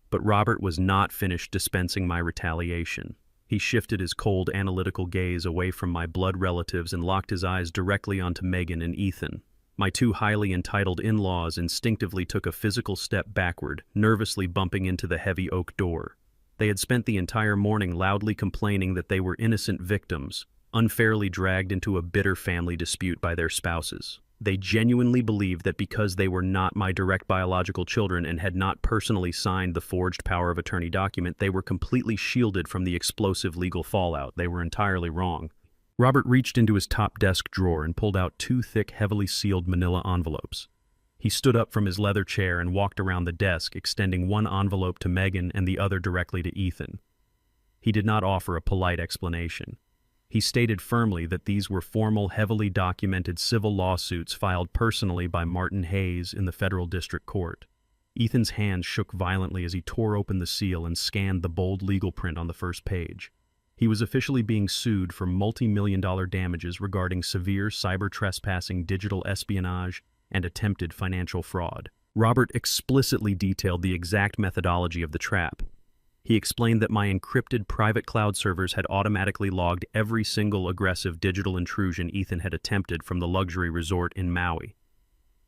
But Robert was not finished dispensing my retaliation. He shifted his cold, analytical gaze away from my blood relatives and locked his eyes directly onto Megan and Ethan. My two highly entitled in-laws instinctively took a physical step backward, nervously bumping into the heavy oak door. They had spent the entire morning loudly complaining that they were innocent victims, unfairly dragged into a bitter family dispute by their spouses. They genuinely believed that because they were not my direct biological children and had not personally signed the forged power of attorney document, they were completely shielded from the explosive legal fallout. They were entirely wrong. Robert reached into his top desk drawer and pulled out 2 thick, heavily sealed manila envelopes. He stood up from his leather chair and walked around the desk, extending one envelope to Megan and the other directly to Ethan. He did not offer a polite explanation. He stated firmly that these were formal, heavily documented civil lawsuits filed personally by Martin Hayes in the federal district court. Ethan's hands shook violently as he tore open the seal and scanned the bold legal print on the first page. He was officially being sued for multi-million-dollar damages regarding severe cyber trespassing, digital espionage, and attempted financial fraud. Robert explicitly detailed the exact methodology of the trap. He explained that my encrypted private cloud servers had automatically logged every single aggressive digital intrusion Ethan had attempted from the luxury resort in Maui.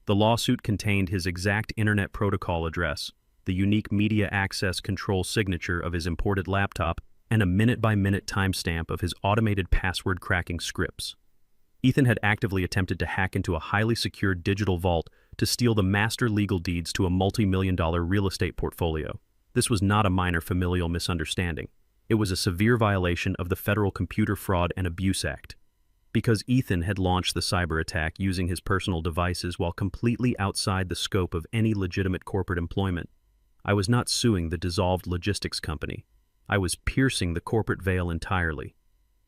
The lawsuit contained his exact internet protocol address, the unique media access control signature of his imported laptop, and a minute-by-minute timestamp of his automated password cracking scripts. Ethan had actively attempted to hack into a highly secured digital vault to steal the master legal deeds to a multi-million-dollar real estate portfolio. This was not a minor familial misunderstanding. It was a severe violation of the Federal Computer Fraud and Abuse Act. Because Ethan had launched the cyber attack using his personal devices while completely outside the scope of any legitimate corporate employment, I was not suing the dissolved logistics company. I was piercing the corporate veil entirely.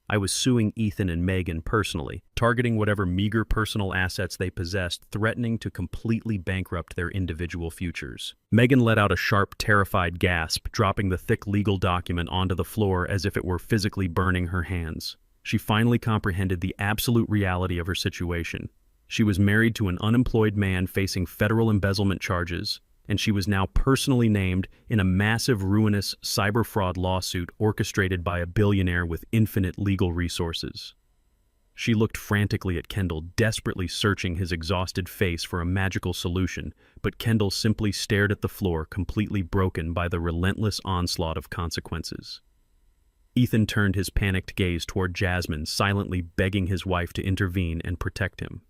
I was suing Ethan and Megan personally, targeting whatever meager personal assets they possessed, threatening to completely bankrupt their individual futures. Megan let out a sharp, terrified gasp, dropping the thick legal document onto the floor as if it were physically burning her hands. She finally comprehended the absolute reality of her situation. She was married to an unemployed man facing federal embezzlement charges, and she was now personally named in a massive, ruinous cyber fraud lawsuit orchestrated by a billionaire with infinite legal resources. She looked frantically at Kendall, desperately searching his exhausted face for a magical solution, but Kendall simply stared at the floor, completely broken by the relentless onslaught of consequences. Ethan turned his panicked gaze toward Jasmine, silently begging his wife to intervene and protect him.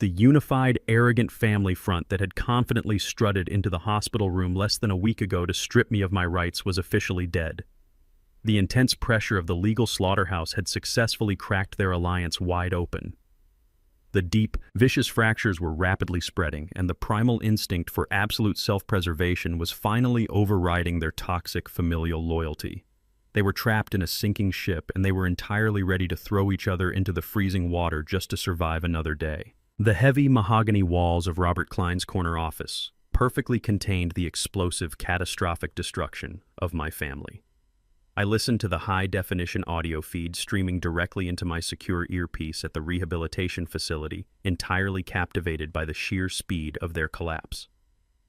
The unified, arrogant family front that had confidently strutted into the hospital room less than a week ago to strip me of my rights was officially dead. The intense pressure of the legal slaughterhouse had successfully cracked their alliance wide open. The deep, vicious fractures were rapidly spreading, and the primal instinct for absolute self-preservation was finally overriding their toxic familial loyalty. They were trapped in a sinking ship, and they were entirely ready to throw each other into the freezing water just to survive another day. The heavy mahogany walls of Robert Klein's corner office perfectly contained the explosive, catastrophic destruction of my family. I listened to the high-definition audio feed streaming directly into my secure earpiece at the rehabilitation facility, entirely captivated by the sheer speed of their collapse.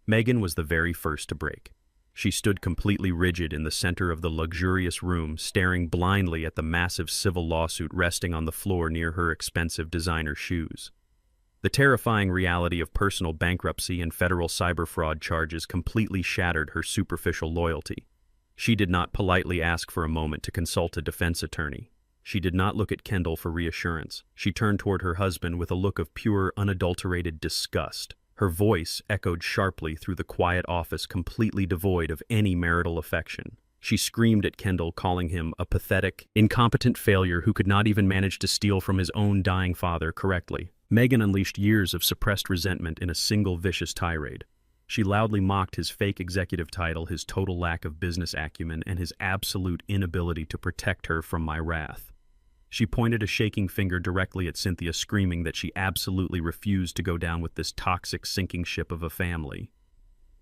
Megan was the very first to break. She stood completely rigid in the center of the luxurious room, staring blindly at the massive civil lawsuit resting on the floor near her expensive designer shoes. The terrifying reality of personal bankruptcy and federal cyber fraud charges completely shattered her superficial loyalty. She did not politely ask for a moment to consult a defense attorney. She did not look at Kendall for reassurance. She turned toward her husband with a look of pure, unadulterated disgust. Her voice echoed sharply through the quiet office, completely devoid of any marital affection. She screamed at Kendall, calling him a pathetic, incompetent failure who could not even manage to steal from his own dying father correctly. Megan unleashed years of suppressed resentment in a single vicious tirade. She loudly mocked his fake executive title, his total lack of business acumen, and his absolute inability to protect her from my wrath. She pointed a shaking finger directly at Cynthia, screaming that she absolutely refused to go down with this toxic sinking ship of a family.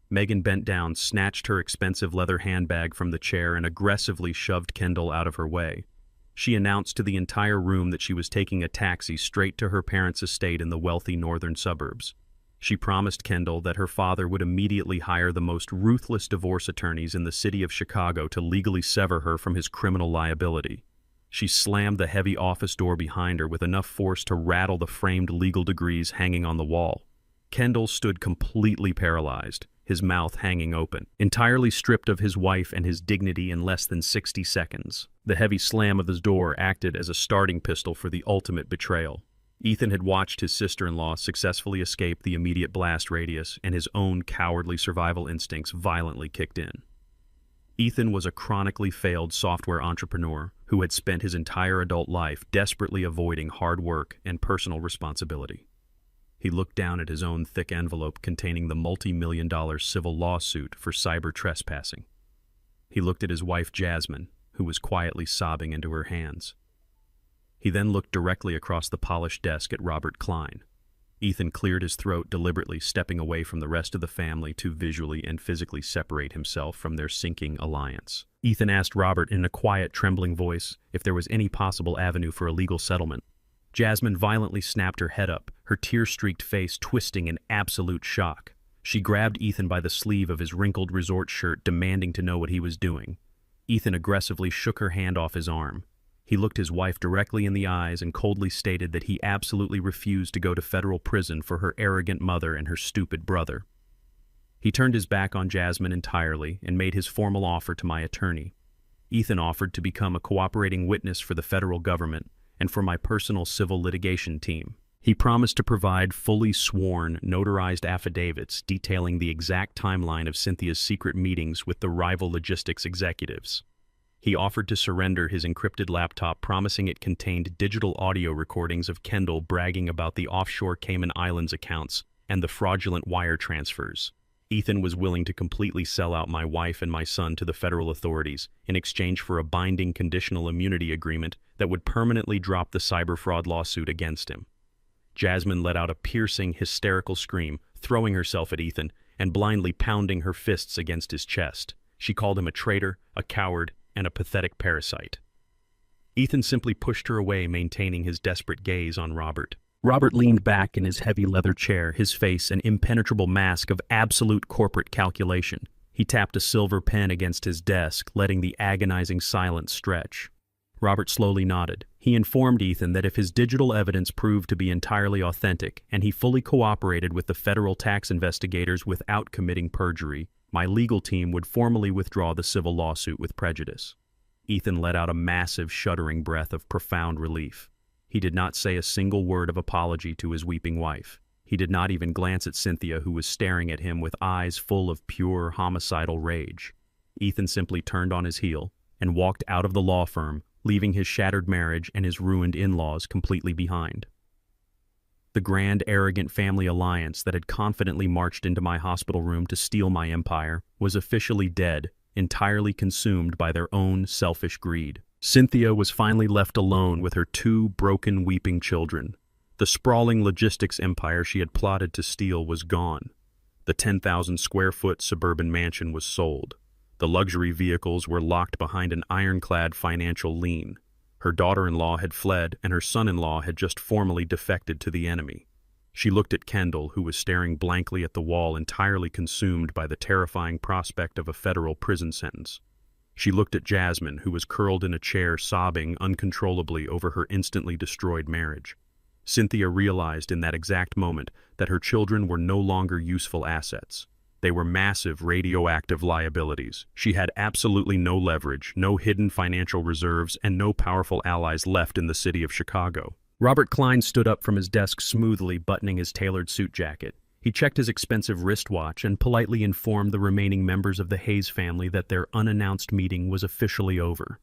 Megan bent down, snatched her expensive leather handbag from the chair, and aggressively shoved Kendall out of her way. She announced to the entire room that she was taking a taxi straight to her parents' estate in the wealthy northern suburbs. She promised Kendall that her father would immediately hire the most ruthless divorce attorneys in the city of Chicago to legally sever her from his criminal liability. She slammed the heavy office door behind her with enough force to rattle the framed legal degrees hanging on the wall. Kendall stood completely paralyzed, his mouth hanging open, entirely stripped of his wife and his dignity in less than 60 seconds. The heavy slam of his door acted as a starting pistol for the ultimate betrayal. Ethan had watched his sister-in-law successfully escape the immediate blast radius, and his own cowardly survival instincts violently kicked in. Ethan was a chronically failed software entrepreneur who had spent his entire adult life desperately avoiding hard work and personal responsibility. He looked down at his own thick envelope containing the multi-million-dollar civil lawsuit for cyber trespassing. He looked at his wife Jasmine, who was quietly sobbing into her hands. He then looked directly across the polished desk at Robert Klein. Ethan cleared his throat deliberately, stepping away from the rest of the family to visually and physically separate himself from their sinking alliance. Ethan asked Robert in a quiet, trembling voice if there was any possible avenue for a legal settlement. Jasmine violently snapped her head up, her tear-streaked face twisting in absolute shock. She grabbed Ethan by the sleeve of his wrinkled resort shirt, demanding to know what he was doing. Ethan aggressively shook her hand off his arm. He looked his wife directly in the eyes and coldly stated that he absolutely refused to go to federal prison for her arrogant mother and her stupid brother. He turned his back on Jasmine entirely and made his formal offer to my attorney. Ethan offered to become a cooperating witness for the federal government and for my personal civil litigation team. He promised to provide fully sworn, notarized affidavits detailing the exact timeline of Cynthia's secret meetings with the rival logistics executives. He offered to surrender his encrypted laptop, promising it contained digital audio recordings of Kendall bragging about the offshore Cayman Islands accounts and the fraudulent wire transfers. Ethan was willing to completely sell out my wife and my son to the federal authorities in exchange for a binding conditional immunity agreement that would permanently drop the cyber fraud lawsuit against him. Jasmine let out a piercing, hysterical scream, throwing herself at Ethan and blindly pounding her fists against his chest. She called him a traitor, a coward, and a pathetic parasite. Ethan simply pushed her away, maintaining his desperate gaze on Robert. Robert leaned back in his heavy leather chair, his face an impenetrable mask of absolute corporate calculation. He tapped a silver pen against his desk, letting the agonizing silence stretch. Robert slowly nodded. He informed Ethan that if his digital evidence proved to be entirely authentic and he fully cooperated with the federal tax investigators without committing perjury, my legal team would formally withdraw the civil lawsuit with prejudice. Ethan let out a massive, shuddering breath of profound relief. He did not say a single word of apology to his weeping wife. He did not even glance at Cynthia, who was staring at him with eyes full of pure, homicidal rage. Ethan simply turned on his heel and walked out of the law firm, leaving his shattered marriage and his ruined in-laws completely behind. The grand, arrogant family alliance that had confidently marched into my hospital room to steal my empire was officially dead, entirely consumed by their own selfish greed. Cynthia was finally left alone with her two broken, weeping children. The sprawling logistics empire she had plotted to steal was gone. The 10,000-square-foot suburban mansion was sold. The luxury vehicles were locked behind an ironclad financial lien. Her daughter-in-law had fled, and her son-in-law had just formally defected to the enemy. She looked at Kendall, who was staring blankly at the wall, entirely consumed by the terrifying prospect of a federal prison sentence. She looked at Jasmine, who was curled in a chair sobbing uncontrollably over her instantly destroyed marriage. Cynthia realized in that exact moment that her children were no longer useful assets. They were massive radioactive liabilities. She had absolutely no leverage, no hidden financial reserves, and no powerful allies left in the city of Chicago. Robert Klein stood up from his desk smoothly, buttoning his tailored suit jacket. He checked his expensive wristwatch and politely informed the remaining members of the Hayes family that their unannounced meeting was officially over.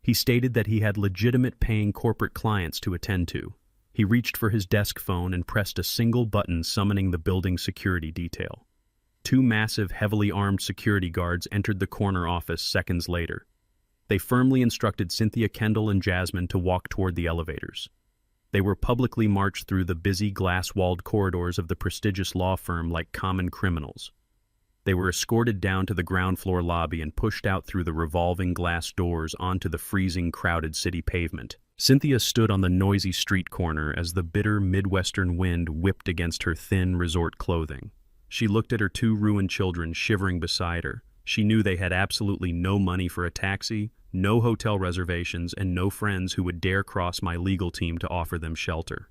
He stated that he had legitimate paying corporate clients to attend to. He reached for his desk phone and pressed a single button summoning the building's security detail. 2 massive, heavily armed security guards entered the corner office seconds later. They firmly instructed Cynthia, Kendall, and Jasmine to walk toward the elevators. They were publicly marched through the busy, glass-walled corridors of the prestigious law firm like common criminals. They were escorted down to the ground-floor lobby and pushed out through the revolving glass doors onto the freezing, crowded city pavement. Cynthia stood on the noisy street corner as the bitter Midwestern wind whipped against her thin resort clothing. She looked at her 2 ruined children shivering beside her. She knew they had absolutely no money for a taxi, no hotel reservations, and no friends who would dare cross my legal team to offer them shelter.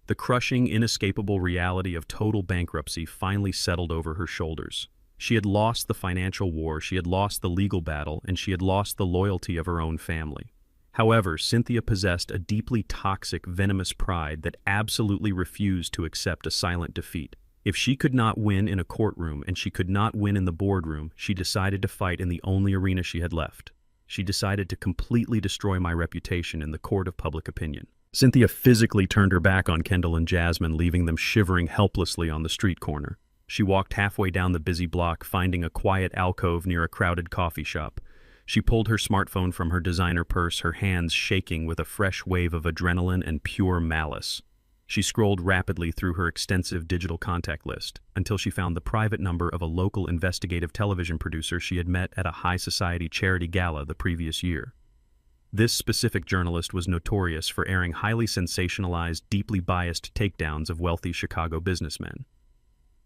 The crushing, inescapable reality of total bankruptcy finally settled over her shoulders. She had lost the financial war, she had lost the legal battle, and she had lost the loyalty of her own family. However, Cynthia possessed a deeply toxic, venomous pride that absolutely refused to accept a silent defeat. If she could not win in a courtroom and she could not win in the boardroom, she decided to fight in the only arena she had left. She decided to completely destroy my reputation in the court of public opinion. Cynthia physically turned her back on Kendall and Jasmine, leaving them shivering helplessly on the street corner. She walked halfway down the busy block, finding a quiet alcove near a crowded coffee shop. She pulled her smartphone from her designer purse, her hands shaking with a fresh wave of adrenaline and pure malice. She scrolled rapidly through her extensive digital contact list until she found the private number of a local investigative television producer she had met at a high society charity gala the previous year. This specific journalist was notorious for airing highly sensationalized, deeply biased takedowns of wealthy Chicago businessmen.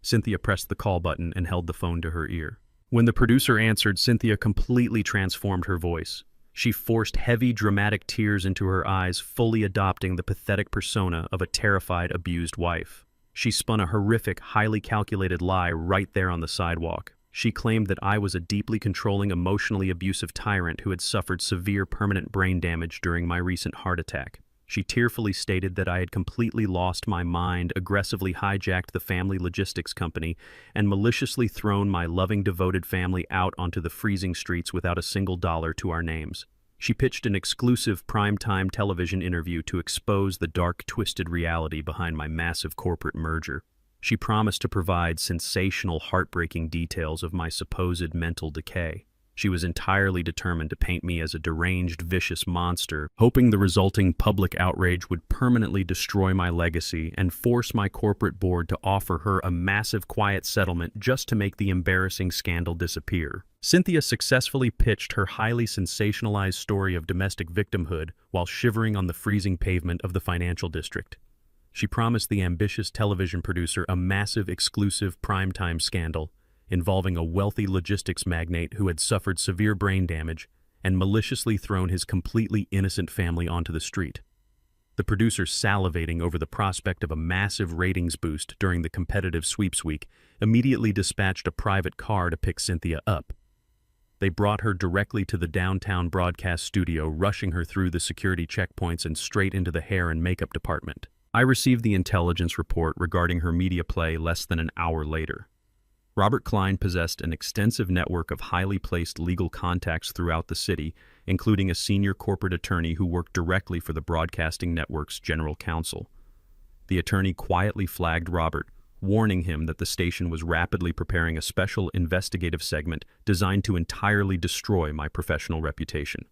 Cynthia pressed the call button and held the phone to her ear. When the producer answered, Cynthia completely transformed her voice. She forced heavy, dramatic tears into her eyes, fully adopting the pathetic persona of a terrified, abused wife. She spun a horrific, highly calculated lie right there on the sidewalk. She claimed that I was a deeply controlling, emotionally abusive tyrant who had suffered severe permanent brain damage during my recent heart attack. She tearfully stated that I had completely lost my mind, aggressively hijacked the family logistics company, and maliciously thrown my loving, devoted family out onto the freezing streets without a single dollar to our names. She pitched an exclusive primetime television interview to expose the dark, twisted reality behind my massive corporate merger. She promised to provide sensational, heartbreaking details of my supposed mental decay. She was entirely determined to paint me as a deranged, vicious monster, hoping the resulting public outrage would permanently destroy my legacy and force my corporate board to offer her a massive quiet settlement just to make the embarrassing scandal disappear. Cynthia successfully pitched her highly sensationalized story of domestic victimhood while shivering on the freezing pavement of the financial district. She promised the ambitious television producer a massive, exclusive primetime scandal involving a wealthy logistics magnate who had suffered severe brain damage and maliciously thrown his completely innocent family onto the street. The producer, salivating over the prospect of a massive ratings boost during the competitive sweeps week, immediately dispatched a private car to pick Cynthia up. They brought her directly to the downtown broadcast studio, rushing her through the security checkpoints and straight into the hair and makeup department. I received the intelligence report regarding her media play less than an hour later. Robert Klein possessed an extensive network of highly placed legal contacts throughout the city, including a senior corporate attorney who worked directly for the broadcasting network's general counsel. The attorney quietly flagged Robert, warning him that the station was rapidly preparing a special investigative segment designed to entirely destroy my professional reputation.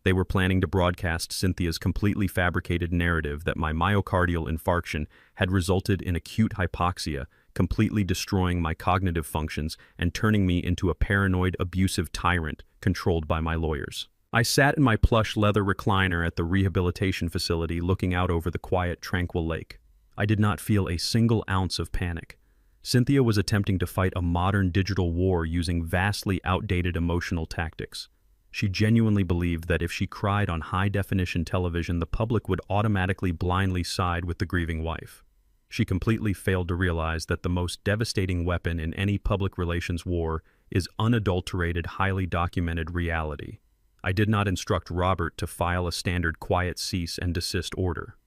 They were planning to broadcast Cynthia's completely fabricated narrative that my myocardial infarction had resulted in acute hypoxia, completely destroying my cognitive functions and turning me into a paranoid, abusive tyrant controlled by my lawyers. I sat in my plush leather recliner at the rehabilitation facility looking out over the quiet, tranquil lake. I did not feel a single ounce of panic. Cynthia was attempting to fight a modern digital war using vastly outdated emotional tactics. She genuinely believed that if she cried on high-definition television, the public would automatically blindly side with the grieving wife. She completely failed to realize that the most devastating weapon in any public relations war is unadulterated, highly documented reality. I did not instruct Robert to file a standard quiet cease and desist order.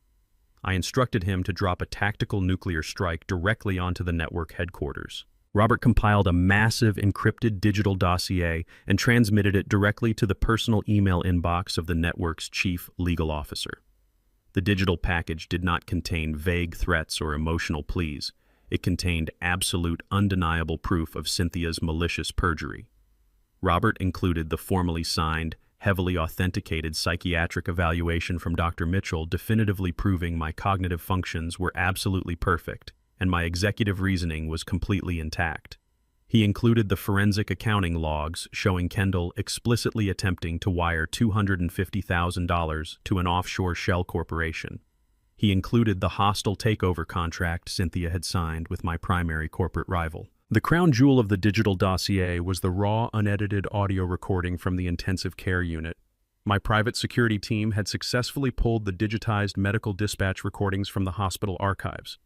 I instructed him to drop a tactical nuclear strike directly onto the network headquarters. Robert compiled a massive encrypted digital dossier and transmitted it directly to the personal email inbox of the network's chief legal officer. The digital package did not contain vague threats or emotional pleas. It contained absolute, undeniable proof of Cynthia's malicious perjury. Robert included the formally signed, heavily authenticated psychiatric evaluation from Dr. Mitchell definitively proving my cognitive functions were absolutely perfect and my executive reasoning was completely intact. He included the forensic accounting logs showing Kendall explicitly attempting to wire $250,000 to an offshore shell corporation. He included the hostile takeover contract Cynthia had signed with my primary corporate rival. The crown jewel of the digital dossier was the raw, unedited audio recording from the intensive care unit. My private security team had successfully pulled the digitized medical dispatch recordings from the hospital archives.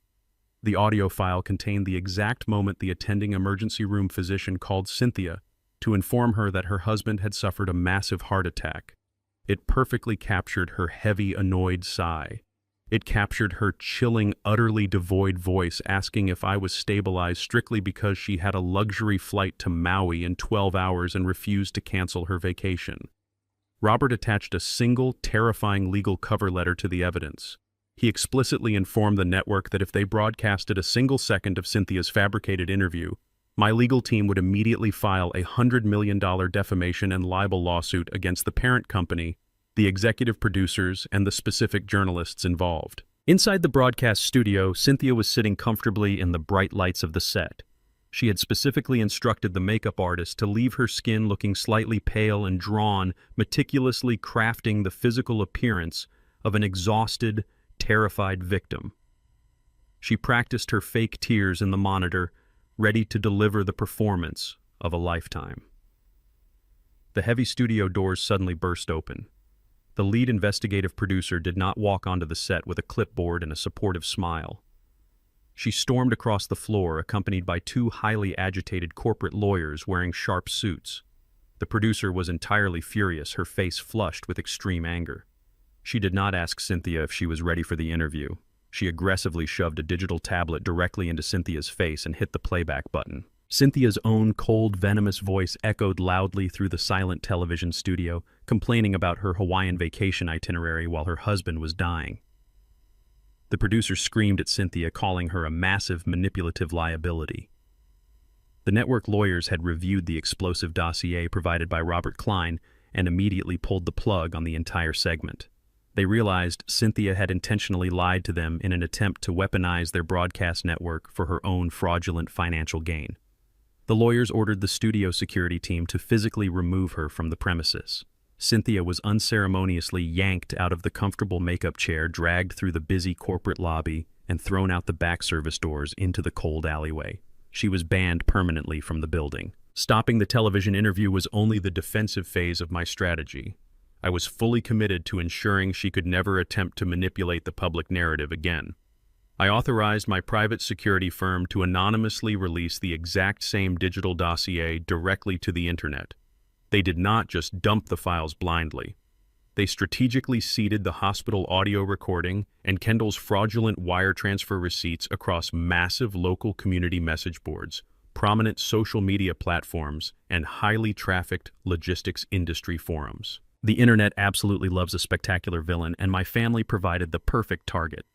The audio file contained the exact moment the attending emergency room physician called Cynthia to inform her that her husband had suffered a massive heart attack. It perfectly captured her heavy, annoyed sigh. It captured her chilling, utterly devoid voice asking if I was stabilized strictly because she had a luxury flight to Maui in 12 hours and refused to cancel her vacation. Robert attached a single, terrifying legal cover letter to the evidence. He explicitly informed the network that if they broadcasted a single second of Cynthia's fabricated interview, my legal team would immediately file a $100 million defamation and libel lawsuit against the parent company, the executive producers, and the specific journalists involved. Inside the broadcast studio, Cynthia was sitting comfortably in the bright lights of the set. She had specifically instructed the makeup artist to leave her skin looking slightly pale and drawn, meticulously crafting the physical appearance of an exhausted, terrified victim. She practiced her fake tears in the monitor, ready to deliver the performance of a lifetime. The heavy studio doors suddenly burst open. The lead investigative producer did not walk onto the set with a clipboard and a supportive smile. She stormed across the floor, accompanied by two highly agitated corporate lawyers wearing sharp suits. The producer was entirely furious, her face flushed with extreme anger. She did not ask Cynthia if she was ready for the interview. She aggressively shoved a digital tablet directly into Cynthia's face and hit the playback button. Cynthia's own cold, venomous voice echoed loudly through the silent television studio, complaining about her Hawaiian vacation itinerary while her husband was dying. The producer screamed at Cynthia, calling her a massive, manipulative liability. The network lawyers had reviewed the explosive dossier provided by Robert Klein and immediately pulled the plug on the entire segment. They realized Cynthia had intentionally lied to them in an attempt to weaponize their broadcast network for her own fraudulent financial gain. The lawyers ordered the studio security team to physically remove her from the premises. Cynthia was unceremoniously yanked out of the comfortable makeup chair, dragged through the busy corporate lobby, and thrown out the back service doors into the cold alleyway. She was banned permanently from the building. Stopping the television interview was only the defensive phase of my strategy. I was fully committed to ensuring she could never attempt to manipulate the public narrative again. I authorized my private security firm to anonymously release the exact same digital dossier directly to the internet. They did not just dump the files blindly. They strategically seeded the hospital audio recording and Kendall's fraudulent wire transfer receipts across massive local community message boards, prominent social media platforms, and highly trafficked logistics industry forums. The internet absolutely loves a spectacular villain, and my family provided the perfect target.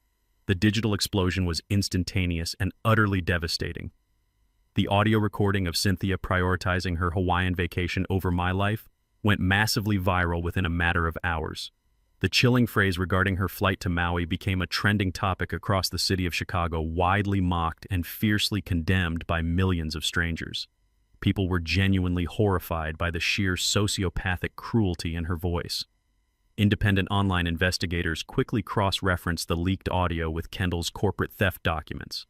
The digital explosion was instantaneous and utterly devastating. The audio recording of Cynthia prioritizing her Hawaiian vacation over my life went massively viral within a matter of hours. The chilling phrase regarding her flight to Maui became a trending topic across the city of Chicago, widely mocked and fiercely condemned by millions of strangers. People were genuinely horrified by the sheer sociopathic cruelty in her voice. Independent online investigators quickly cross-referenced the leaked audio with Kendall's corporate theft documents.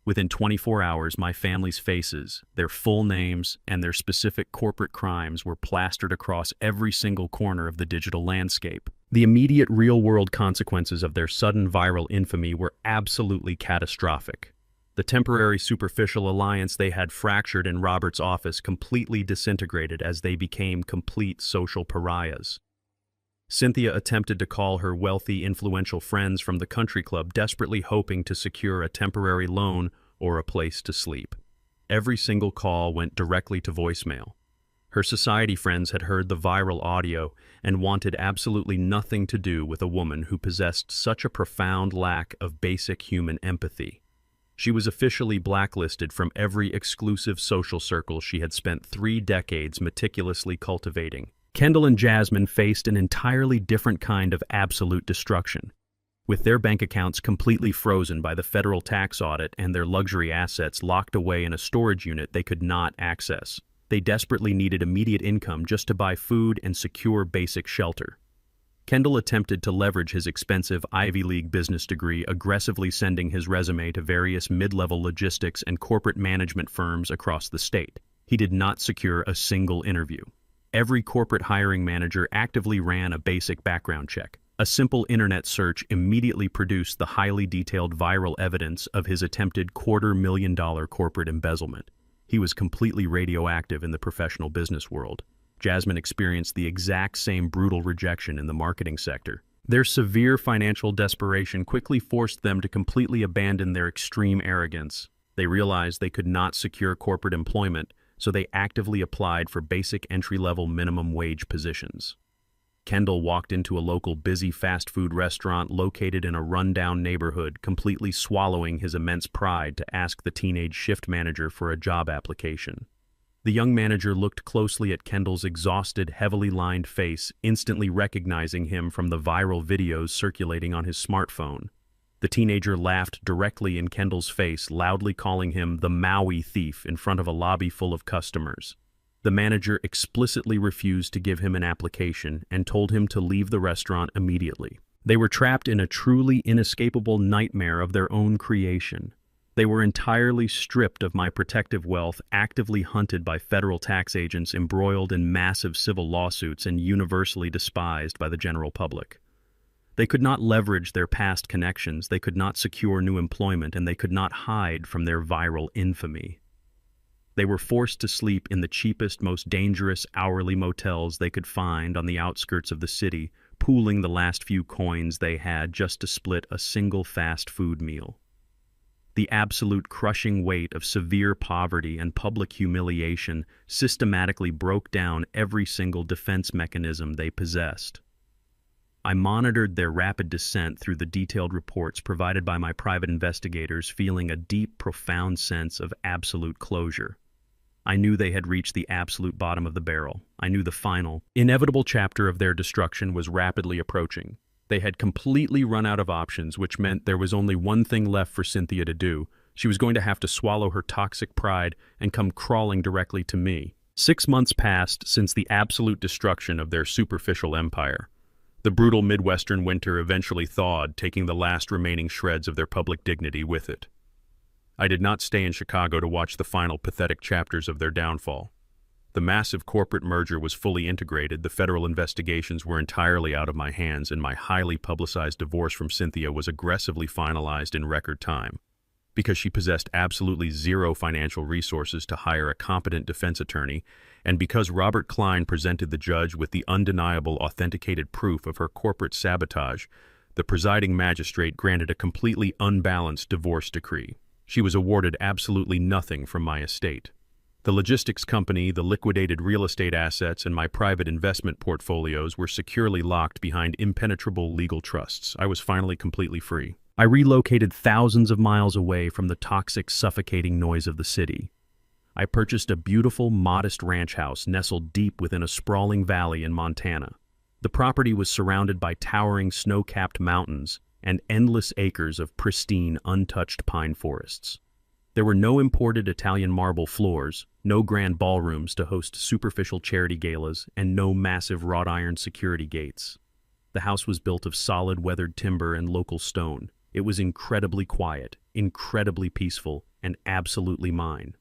Within 24 hours, my family's faces, their full names, and their specific corporate crimes were plastered across every single corner of the digital landscape. The immediate real-world consequences of their sudden viral infamy were absolutely catastrophic. The temporary superficial alliance they had fractured in Robert's office completely disintegrated as they became complete social pariahs. Cynthia attempted to call her wealthy, influential friends from the country club, desperately hoping to secure a temporary loan or a place to sleep. Every single call went directly to voicemail. Her society friends had heard the viral audio and wanted absolutely nothing to do with a woman who possessed such a profound lack of basic human empathy. She was officially blacklisted from every exclusive social circle she had spent 3 decades meticulously cultivating. Kendall and Jasmine faced an entirely different kind of absolute destruction. With their bank accounts completely frozen by the federal tax audit and their luxury assets locked away in a storage unit they could not access, they desperately needed immediate income just to buy food and secure basic shelter. Kendall attempted to leverage his expensive Ivy League business degree, aggressively sending his resume to various mid-level logistics and corporate management firms across the state. He did not secure a single interview. Every corporate hiring manager actively ran a basic background check. A simple internet search immediately produced the highly detailed viral evidence of his attempted $250,000 corporate embezzlement. He was completely radioactive in the professional business world. Jasmine experienced the exact same brutal rejection in the marketing sector. Their severe financial desperation quickly forced them to completely abandon their extreme arrogance. They realized they could not secure corporate employment, so they actively applied for basic entry-level minimum wage positions. Kendall walked into a local busy fast food restaurant located in a rundown neighborhood, completely swallowing his immense pride to ask the teenage shift manager for a job application. The young manager looked closely at Kendall's exhausted, heavily lined face, instantly recognizing him from the viral videos circulating on his smartphone. The teenager laughed directly in Kendall's face, loudly calling him the Maui thief in front of a lobby full of customers. The manager explicitly refused to give him an application and told him to leave the restaurant immediately. They were trapped in a truly inescapable nightmare of their own creation. They were entirely stripped of my protective wealth, actively hunted by federal tax agents, embroiled in massive civil lawsuits, and universally despised by the general public. They could not leverage their past connections, they could not secure new employment, and they could not hide from their viral infamy. They were forced to sleep in the cheapest, most dangerous hourly motels they could find on the outskirts of the city, pooling the last few coins they had just to split a single fast food meal. The absolute crushing weight of severe poverty and public humiliation systematically broke down every single defense mechanism they possessed. I monitored their rapid descent through the detailed reports provided by my private investigators, feeling a deep, profound sense of absolute closure. I knew they had reached the absolute bottom of the barrel. I knew the final, inevitable chapter of their destruction was rapidly approaching. They had completely run out of options, which meant there was only one thing left for Cynthia to do. She was going to have to swallow her toxic pride and come crawling directly to me. 6 months passed since the absolute destruction of their superficial empire. The brutal Midwestern winter eventually thawed, taking the last remaining shreds of their public dignity with it. I did not stay in Chicago to watch the final pathetic chapters of their downfall. The massive corporate merger was fully integrated, the federal investigations were entirely out of my hands, and my highly publicized divorce from Cynthia was aggressively finalized in record time. Because she possessed absolutely zero financial resources to hire a competent defense attorney, and because Robert Klein presented the judge with the undeniable authenticated proof of her corporate sabotage, the presiding magistrate granted a completely unbalanced divorce decree. She was awarded absolutely nothing from my estate. The logistics company, the liquidated real estate assets, and my private investment portfolios were securely locked behind impenetrable legal trusts. I was finally completely free. I relocated thousands of miles away from the toxic, suffocating noise of the city. I purchased a beautiful, modest ranch house nestled deep within a sprawling valley in Montana. The property was surrounded by towering snow-capped mountains and endless acres of pristine, untouched pine forests. There were no imported Italian marble floors, no grand ballrooms to host superficial charity galas, and no massive wrought iron security gates. The house was built of solid weathered timber and local stone. It was incredibly quiet, incredibly peaceful, and absolutely mine.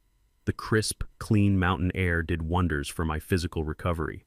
The crisp, clean mountain air did wonders for my physical recovery.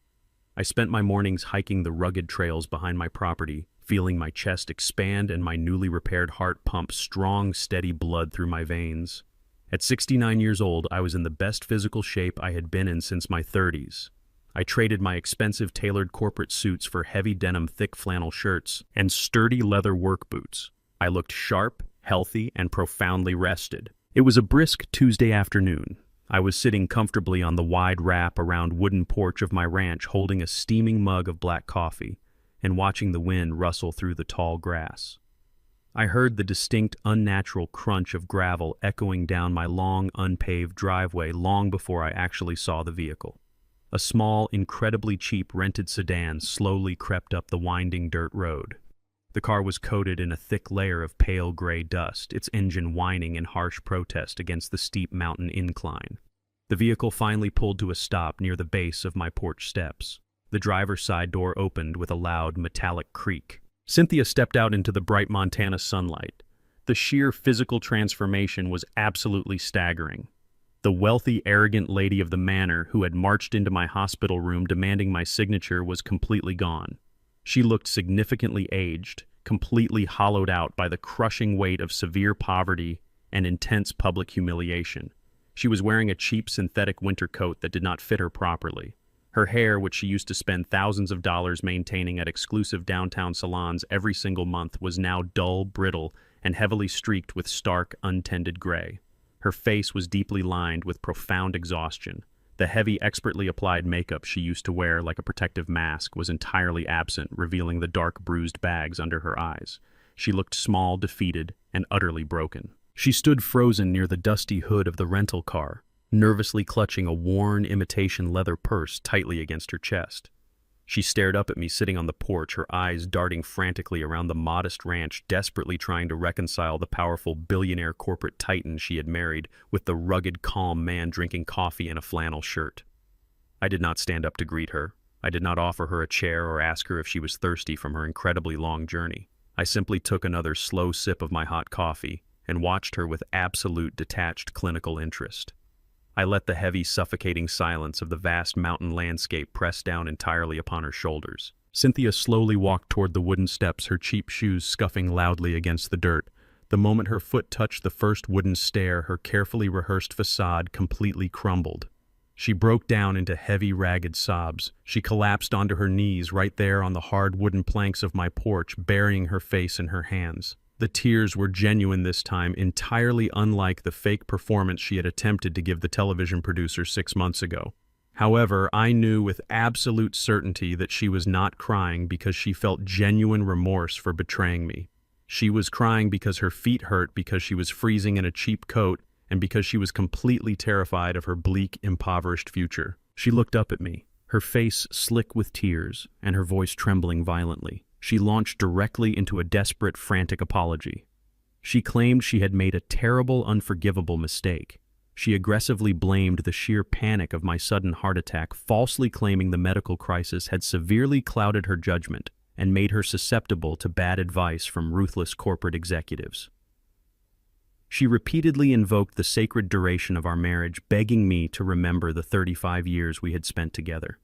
I spent my mornings hiking the rugged trails behind my property, feeling my chest expand and my newly repaired heart pump strong, steady blood through my veins. At 69 years old, I was in the best physical shape I had been in since my 30s. I traded my expensive tailored corporate suits for heavy denim thick flannel shirts and sturdy leather work boots. I looked sharp, healthy, and profoundly rested. It was a brisk Tuesday afternoon. I was sitting comfortably on the wide wrap-around wooden porch of my ranch holding a steaming mug of black coffee and watching the wind rustle through the tall grass. I heard the distinct, unnatural crunch of gravel echoing down my long, unpaved driveway long before I actually saw the vehicle. A small, incredibly cheap rented sedan slowly crept up the winding dirt road. The car was coated in a thick layer of pale gray dust, its engine whining in harsh protest against the steep mountain incline. The vehicle finally pulled to a stop near the base of my porch steps. The driver's side door opened with a loud, metallic creak. Cynthia stepped out into the bright Montana sunlight. The sheer physical transformation was absolutely staggering. The wealthy, arrogant lady of the manor who had marched into my hospital room demanding my signature was completely gone. She looked significantly aged, completely hollowed out by the crushing weight of severe poverty and intense public humiliation. She was wearing a cheap synthetic winter coat that did not fit her properly. Her hair, which she used to spend thousands of dollars maintaining at exclusive downtown salons every single month, was now dull, brittle, and heavily streaked with stark, untended gray. Her face was deeply lined with profound exhaustion. The heavy, expertly applied makeup she used to wear like a protective mask was entirely absent, revealing the dark, bruised bags under her eyes. She looked small, defeated, and utterly broken. She stood frozen near the dusty hood of the rental car, nervously clutching a worn, imitation leather purse tightly against her chest. She stared up at me sitting on the porch, her eyes darting frantically around the modest ranch, desperately trying to reconcile the powerful billionaire corporate titan she had married with the rugged, calm man drinking coffee in a flannel shirt. I did not stand up to greet her. I did not offer her a chair or ask her if she was thirsty from her incredibly long journey. I simply took another slow sip of my hot coffee and watched her with absolute detached clinical interest. I let the heavy, suffocating silence of the vast mountain landscape press down entirely upon her shoulders. Cynthia slowly walked toward the wooden steps, her cheap shoes scuffing loudly against the dirt. The moment her foot touched the first wooden stair, her carefully rehearsed facade completely crumbled. She broke down into heavy, ragged sobs. She collapsed onto her knees right there on the hard wooden planks of my porch, burying her face in her hands. The tears were genuine this time, entirely unlike the fake performance she had attempted to give the television producer 6 months ago. However, I knew with absolute certainty that she was not crying because she felt genuine remorse for betraying me. She was crying because her feet hurt, because she was freezing in a cheap coat, and because she was completely terrified of her bleak, impoverished future. She looked up at me, her face slick with tears, and her voice trembling violently. She launched directly into a desperate, frantic apology. She claimed she had made a terrible, unforgivable mistake. She aggressively blamed the sheer panic of my sudden heart attack, falsely claiming the medical crisis had severely clouded her judgment and made her susceptible to bad advice from ruthless corporate executives. She repeatedly invoked the sacred duration of our marriage, begging me to remember the 35 years we had spent together.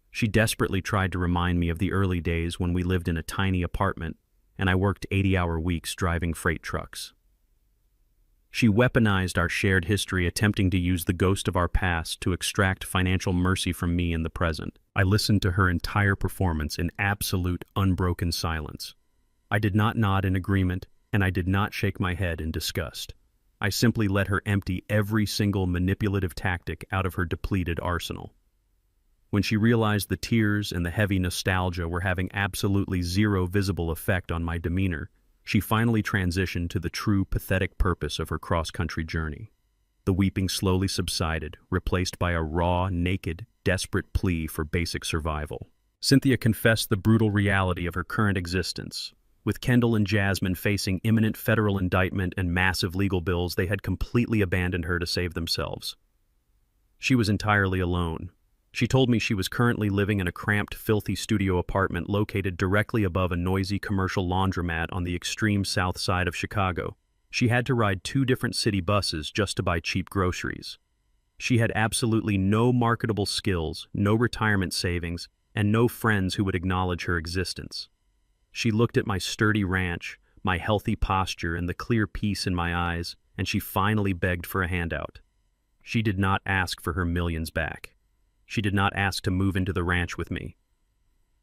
She desperately tried to remind me of the early days when we lived in a tiny apartment and I worked 80-hour weeks driving freight trucks. She weaponized our shared history, attempting to use the ghost of our past to extract financial mercy from me in the present. I listened to her entire performance in absolute, unbroken silence. I did not nod in agreement, and I did not shake my head in disgust. I simply let her empty every single manipulative tactic out of her depleted arsenal. When she realized the tears and the heavy nostalgia were having absolutely zero visible effect on my demeanor, she finally transitioned to the true pathetic purpose of her cross-country journey. The weeping slowly subsided, replaced by a raw, naked, desperate plea for basic survival. Cynthia confessed the brutal reality of her current existence. With Kendall and Jasmine facing imminent federal indictment and massive legal bills, they had completely abandoned her to save themselves. She was entirely alone. She told me she was currently living in a cramped, filthy studio apartment located directly above a noisy commercial laundromat on the extreme south side of Chicago. She had to ride 2 different city buses just to buy cheap groceries. She had absolutely no marketable skills, no retirement savings, and no friends who would acknowledge her existence. She looked at my sturdy ranch, my healthy posture, and the clear peace in my eyes, and she finally begged for a handout. She did not ask for her millions back. She did not ask to move into the ranch with me.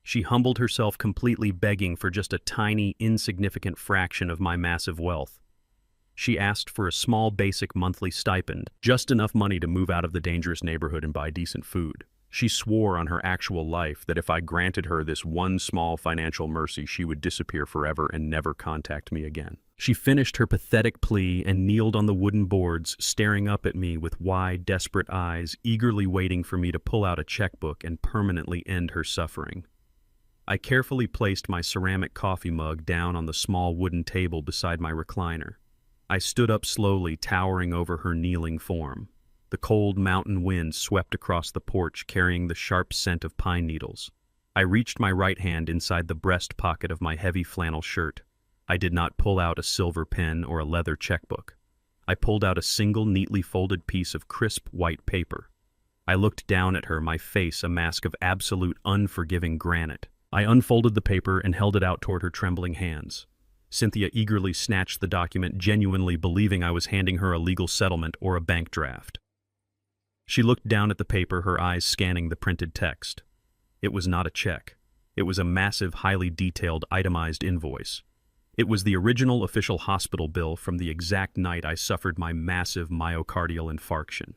She humbled herself completely, begging for just a tiny, insignificant fraction of my massive wealth. She asked for a small basic monthly stipend, just enough money to move out of the dangerous neighborhood and buy decent food. She swore on her actual life that if I granted her this one small financial mercy, she would disappear forever and never contact me again. She finished her pathetic plea and kneeled on the wooden boards, staring up at me with wide, desperate eyes, eagerly waiting for me to pull out a checkbook and permanently end her suffering. I carefully placed my ceramic coffee mug down on the small wooden table beside my recliner. I stood up slowly, towering over her kneeling form. The cold mountain wind swept across the porch, carrying the sharp scent of pine needles. I reached my right hand inside the breast pocket of my heavy flannel shirt. I did not pull out a silver pen or a leather checkbook. I pulled out a single neatly folded piece of crisp white paper. I looked down at her, my face a mask of absolute unforgiving granite. I unfolded the paper and held it out toward her trembling hands. Cynthia eagerly snatched the document, genuinely believing I was handing her a legal settlement or a bank draft. She looked down at the paper, her eyes scanning the printed text. It was not a check. It was a massive, highly detailed, itemized invoice. It was the original official hospital bill from the exact night I suffered my massive myocardial infarction.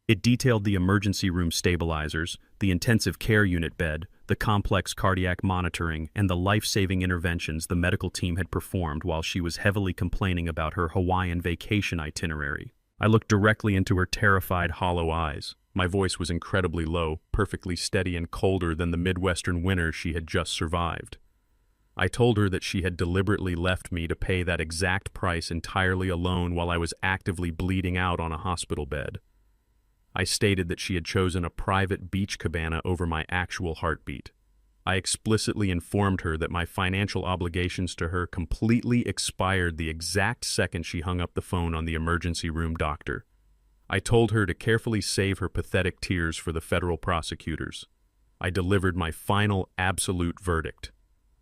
It detailed the emergency room stabilizers, the intensive care unit bed, the complex cardiac monitoring, and the life-saving interventions the medical team had performed while she was heavily complaining about her Hawaiian vacation itinerary. I looked directly into her terrified, hollow eyes. My voice was incredibly low, perfectly steady and colder than the Midwestern winter she had just survived. I told her that she had deliberately left me to pay that exact price entirely alone while I was actively bleeding out on a hospital bed. I stated that she had chosen a private beach cabana over my actual heartbeat. I explicitly informed her that my financial obligations to her completely expired the exact second she hung up the phone on the emergency room doctor. I told her to carefully save her pathetic tears for the federal prosecutors. I delivered my final absolute verdict.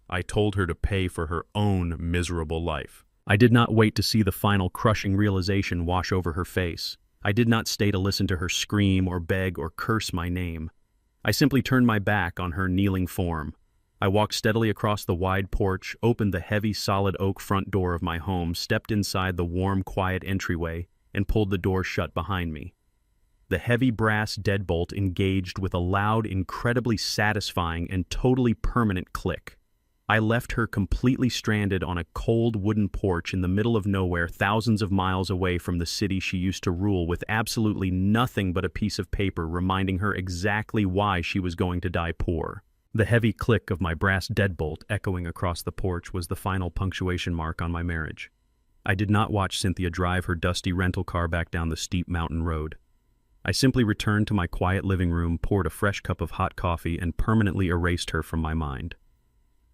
I told her to pay for her own miserable life. I did not wait to see the final crushing realization wash over her face. I did not stay to listen to her scream or beg or curse my name. I simply turned my back on her kneeling form. I walked steadily across the wide porch, opened the heavy solid oak front door of my home, stepped inside the warm, quiet entryway, and pulled the door shut behind me. The heavy brass deadbolt engaged with a loud, incredibly satisfying, and totally permanent click. I left her completely stranded on a cold wooden porch in the middle of nowhere, thousands of miles away from the city she used to rule, with absolutely nothing but a piece of paper reminding her exactly why she was going to die poor. The heavy click of my brass deadbolt echoing across the porch was the final punctuation mark on my marriage. I did not watch Cynthia drive her dusty rental car back down the steep mountain road. I simply returned to my quiet living room, poured a fresh cup of hot coffee, and permanently erased her from my mind.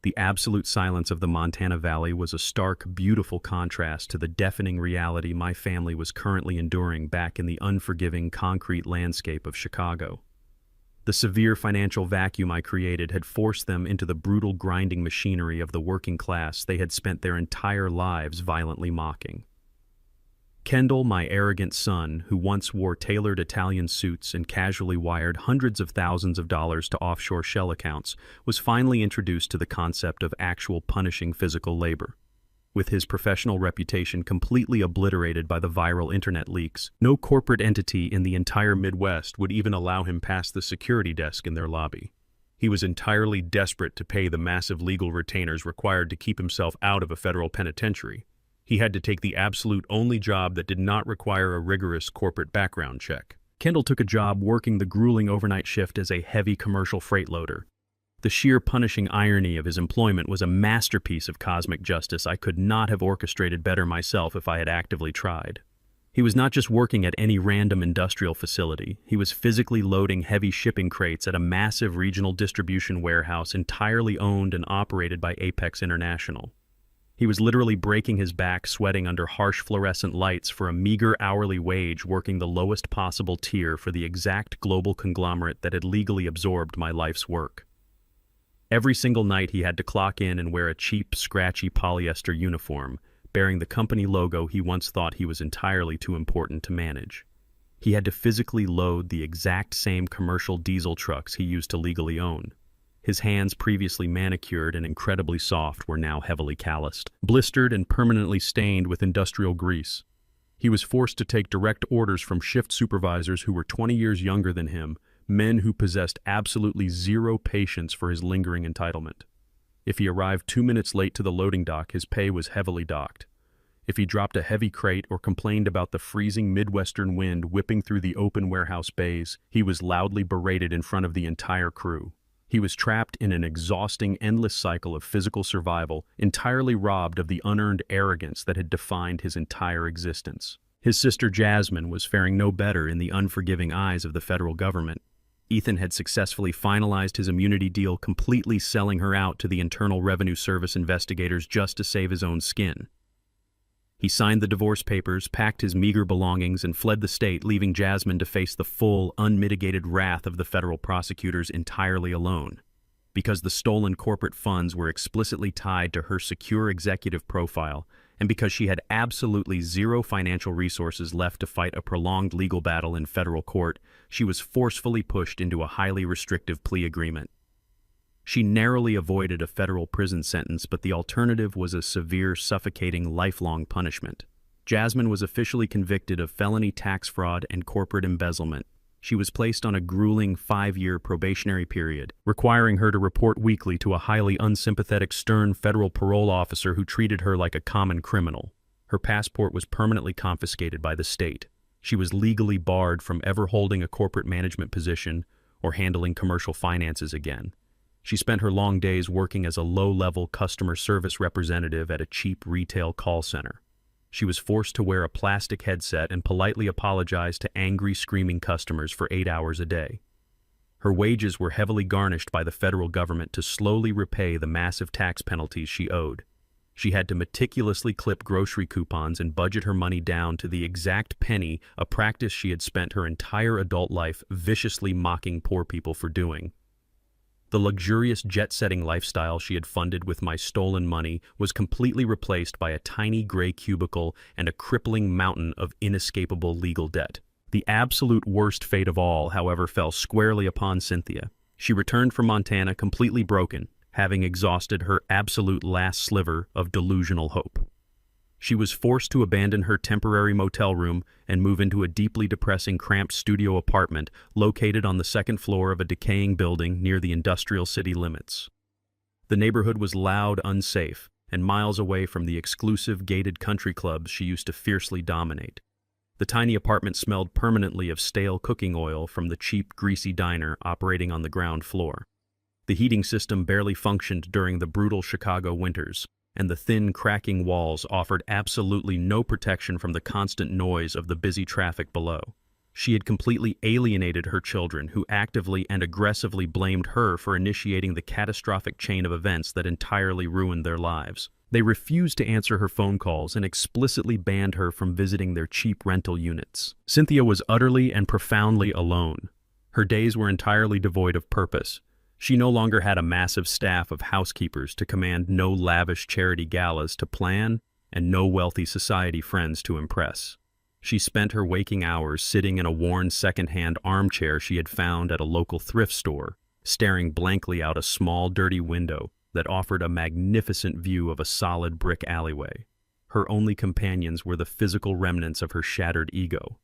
The absolute silence of the Montana Valley was a stark, beautiful contrast to the deafening reality my family was currently enduring back in the unforgiving concrete landscape of Chicago. The severe financial vacuum I created had forced them into the brutal grinding machinery of the working class they had spent their entire lives violently mocking. Kendall, my arrogant son, who once wore tailored Italian suits and casually wired hundreds of thousands of dollars to offshore shell accounts, was finally introduced to the concept of actual punishing physical labor. With his professional reputation completely obliterated by the viral internet leaks, no corporate entity in the entire Midwest would even allow him past the security desk in their lobby. He was entirely desperate to pay the massive legal retainers required to keep himself out of a federal penitentiary. He had to take the absolute only job that did not require a rigorous corporate background check. Kendall took a job working the grueling overnight shift as a heavy commercial freight loader. The sheer punishing irony of his employment was a masterpiece of cosmic justice I could not have orchestrated better myself if I had actively tried. He was not just working at any random industrial facility, he was physically loading heavy shipping crates at a massive regional distribution warehouse entirely owned and operated by Apex International. He was literally breaking his back sweating under harsh fluorescent lights for a meager hourly wage, working the lowest possible tier for the exact global conglomerate that had legally absorbed my life's work. Every single night he had to clock in and wear a cheap, scratchy polyester uniform, bearing the company logo he once thought he was entirely too important to manage. He had to physically load the exact same commercial diesel trucks he used to legally own. His hands, previously manicured and incredibly soft, were now heavily calloused, blistered and permanently stained with industrial grease. He was forced to take direct orders from shift supervisors who were 20 years younger than him, men who possessed absolutely zero patience for his lingering entitlement. If he arrived 2 minutes late to the loading dock, his pay was heavily docked. If he dropped a heavy crate or complained about the freezing Midwestern wind whipping through the open warehouse bays, he was loudly berated in front of the entire crew. He was trapped in an exhausting, endless cycle of physical survival, entirely robbed of the unearned arrogance that had defined his entire existence. His sister Jasmine was faring no better in the unforgiving eyes of the federal government. Ethan had successfully finalized his immunity deal, completely selling her out to the Internal Revenue Service investigators just to save his own skin. He signed the divorce papers, packed his meager belongings, and fled the state, leaving Jasmine to face the full, unmitigated wrath of the federal prosecutors entirely alone. Because the stolen corporate funds were explicitly tied to her secure executive profile, and because she had absolutely zero financial resources left to fight a prolonged legal battle in federal court, she was forcefully pushed into a highly restrictive plea agreement. She narrowly avoided a federal prison sentence, but the alternative was a severe, suffocating, lifelong punishment. Jasmine was officially convicted of felony tax fraud and corporate embezzlement. She was placed on a grueling 5-year probationary period, requiring her to report weekly to a highly unsympathetic, stern federal parole officer who treated her like a common criminal. Her passport was permanently confiscated by the state. She was legally barred from ever holding a corporate management position or handling commercial finances again. She spent her long days working as a low-level customer service representative at a cheap retail call center. She was forced to wear a plastic headset and politely apologize to angry, screaming customers for 8 hours a day. Her wages were heavily garnished by the federal government to slowly repay the massive tax penalties she owed. She had to meticulously clip grocery coupons and budget her money down to the exact penny, a practice she had spent her entire adult life viciously mocking poor people for doing. The luxurious jet-setting lifestyle she had funded with my stolen money was completely replaced by a tiny gray cubicle and a crippling mountain of inescapable legal debt. The absolute worst fate of all, however, fell squarely upon Cynthia. She returned from Montana completely broken, having exhausted her absolute last sliver of delusional hope. She was forced to abandon her temporary motel room and move into a deeply depressing, cramped studio apartment located on the second floor of a decaying building near the industrial city limits. The neighborhood was loud, unsafe, and miles away from the exclusive gated country clubs she used to fiercely dominate. The tiny apartment smelled permanently of stale cooking oil from the cheap, greasy diner operating on the ground floor. The heating system barely functioned during the brutal Chicago winters, and the thin, cracking walls offered absolutely no protection from the constant noise of the busy traffic below. She had completely alienated her children, who actively and aggressively blamed her for initiating the catastrophic chain of events that entirely ruined their lives. They refused to answer her phone calls and explicitly banned her from visiting their cheap rental units. Cynthia was utterly and profoundly alone. Her days were entirely devoid of purpose. She no longer had a massive staff of housekeepers to command, no lavish charity galas to plan, and no wealthy society friends to impress. She spent her waking hours sitting in a worn second-hand armchair she had found at a local thrift store, staring blankly out a small, dirty window that offered a magnificent view of a solid brick alleyway. Her only companions were the physical remnants of her shattered ego.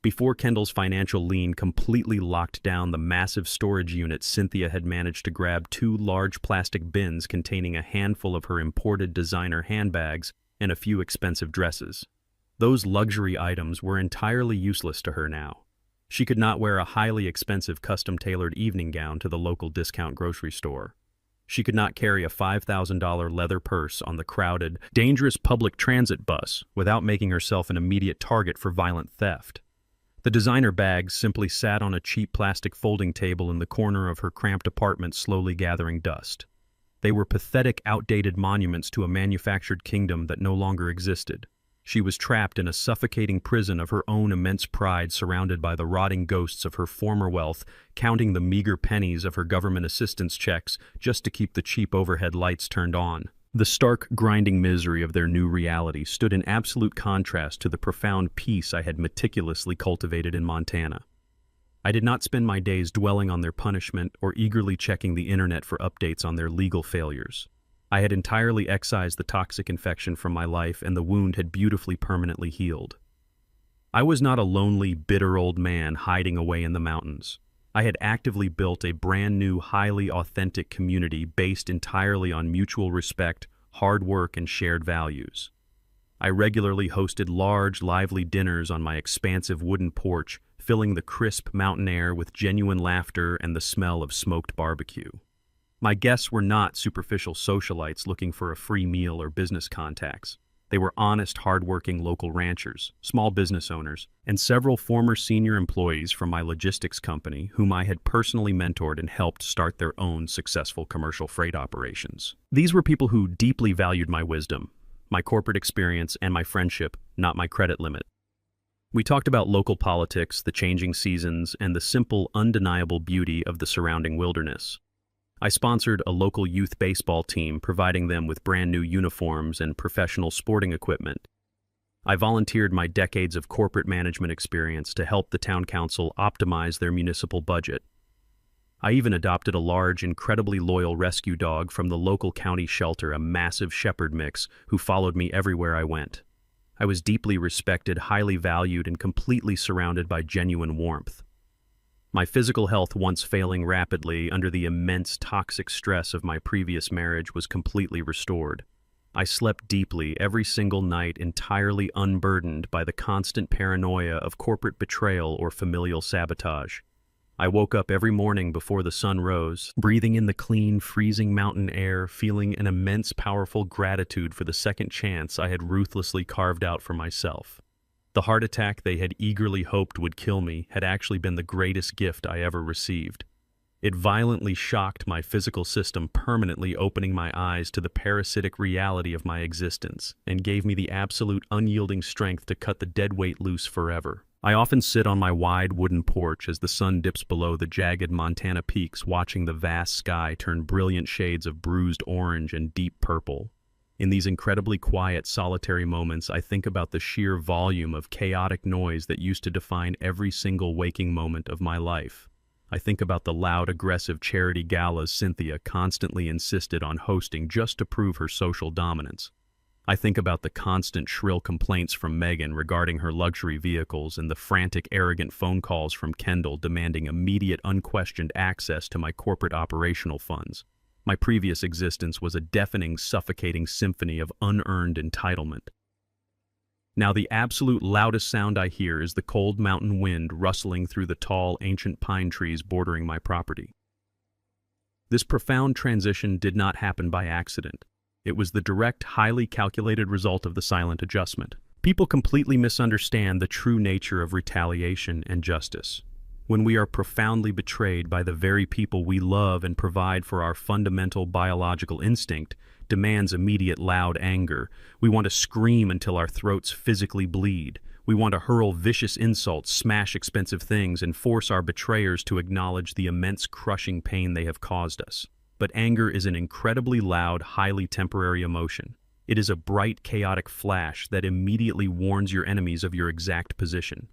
Before Kendall's financial lean completely locked down the massive storage unit, Cynthia had managed to grab 2 large plastic bins containing a handful of her imported designer handbags and a few expensive dresses. Those luxury items were entirely useless to her now. She could not wear a highly expensive custom-tailored evening gown to the local discount grocery store. She could not carry a $5,000 leather purse on the crowded, dangerous public transit bus without making herself an immediate target for violent theft. The designer bags simply sat on a cheap plastic folding table in the corner of her cramped apartment, slowly gathering dust. They were pathetic, outdated monuments to a manufactured kingdom that no longer existed. She was trapped in a suffocating prison of her own immense pride, surrounded by the rotting ghosts of her former wealth, counting the meager pennies of her government assistance checks just to keep the cheap overhead lights turned on. The stark, grinding misery of their new reality stood in absolute contrast to the profound peace I had meticulously cultivated in Montana. I did not spend my days dwelling on their punishment or eagerly checking the internet for updates on their legal failures. I had entirely excised the toxic infection from my life, and the wound had beautifully permanently healed. I was not a lonely, bitter old man hiding away in the mountains. I had actively built a brand new, highly authentic community based entirely on mutual respect, hard work, and shared values. I regularly hosted large, lively dinners on my expansive wooden porch, filling the crisp mountain air with genuine laughter and the smell of smoked barbecue. My guests were not superficial socialites looking for a free meal or business contacts. They were honest, hardworking local ranchers, small business owners, and several former senior employees from my logistics company whom I had personally mentored and helped start their own successful commercial freight operations. These were people who deeply valued my wisdom, my corporate experience, and my friendship, not my credit limit. We talked about local politics, the changing seasons, and the simple, undeniable beauty of the surrounding wilderness. I sponsored a local youth baseball team, providing them with brand new uniforms and professional sporting equipment. I volunteered my decades of corporate management experience to help the town council optimize their municipal budget. I even adopted a large, incredibly loyal rescue dog from the local county shelter, a massive shepherd mix who followed me everywhere I went. I was deeply respected, highly valued, and completely surrounded by genuine warmth. My physical health, once failing rapidly under the immense toxic stress of my previous marriage, was completely restored. I slept deeply every single night, entirely unburdened by the constant paranoia of corporate betrayal or familial sabotage. I woke up every morning before the sun rose, breathing in the clean, freezing mountain air, feeling an immense, powerful gratitude for the second chance I had ruthlessly carved out for myself. The heart attack they had eagerly hoped would kill me had actually been the greatest gift I ever received. It violently shocked my physical system, permanently opening my eyes to the parasitic reality of my existence, and gave me the absolute unyielding strength to cut the dead weight loose forever. I often sit on my wide wooden porch as the sun dips below the jagged Montana peaks, watching the vast sky turn brilliant shades of bruised orange and deep purple. In these incredibly quiet, solitary moments, I think about the sheer volume of chaotic noise that used to define every single waking moment of my life. I think about the loud, aggressive charity galas Cynthia constantly insisted on hosting just to prove her social dominance. I think about the constant, shrill complaints from Megan regarding her luxury vehicles and the frantic, arrogant phone calls from Kendall demanding immediate, unquestioned access to my corporate operational funds. My previous existence was a deafening, suffocating symphony of unearned entitlement. Now the absolute loudest sound I hear is the cold mountain wind rustling through the tall, ancient pine trees bordering my property. This profound transition did not happen by accident. It was the direct, highly calculated result of the silent adjustment. People completely misunderstand the true nature of retaliation and justice. When we are profoundly betrayed by the very people we love and provide for our fundamental biological instinct, demands immediate loud anger. We want to scream until our throats physically bleed. We want to hurl vicious insults, smash expensive things, and force our betrayers to acknowledge the immense crushing pain they have caused us. But anger is an incredibly loud, highly temporary emotion. It is a bright, chaotic flash that immediately warns your enemies of your exact position.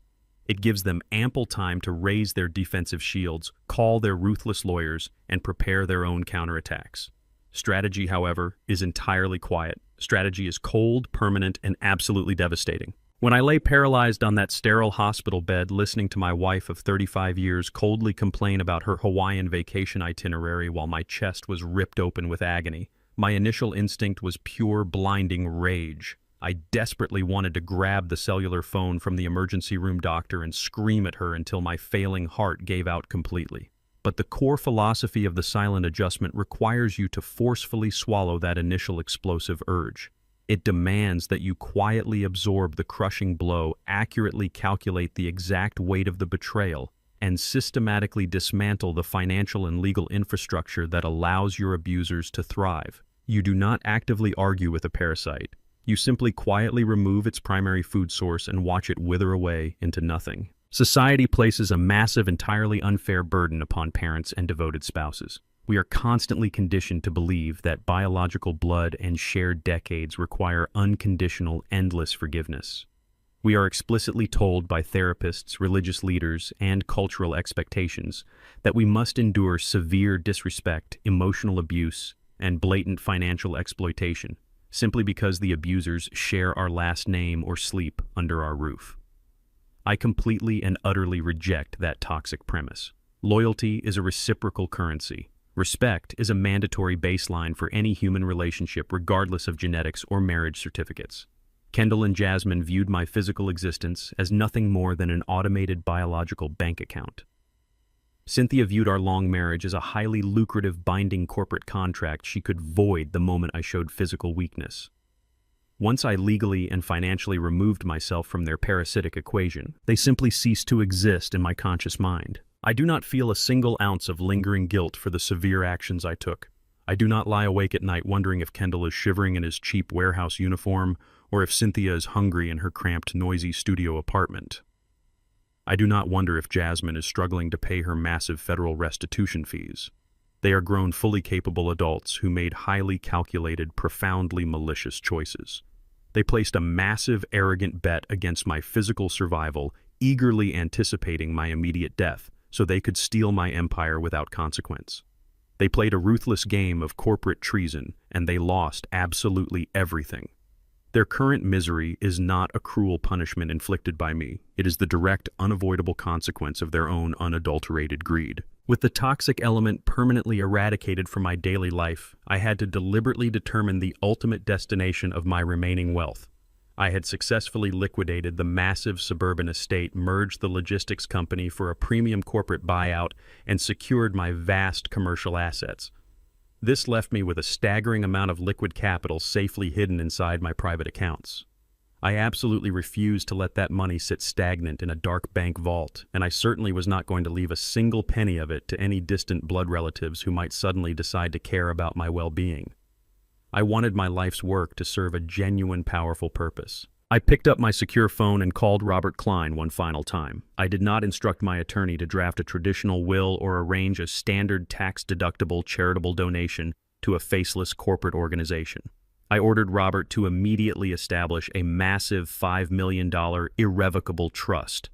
It gives them ample time to raise their defensive shields, call their ruthless lawyers, and prepare their own counterattacks. Strategy, however, is entirely quiet. Strategy is cold, permanent, and absolutely devastating. When I lay paralyzed on that sterile hospital bed, listening to my wife of 35 years coldly complain about her Hawaiian vacation itinerary while my chest was ripped open with agony, my initial instinct was pure, blinding rage. I desperately wanted to grab the cellular phone from the emergency room doctor and scream at her until my failing heart gave out completely. But the core philosophy of the silent adjustment requires you to forcefully swallow that initial explosive urge. It demands that you quietly absorb the crushing blow, accurately calculate the exact weight of the betrayal, and systematically dismantle the financial and legal infrastructure that allows your abusers to thrive. You do not actively argue with a parasite. You simply quietly remove its primary food source and watch it wither away into nothing. Society places a massive, entirely unfair burden upon parents and devoted spouses. We are constantly conditioned to believe that biological blood and shared decades require unconditional, endless forgiveness. We are explicitly told by therapists, religious leaders, and cultural expectations that we must endure severe disrespect, emotional abuse, and blatant financial exploitation, simply because the abusers share our last name or sleep under our roof. I completely and utterly reject that toxic premise. Loyalty is a reciprocal currency. Respect is a mandatory baseline for any human relationship, regardless of genetics or marriage certificates. Kendall and Jasmine viewed my physical existence as nothing more than an automated biological bank account. Cynthia viewed our long marriage as a highly lucrative binding corporate contract she could void the moment I showed physical weakness. Once I legally and financially removed myself from their parasitic equation, they simply ceased to exist in my conscious mind. I do not feel a single ounce of lingering guilt for the severe actions I took. I do not lie awake at night wondering if Kendall is shivering in his cheap warehouse uniform or if Cynthia is hungry in her cramped, noisy studio apartment. I do not wonder if Jasmine is struggling to pay her massive federal restitution fees. They are grown, fully capable adults who made highly calculated, profoundly malicious choices. They placed a massive, arrogant bet against my physical survival, eagerly anticipating my immediate death, so they could steal my empire without consequence. They played a ruthless game of corporate treason, and they lost absolutely everything. Their current misery is not a cruel punishment inflicted by me. It is the direct, unavoidable consequence of their own unadulterated greed. With the toxic element permanently eradicated from my daily life, I had to deliberately determine the ultimate destination of my remaining wealth. I had successfully liquidated the massive suburban estate, merged the logistics company for a premium corporate buyout, and secured my vast commercial assets. This left me with a staggering amount of liquid capital safely hidden inside my private accounts. I absolutely refused to let that money sit stagnant in a dark bank vault, and I certainly was not going to leave a single penny of it to any distant blood relatives who might suddenly decide to care about my well-being. I wanted my life's work to serve a genuine, powerful purpose. I picked up my secure phone and called Robert Klein one final time. I did not instruct my attorney to draft a traditional will or arrange a standard tax-deductible charitable donation to a faceless corporate organization. I ordered Robert to immediately establish a massive $5 million irrevocable trust.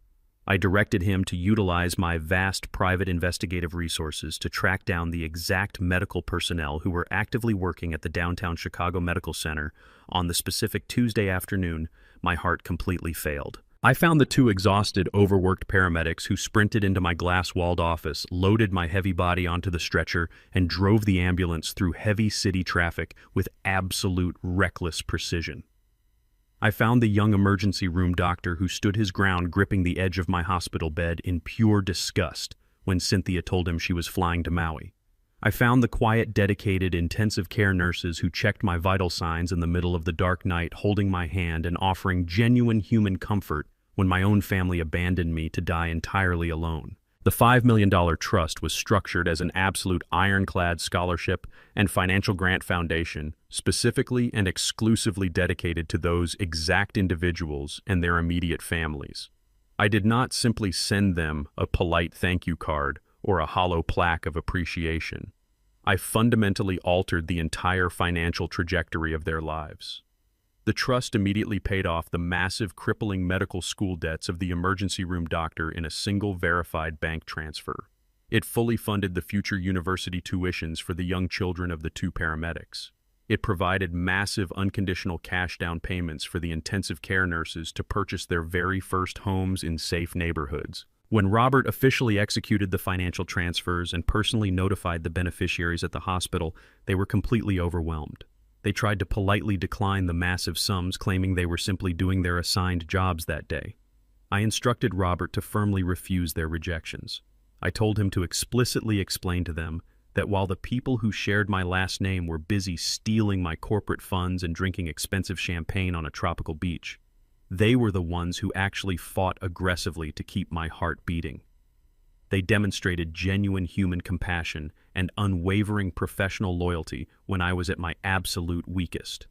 I directed him to utilize my vast private investigative resources to track down the exact medical personnel who were actively working at the downtown Chicago Medical Center on the specific Tuesday afternoon my heart completely failed. I found the two exhausted, overworked paramedics who sprinted into my glass-walled office, loaded my heavy body onto the stretcher, and drove the ambulance through heavy city traffic with absolute reckless precision. I found the young emergency room doctor who stood his ground, gripping the edge of my hospital bed in pure disgust when Cynthia told him she was flying to Maui. I found the quiet, dedicated, intensive care nurses who checked my vital signs in the middle of the dark night, holding my hand and offering genuine human comfort when my own family abandoned me to die entirely alone. The $5 million trust was structured as an absolute ironclad scholarship and financial grant foundation, specifically and exclusively dedicated to those exact individuals and their immediate families. I did not simply send them a polite thank you card or a hollow plaque of appreciation. I fundamentally altered the entire financial trajectory of their lives. The trust immediately paid off the massive, crippling medical school debts of the emergency room doctor in a single verified bank transfer. It fully funded the future university tuitions for the young children of the two paramedics. It provided massive unconditional cash down payments for the intensive care nurses to purchase their very first homes in safe neighborhoods. When Robert officially executed the financial transfers and personally notified the beneficiaries at the hospital, they were completely overwhelmed. They tried to politely decline the massive sums, claiming they were simply doing their assigned jobs that day. I instructed Robert to firmly refuse their rejections. I told him to explicitly explain to them that while the people who shared my last name were busy stealing my corporate funds and drinking expensive champagne on a tropical beach, they were the ones who actually fought aggressively to keep my heart beating. They demonstrated genuine human compassion and unwavering professional loyalty when I was at my absolute weakest.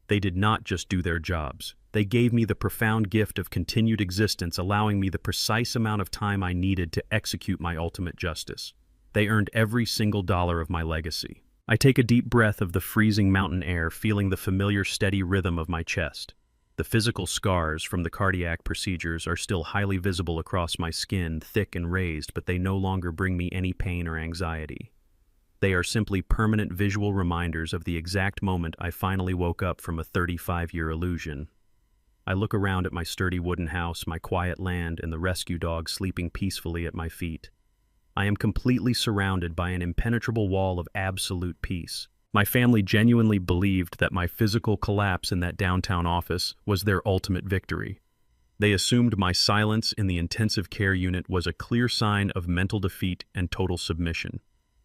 They did not just do their jobs. They gave me the profound gift of continued existence, allowing me the precise amount of time I needed to execute my ultimate justice. They earned every single dollar of my legacy. I take a deep breath of the freezing mountain air, feeling the familiar steady rhythm of my chest. The physical scars from the cardiac procedures are still highly visible across my skin, thick and raised, but they no longer bring me any pain or anxiety. They are simply permanent visual reminders of the exact moment I finally woke up from a 35-year illusion. I look around at my sturdy wooden house, my quiet land, and the rescue dog sleeping peacefully at my feet. I am completely surrounded by an impenetrable wall of absolute peace. My family genuinely believed that my physical collapse in that downtown office was their ultimate victory. They assumed my silence in the intensive care unit was a clear sign of mental defeat and total submission.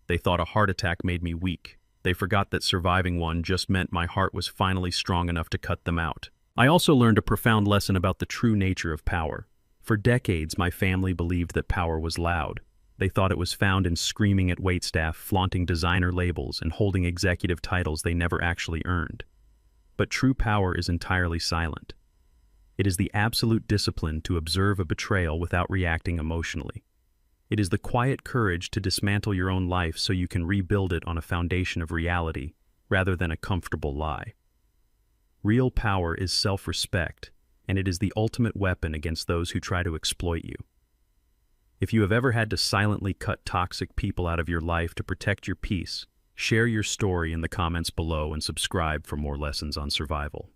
They thought a heart attack made me weak. They forgot that surviving one just meant my heart was finally strong enough to cut them out. I also learned a profound lesson about the true nature of power. For decades, my family believed that power was loud. They thought it was found in screaming at waitstaff, flaunting designer labels, and holding executive titles they never actually earned. But true power is entirely silent. It is the absolute discipline to observe a betrayal without reacting emotionally. It is the quiet courage to dismantle your own life so you can rebuild it on a foundation of reality, rather than a comfortable lie. Real power is self-respect, and it is the ultimate weapon against those who try to exploit you. If you have ever had to silently cut toxic people out of your life to protect your peace, share your story in the comments below and subscribe for more lessons on survival.